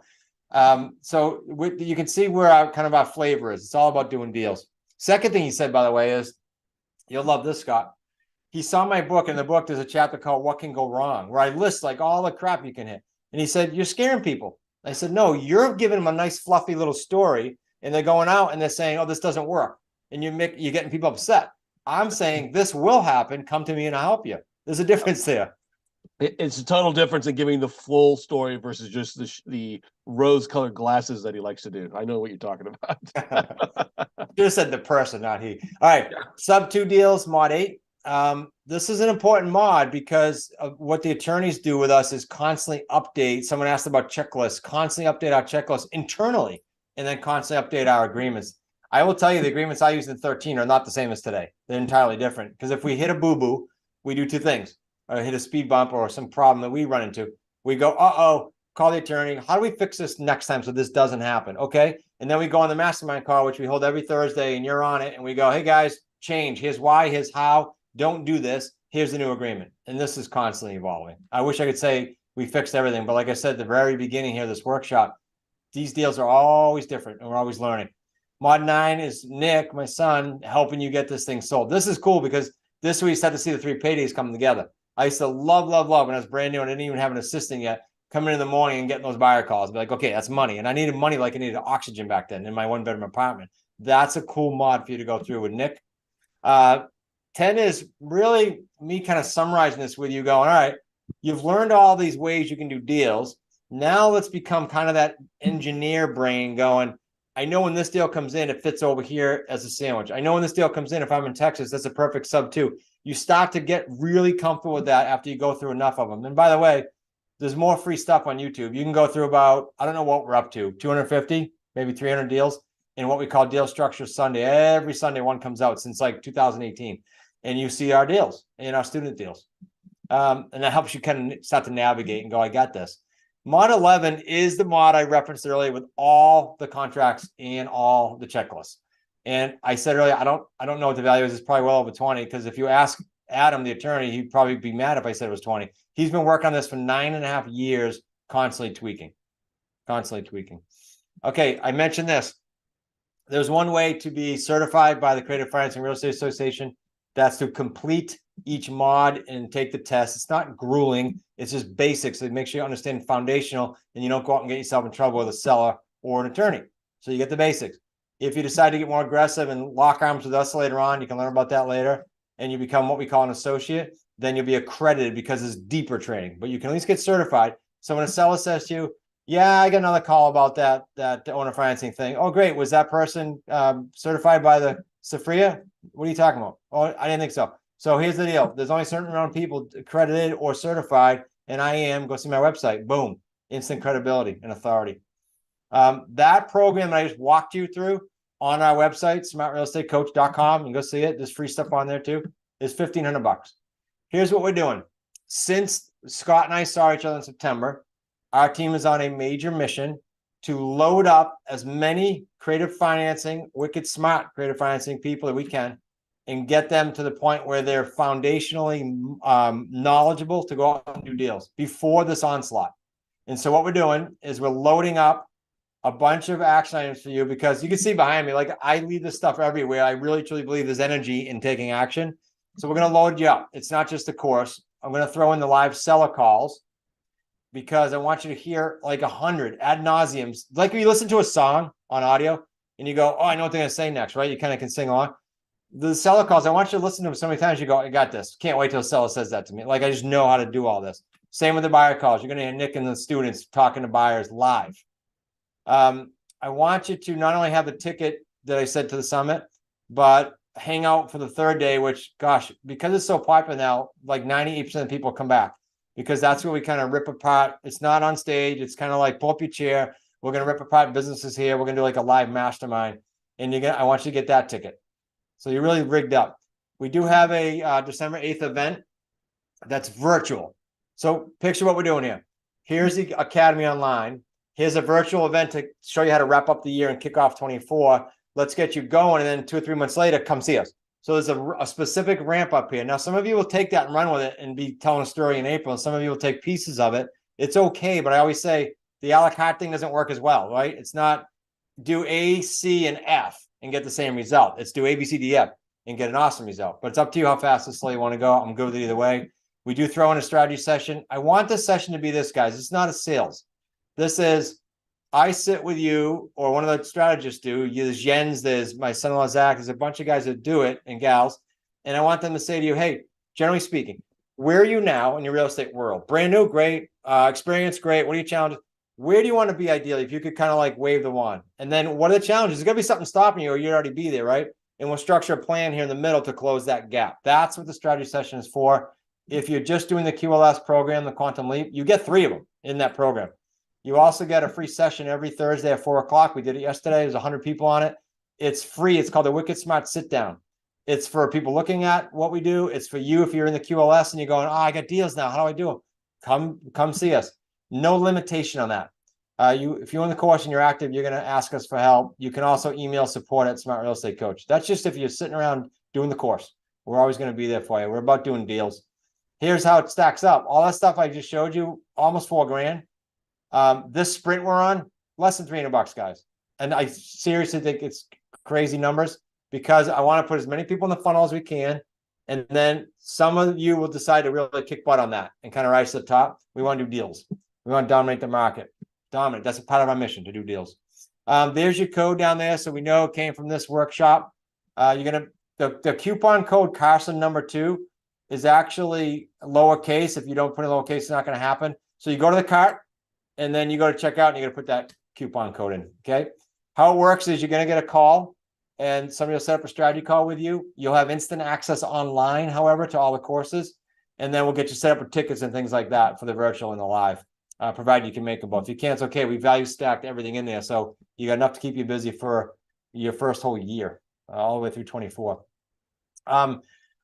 them. So you can see where our flavor is. It's all about doing deals. Second thing he said, by the way, is you'll love this, Scott. He saw my book. In the book, there's a chapter called What Can Go Wrong, where I list like all the crap you can hit. And he said, you're scaring people. I said, no, you're giving them a nice fluffy little story, and they're going out and they're saying, oh, this doesn't work. And you're getting people upset. I'm saying this will happen. Come to me and I'll help you. There's a difference there. It's a total difference in giving the full story versus just the rose-colored glasses that he likes to do. I know what you're talking about. Just said the person, not he. All right, sub 2 deals, mod 8. This is an important mod because of what the attorneys do with us is constantly update. Someone asked about checklists, constantly update our checklists internally, and then constantly update our agreements. I will tell you the agreements I used in 13 are not the same as today. They're entirely different because if we hit a boo-boo, we do 2 things. Or hit a speed bump or some problem that we run into. We go, uh-oh, call the attorney. How do we fix this next time so this doesn't happen? Okay. And then we go on the mastermind call, which we hold every Thursday, and you're on it. And we go, hey, guys, change. Here's why, here's how. Don't do this. Here's the new agreement. And this is constantly evolving. I wish I could say we fixed everything. But like I said, at the very beginning here, this workshop, these deals are always different and we're always learning. Mod 9 is Nick, my son, helping you get this thing sold. This is cool because this week had to see the 3 paydays coming together. I used to love when I was brand new and I didn't even have an assistant yet, coming in the morning and getting those buyer calls. Be like, okay, that's money. And I needed money like I needed oxygen back then in my 1-bedroom apartment. That's a cool mod for you to go through with Nick. 10 is really me kind of summarizing this with you going, all right, you've learned all these ways you can do deals. Now let's become kind of that engineer brain going, I know when this deal comes in, it fits over here as a sandwich. I know when this deal comes in, if I'm in Texas, that's a perfect sub 2. You start to get really comfortable with that after you go through enough of them. And by the way, there's more free stuff on YouTube. You can go through about, I don't know what we're up to, 250, maybe 300 deals in what we call Deal Structure Sunday. Every Sunday one comes out since like 2018. And you see our deals and our student deals. And that helps you kind of start to navigate and go, I got this. Mod 11 is the mod I referenced earlier with all the contracts and all the checklists. And I said earlier, I don't know what the value is. It's probably well over 20 because if you ask Adam, the attorney, he'd probably be mad if I said it was 20. He's been working on this for 9.5 years, constantly tweaking. Okay, I mentioned this. There's one way to be certified by the Creative Financing Real Estate Association. That's to complete each mod and take the test. It's not grueling. It's just basics. So make sure you understand foundational and you don't go out and get yourself in trouble with a seller or an attorney. So you get the basics. If you decide to get more aggressive and lock arms with us later on, you can learn about that later, and you become what we call an associate, then you'll be accredited because it's deeper training. But you can at least get certified. So when a seller says to you, yeah, I got another call about that owner financing thing. Oh, great. Was that person certified by the SFRIA? What are you talking about? Oh, I didn't think so. So here's the deal. There's only a certain amount of people accredited or certified, and I am. Go see my website. Boom. Instant credibility and authority. That program that I just walked you through on our website, smartrealestatecoach.com, you can go see it. There's free stuff on there too. Is $1,500. Here's what we're doing. Since Scott and I saw each other in September, our team is on a major mission to load up as many creative financing, wicked smart creative financing people that we can and get them to the point where they're foundationally knowledgeable to go out and do deals before this onslaught. And so what we're doing is we're loading up a bunch of action items for you because you can see behind me, like I leave this stuff everywhere. I really, truly believe there's energy in taking action. So we're going to load you up. It's not just a course. I'm going to throw in the live seller calls because I want you to hear like 100 ad nauseums. Like when you listen to a song on audio and you go, oh, I know what they're going to say next, right? You kind of can sing along. The seller calls, I want you to listen to them so many times you go, I got this. Can't wait till a seller says that to me. Like I just know how to do all this. Same with the buyer calls. You're going to hear Nick and the students talking to buyers live. I want you to not only have the ticket that I said to the summit, but hang out for the third day, which, gosh, because it's so popular now, like 98% of people come back because that's where we kind of rip apart. It's not on stage. It's kind of like pull up your chair. We're going to rip apart businesses here. We're going to do like a live mastermind. And I want you to get that ticket. So you're really rigged up. We do have a December 8th event. That's virtual. So picture what we're doing here. Here's the Academy Online. Here's a virtual event to show you how to wrap up the year and kick off 24. Let's get you going. And then 2 or 3 months later, come see us. So there's a specific ramp up here. Now, some of you will take that and run with it and be telling a story in April. And some of you will take pieces of it. It's okay. But I always say the a la carte thing doesn't work as well, right? It's not do A, C, and F and get the same result. It's do A, B, C, D, F and get an awesome result. But it's up to you how fast and slow you want to go. I'm good with it either way. We do throw in a strategy session. I want this session to be this, guys. It's not a sales. This is, I sit with you, or one of the strategists do. There's Jens, there's my son-in-law, Zach. There's a bunch of guys that do it, and gals. And I want them to say to you, hey, generally speaking, where are you now in your real estate world? Brand new, great. Experience, great. What are your challenges? Where do you want to be ideally? If you could kind of like wave the wand. And then what are the challenges? There's going to be something stopping you, or you'd already be there, right? And we'll structure a plan here in the middle to close that gap. That's what the strategy session is for. If you're just doing the QLS program, the Quantum Leap, you get 3 of them in that program. You also get a free session every Thursday at 4 o'clock. We did it yesterday. There's 100 people on it. It's free. It's called the Wicked Smart Sit Down. It's for people looking at what we do. It's for you if you're in the QLS and you're going, oh, I got deals now. How do I do them? Come see us. No limitation on that. If you're in the course and you're active, you're going to ask us for help. You can also email support@Smart Real Estate Coach. That's just if you're sitting around doing the course. We're always going to be there for you. We're about doing deals. Here's how it stacks up. All that stuff I just showed you, almost $4 grand. This sprint we're on, less than $300, guys. And I seriously think it's crazy numbers because I want to put as many people in the funnel as we can. And then some of you will decide to really kick butt on that and kind of rise to the top. We want to do deals. We want to dominate the market. Dominate. That's a part of our mission, to do deals. There's your code down there. So we know it came from this workshop. The coupon code Carson #2 is actually lowercase. If you don't put in lowercase, it's not going to happen. So you go to the cart and then you go to checkout and you're going to put that coupon code in. Okay. How it works is you're going to get a call and somebody will set up a strategy call with you. You'll have instant access online, however, to all the courses. And then we'll get you set up with tickets and things like that for the virtual and the live, provided you can make them both. If you can't, it's okay. We value stacked everything in there. So you got enough to keep you busy for your first whole year, all the way through 24.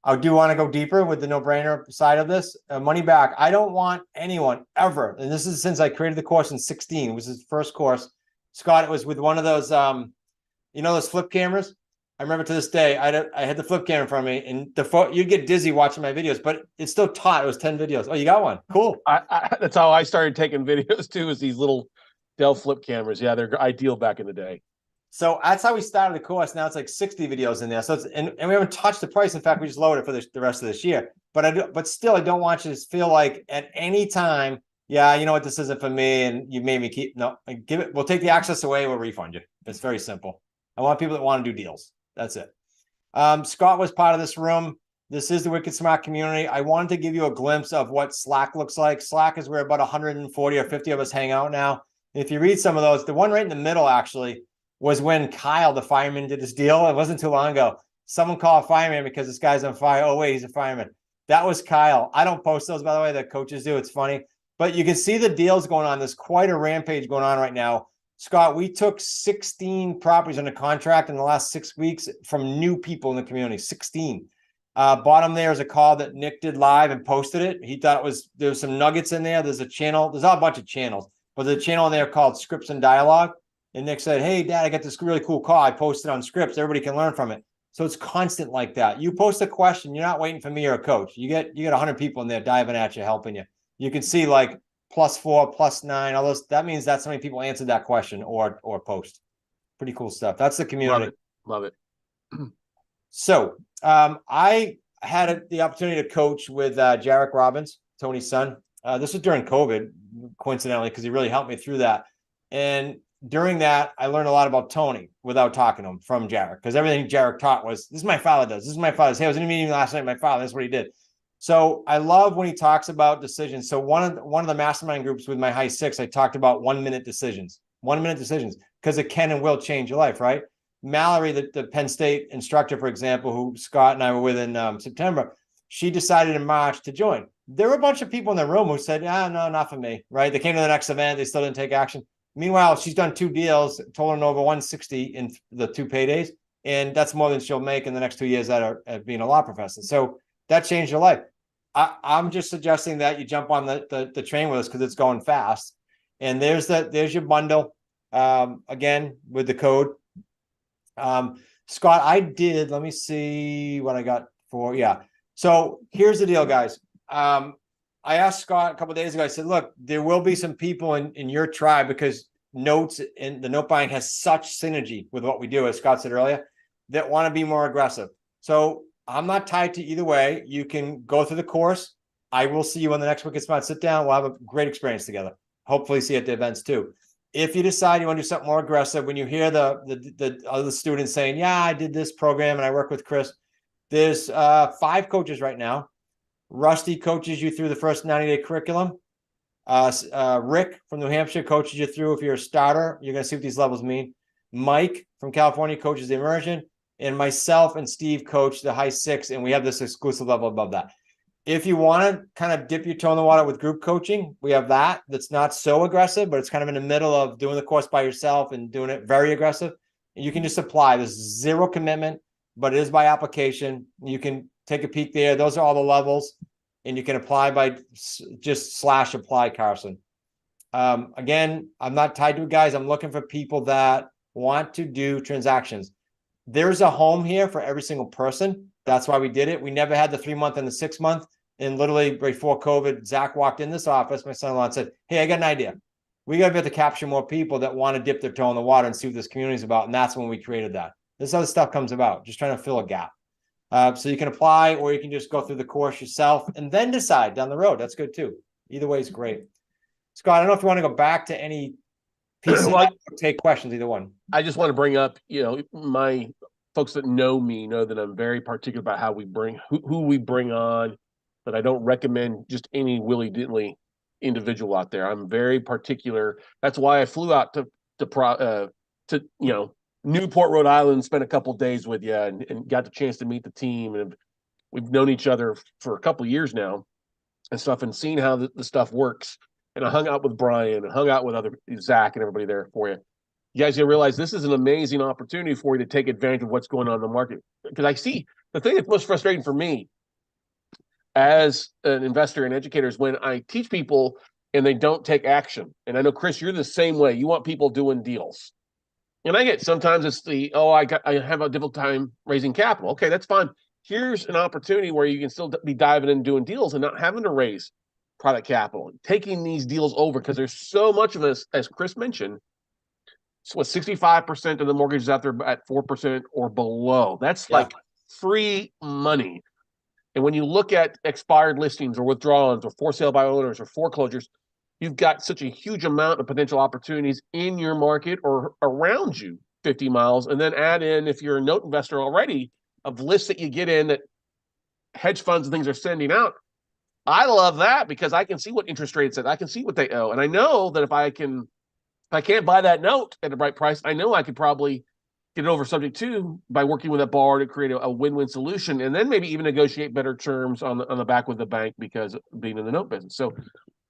I do want to go deeper with the no-brainer side of this. Money back. I don't want anyone ever, and this is since I created the course in 16, was his first course. Scott, it was with one of those, those flip cameras. I remember to this day, I had the flip camera in front of me, and you'd get dizzy watching my videos, but it's still taut. It was 10 videos. Oh, you got one? Cool. That's how I started taking videos too, is these little Dell flip cameras. Yeah, they're ideal back in the day. So that's how we started the course. Now it's like 60 videos in there. So and we haven't touched the price. In fact, we just lowered it for the rest of this year. But still, I don't want you to feel like at any time, yeah, you know what, this isn't for me, and you made me keep. No, give it. We'll take the access away. We'll refund you. It's very simple. I want people that want to do deals. That's it. Scott was part of this room. This is the Wicked Smart community. I wanted to give you a glimpse of what Slack looks like. Slack is where about 140 or 50 of us hang out now. And if you read some of those, the one right in the middle actually was when Kyle, the fireman, did this deal. It wasn't too long ago. Someone called a fireman because this guy's on fire. Oh, wait, he's a fireman. That was Kyle. I don't post those, by the way. The coaches do. It's funny. But you can see the deals going on. There's quite a rampage going on right now. Scott, we took 16 properties under contract in the last 6 weeks from new people in the community. 16. Bottom there is a call that Nick did live and posted it. He thought there was some nuggets in there. There's a channel. There's a bunch of channels. But there's a channel in there called Scripts and Dialogue. And Nick said, hey, Dad, I got this really cool call. I posted on Scripts. Everybody can learn from it. So it's constant like that. You post a question. You're not waiting for me or a coach. You get 100 people in there diving at you, helping you. You can see like +4, +9, all those. That means that's how many people answered that question or post. Pretty cool stuff. That's the community. Love it. So I had the opportunity to coach with Jarek Robbins, Tony's son. This was during COVID, coincidentally, because he really helped me through that. And during that, I learned a lot about Tony without talking to him from Jarek, because everything Jarek taught was, this is my father does. This is my father's. Hey, I was in a meeting last night with my father. That's what he did. So I love when he talks about decisions. So one of the mastermind groups with my high six, I talked about 1 minute decisions, because it can and will change your life, right? Mallory, the Penn State instructor, for example, who Scott and I were with in September, she decided in March to join. There were a bunch of people in the room who said, no, not for me, right? They came to the next event. They still didn't take action. Meanwhile, she's done 2 deals, totaling over 160 in the 2 paydays. And that's more than she'll make in the next 2 years at being a law professor. So that changed her life. I'm just suggesting that you jump on the train with us because it's going fast. And there's your bundle. Again, with the code. Scott, let me see what I got for, yeah. So here's the deal, guys. I asked Scott a couple of days ago, I said, look, there will be some people in your tribe because notes and the note buying has such synergy with what we do, as Scott said earlier, that want to be more aggressive. So I'm not tied to either way. You can go through the course. I will see you on the next Wicked Smart sit down. We'll have a great experience together. Hopefully see you at the events too. If you decide you want to do something more aggressive, when you hear the other students saying, yeah, I did this program and I work with Chris, there's 5 coaches right now. Rusty coaches you through the first 90-day curriculum. Rick from New Hampshire coaches you through if you're a starter. You're going to see what these levels mean. Mike from California coaches the immersion. And myself and Steve coach the high 6, and we have this exclusive level above that. If you want to kind of dip your toe in the water with group coaching, we have that. That's not so aggressive, but it's kind of in the middle of doing the course by yourself and doing it very aggressive. And you can just apply. There's 0 commitment, but it is by application. You can take a peek there. Those are all the levels, and you can apply by just /apply Carson. Again, I'm not tied to it, guys. I'm looking for people that want to do transactions. There's a home here for every single person. That's why we did it. We never had the 3-month and the 6-month. And literally before COVID, Zach walked in this office, my son-in-law, and said, hey, I got an idea. We got to be able to capture more people that want to dip their toe in the water and see what this community is about. And that's when we created that. This other stuff comes about, just trying to fill a gap. So you can apply, or you can just go through the course yourself and then decide down the road. That's good too. Either way is great. Scott, I don't know if you want to go back to any pieces or take questions, either one. I just want to bring up, my folks that know me know that I'm very particular about how we bring who we bring on, that I don't recommend just any willy-nilly individual out there. I'm very particular. That's why I flew out to Newport, Rhode Island, spent a couple days with you and got the chance to meet the team. And we've known each other for a couple of years now and stuff, and seen how the stuff works. And I hung out with Brian and hung out with Zach and everybody there for you. You guys, you realize this is an amazing opportunity for you to take advantage of what's going on in the market. Because I see the thing that's most frustrating for me as an investor and educator is when I teach people and they don't take action. And I know, Chris, you're the same way. You want people doing deals. And I get sometimes it's I have a difficult time raising capital. Okay, that's fine. Here's an opportunity where you can still be diving in and doing deals and not having to raise product capital and taking these deals over, because there's so much of us, as Chris mentioned. So 65% of the mortgages out there at 4% or below. That's like free money. And when you look at expired listings or withdrawals or for sale by owners or foreclosures, you've got such a huge amount of potential opportunities in your market or around you 50 miles. And then add in, if you're a note investor already, of lists that you get in that hedge funds and things are sending out. I love that because I can see what interest rates at. I can see what they owe. And I know that if I can't buy that note at the right price, I know I could probably get it over subject to by working with a borrower to create a win-win solution, and then maybe even negotiate better terms on the back with the bank because of being in the note business. So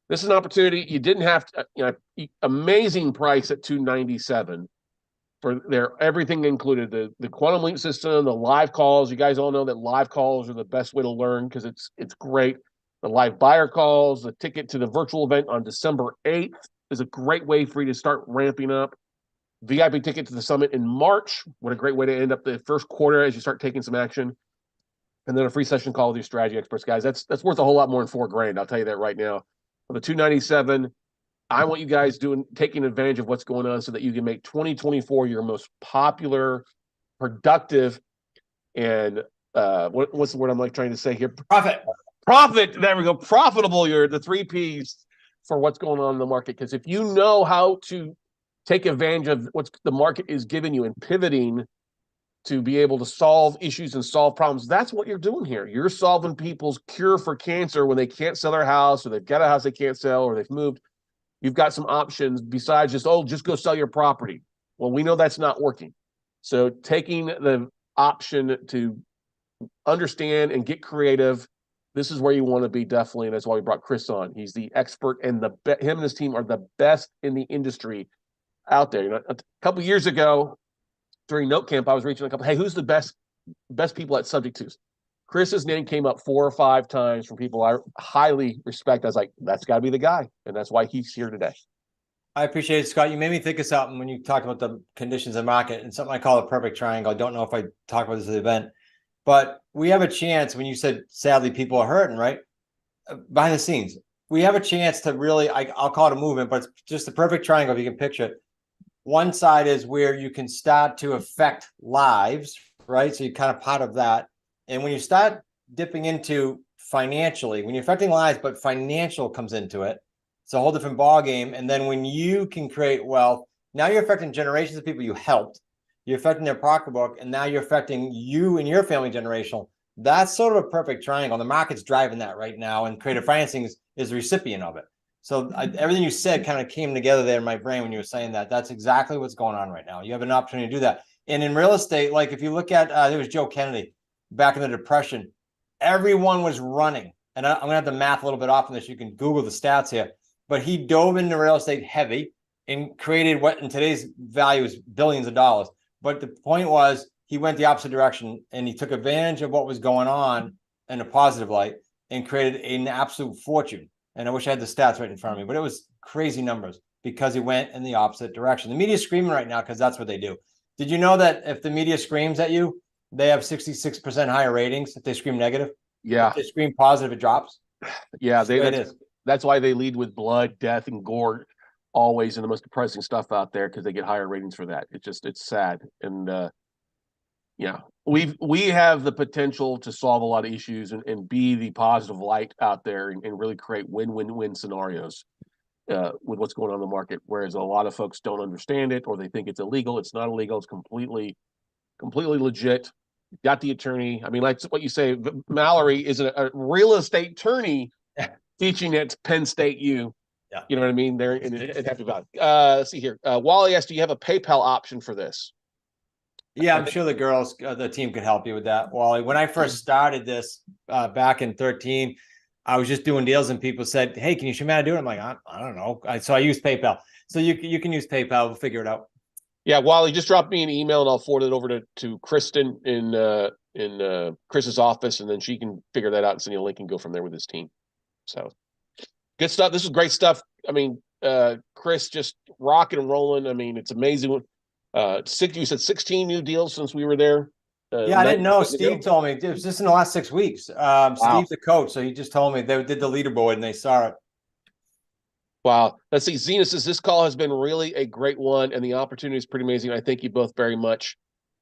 this is an opportunity. You didn't have to, amazing price at $297 for everything included, the Quantum Leap system, the live calls. You guys all know that live calls are the best way to learn because it's great. The live buyer calls, the ticket to the virtual event on December 8th is a great way for you to start ramping up. VIP ticket to the summit in March. What a great way to end up the first quarter as you start taking some action. And then a free session call with your strategy experts, guys. That's worth a whole lot more than $4,000. I'll tell you that right now. For the $297, I want you guys taking advantage of what's going on so that you can make 2024 your most popular, productive, and what's the word I'm trying to say here? Profit. There we go. Profitable. You're the 3 Ps for what's going on in the market. Because if you know how to take advantage of what the market is giving you and pivoting to be able to solve issues and solve problems, that's what you're doing here. You're solving people's cure for cancer when they can't sell their house, or they've got a house they can't sell, or they've moved. You've got some options besides just go sell your property. Well, we know that's not working. So taking the option to understand and get creative, this is where you want to be, definitely. And that's why we brought Chris on. He's the expert, and him and his team are the best in the industry out there. A couple years ago during Note Camp, I was reaching a couple, hey, who's the best people at subject twos? Chris's name came up 4 or 5 times from people I highly respect. I was like, that's got to be the guy, and that's why he's here today. I appreciate it, Scott. You made me think of something when you talked about the conditions of the market, and something I call a perfect triangle. I don't know if I talk about this at the event, but we have a chance. When you said sadly people are hurting, right? Behind the scenes, we have a chance to really, I'll call it a movement, but it's just the perfect triangle if you can picture it. One side is where you can start to affect lives, right? So you're kind of part of that. And when you start dipping into financially, when you're affecting lives, but financial comes into it, it's a whole different ball game. And then when you can create wealth, now you're affecting generations of people you helped. You're affecting their pocketbook, and now you're affecting you and your family generational. That's sort of a perfect triangle. The market's driving that right now, and creative financing is the recipient of it. So everything you said kind of came together there in my brain when you were saying that. That's exactly what's going on right now. You have an opportunity to do that. And in real estate, like if you look at, there was Joe Kennedy back in the Depression, everyone was running. And I'm going to have to math a little bit off on this. You can Google the stats here. But he dove into real estate heavy and created what in today's value is billions of dollars. But the point was he went the opposite direction, and he took advantage of what was going on in a positive light and created an absolute fortune. And I wish I had the stats right in front of me, but it was crazy numbers because he went in the opposite direction. The media's screaming right now because that's what they do. Did you know that if the media screams at you, they have 66% higher ratings if they scream negative? Yeah. If they scream positive, it drops. Yeah, That's that's why they lead with blood, death, and gore always in the most depressing stuff out there, because they get higher ratings for that. It's sad. And yeah, we have the potential to solve a lot of issues and be the positive light out there and really create win-win-win scenarios with what's going on in the market. Whereas a lot of folks don't understand it, or they think it's illegal. It's not illegal. It's completely legit. Got the attorney. I mean, like what you say, Mallory is a real estate attorney teaching at Penn State U. Yeah. You know what I mean? They're in Happy Valley. Let's see here. Wally asked, do you have a PayPal option for this? Yeah, I'm sure the girls, the team could help you with that, Wally. When I first started this back in 13, I was just doing deals and people said, hey, can you show me how to do it? I'm like, I don't know. So I use PayPal. So you can use PayPal. We'll figure it out. Yeah, Wally, just drop me an email and I'll forward it over to Kristen in Chris's office, and then she can figure that out and send you a link and go from there with his team. So good stuff. This is great stuff. I mean, Chris just rocking and rolling. I mean, it's amazing. You said 16 new deals since we were there. Yeah, I didn't know. Steve told me it was just in the last 6 weeks. Wow. Steve's the coach, so he just told me they did the leaderboard and they saw it. Wow. Let's see. Zena says this call has been really a great one, and the opportunity is pretty amazing. I thank you both very much.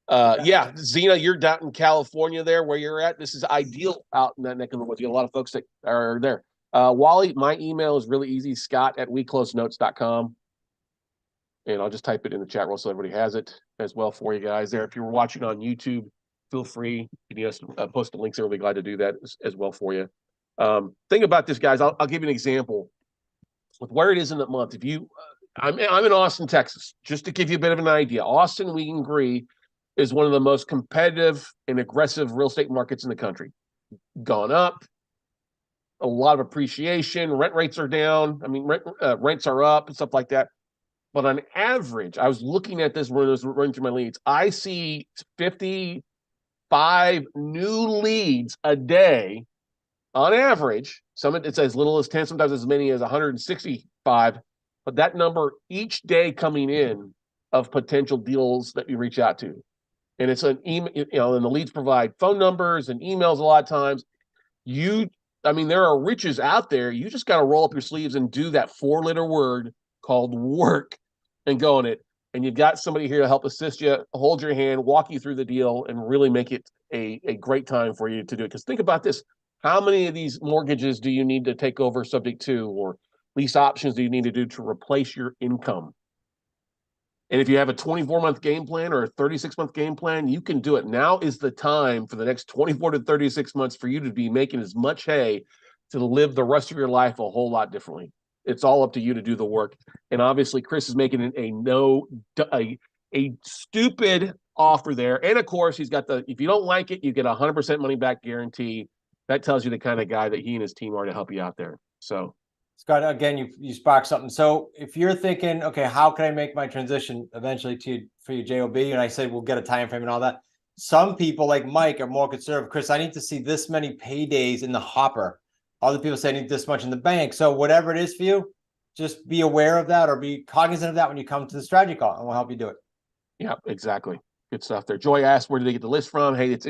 Yeah, Zena, you're down in California there where you're at. This is ideal out in that neck of the woods. You have a lot of folks that are there. Wally, my email is really easy, scott@weclosenotes.com. And I'll just type it in the chat room so everybody has it as well for you guys there. If you're watching on YouTube, feel free. You can post the links there. We'll be glad to do that as well for you. Think about this, guys. I'll give you an example with where it is in the month. If you, I'm in Austin, Texas, just to give you a bit of an idea. Austin, we can agree, is one of the most competitive and aggressive real estate markets in the country. Gone up, a lot of appreciation. Rent rates are down. I mean, rents are up and stuff like that. But on average, I was looking at this when I was running through my leads. I see 55 new leads a day on average. Some it's as little as 10, sometimes as many as 165. But that number each day coming in of potential deals that you reach out to. And it's an email, and the leads provide phone numbers and emails a lot of times. There are riches out there. You just got to roll up your sleeves and do that 4-letter word called work and go on it. And you've got somebody here to help assist you, hold your hand, walk you through the deal, and really make it a great time for you to do it. Because think about this. How many of these mortgages do you need to take over subject to, or lease options do you need to do to replace your income? And if you have a 24-month game plan or a 36-month game plan, you can do it. Now is the time for the next 24 to 36 months for you to be making as much hay to live the rest of your life a whole lot differently. It's all up to you to do the work. And obviously, Chris is making a stupid offer there. And of course, he's got if you don't like it, you get 100% money back guarantee. That tells you the kind of guy that he and his team are to help you out there. So, Scott, again, you sparked something. So if you're thinking, okay, how can I make my transition eventually for your JOB? And I said, we'll get a time frame and all that. some people like Mike are more conservative. Chris, I need to see this many paydays in the hopper. Other people say I need this much in the bank. So whatever it is for you, just be aware of that or be cognizant of that when you come to the strategy call, and we'll help you do it. Yeah, exactly. Good stuff there. Joy asked, where did they get the list from? Hey, it's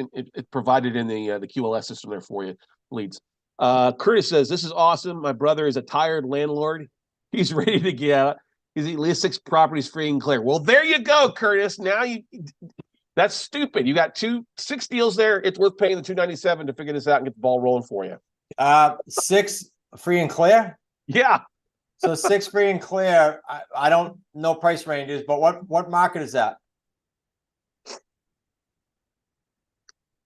provided in the QLS system there for you. Leads. Curtis says, this is awesome. My brother is a tired landlord. He's ready to get out. He's at least 6 properties free and clear. Well, there you go, Curtis. Now that's stupid. You got 6 deals there. It's worth paying the $297 to figure this out and get the ball rolling for you. 6 free and clear. Yeah. So 6 free and clear. I don't know price ranges, but what market is that?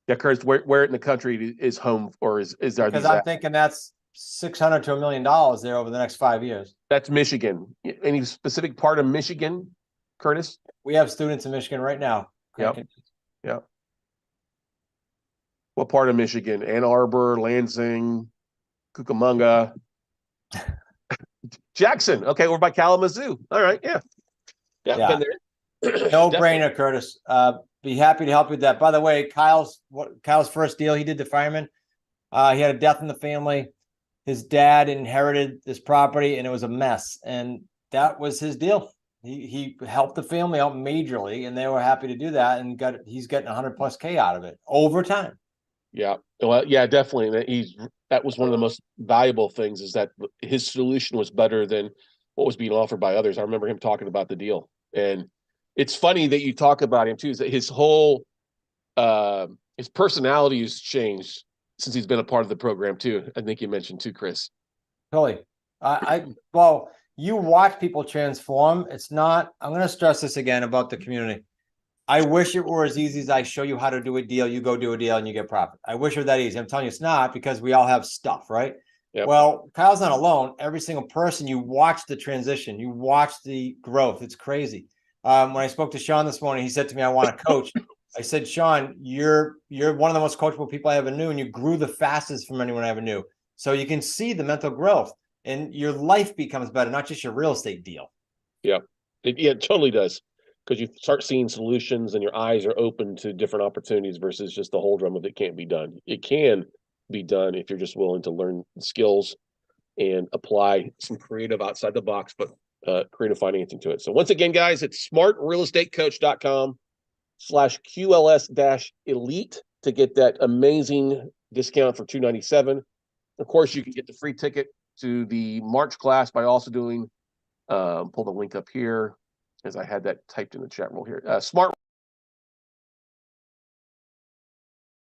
Yeah, Curtis, where in the country is home, or is there? Because I'm thinking that's $600 to $1 million there over the next 5 years. That's Michigan. Any specific part of Michigan, Curtis? We have students in Michigan right now. Yep. Yep. What part of Michigan? Ann Arbor, Lansing, Cucamonga, Jackson. Okay, we're by Kalamazoo. All right, yeah. Been there. No brainer, Curtis. Be happy to help you with that. By the way, Kyle's first deal, he did the fireman. He had a death in the family. His dad inherited this property, and it was a mess. And that was his deal. He helped the family out majorly, and they were happy to do that. And he's getting 100+K out of it over time. Yeah, well, yeah, definitely. That was one of the most valuable things, is that his solution was better than what was being offered by others. I remember him talking about the deal, and it's funny that you talk about him too. Is that his whole his personality has changed since he's been a part of the program too. I think you mentioned too, Chris. Totally. Well, you watch people transform. It's not. I'm going to stress this again about the community. I wish it were as easy as I show you how to do a deal. You go do a deal and you get profit. I wish it were that easy. I'm telling you, it's not, because we all have stuff, right? Yep. Well, Kyle's not alone. Every single person, you watch the transition, you watch the growth. It's crazy. When I spoke to Sean this morning, he said to me, I want a coach. I said, Sean, you're one of the most coachable people I ever knew, and you grew the fastest from anyone I ever knew. So you can see the mental growth, and your life becomes better, not just your real estate deal. Yeah, it totally does. Because you start seeing solutions and your eyes are open to different opportunities versus just the whole drum of it can't be done. It can be done if you're just willing to learn skills and apply some creative outside the box, but creative financing to it. So once again, guys, it's smartrealestatecoach.com/QLS-elite to get that amazing discount for $297. Of course, you can get the free ticket to the March class by also doing, pull the link up here, as I had that typed in the chat roll here. Smart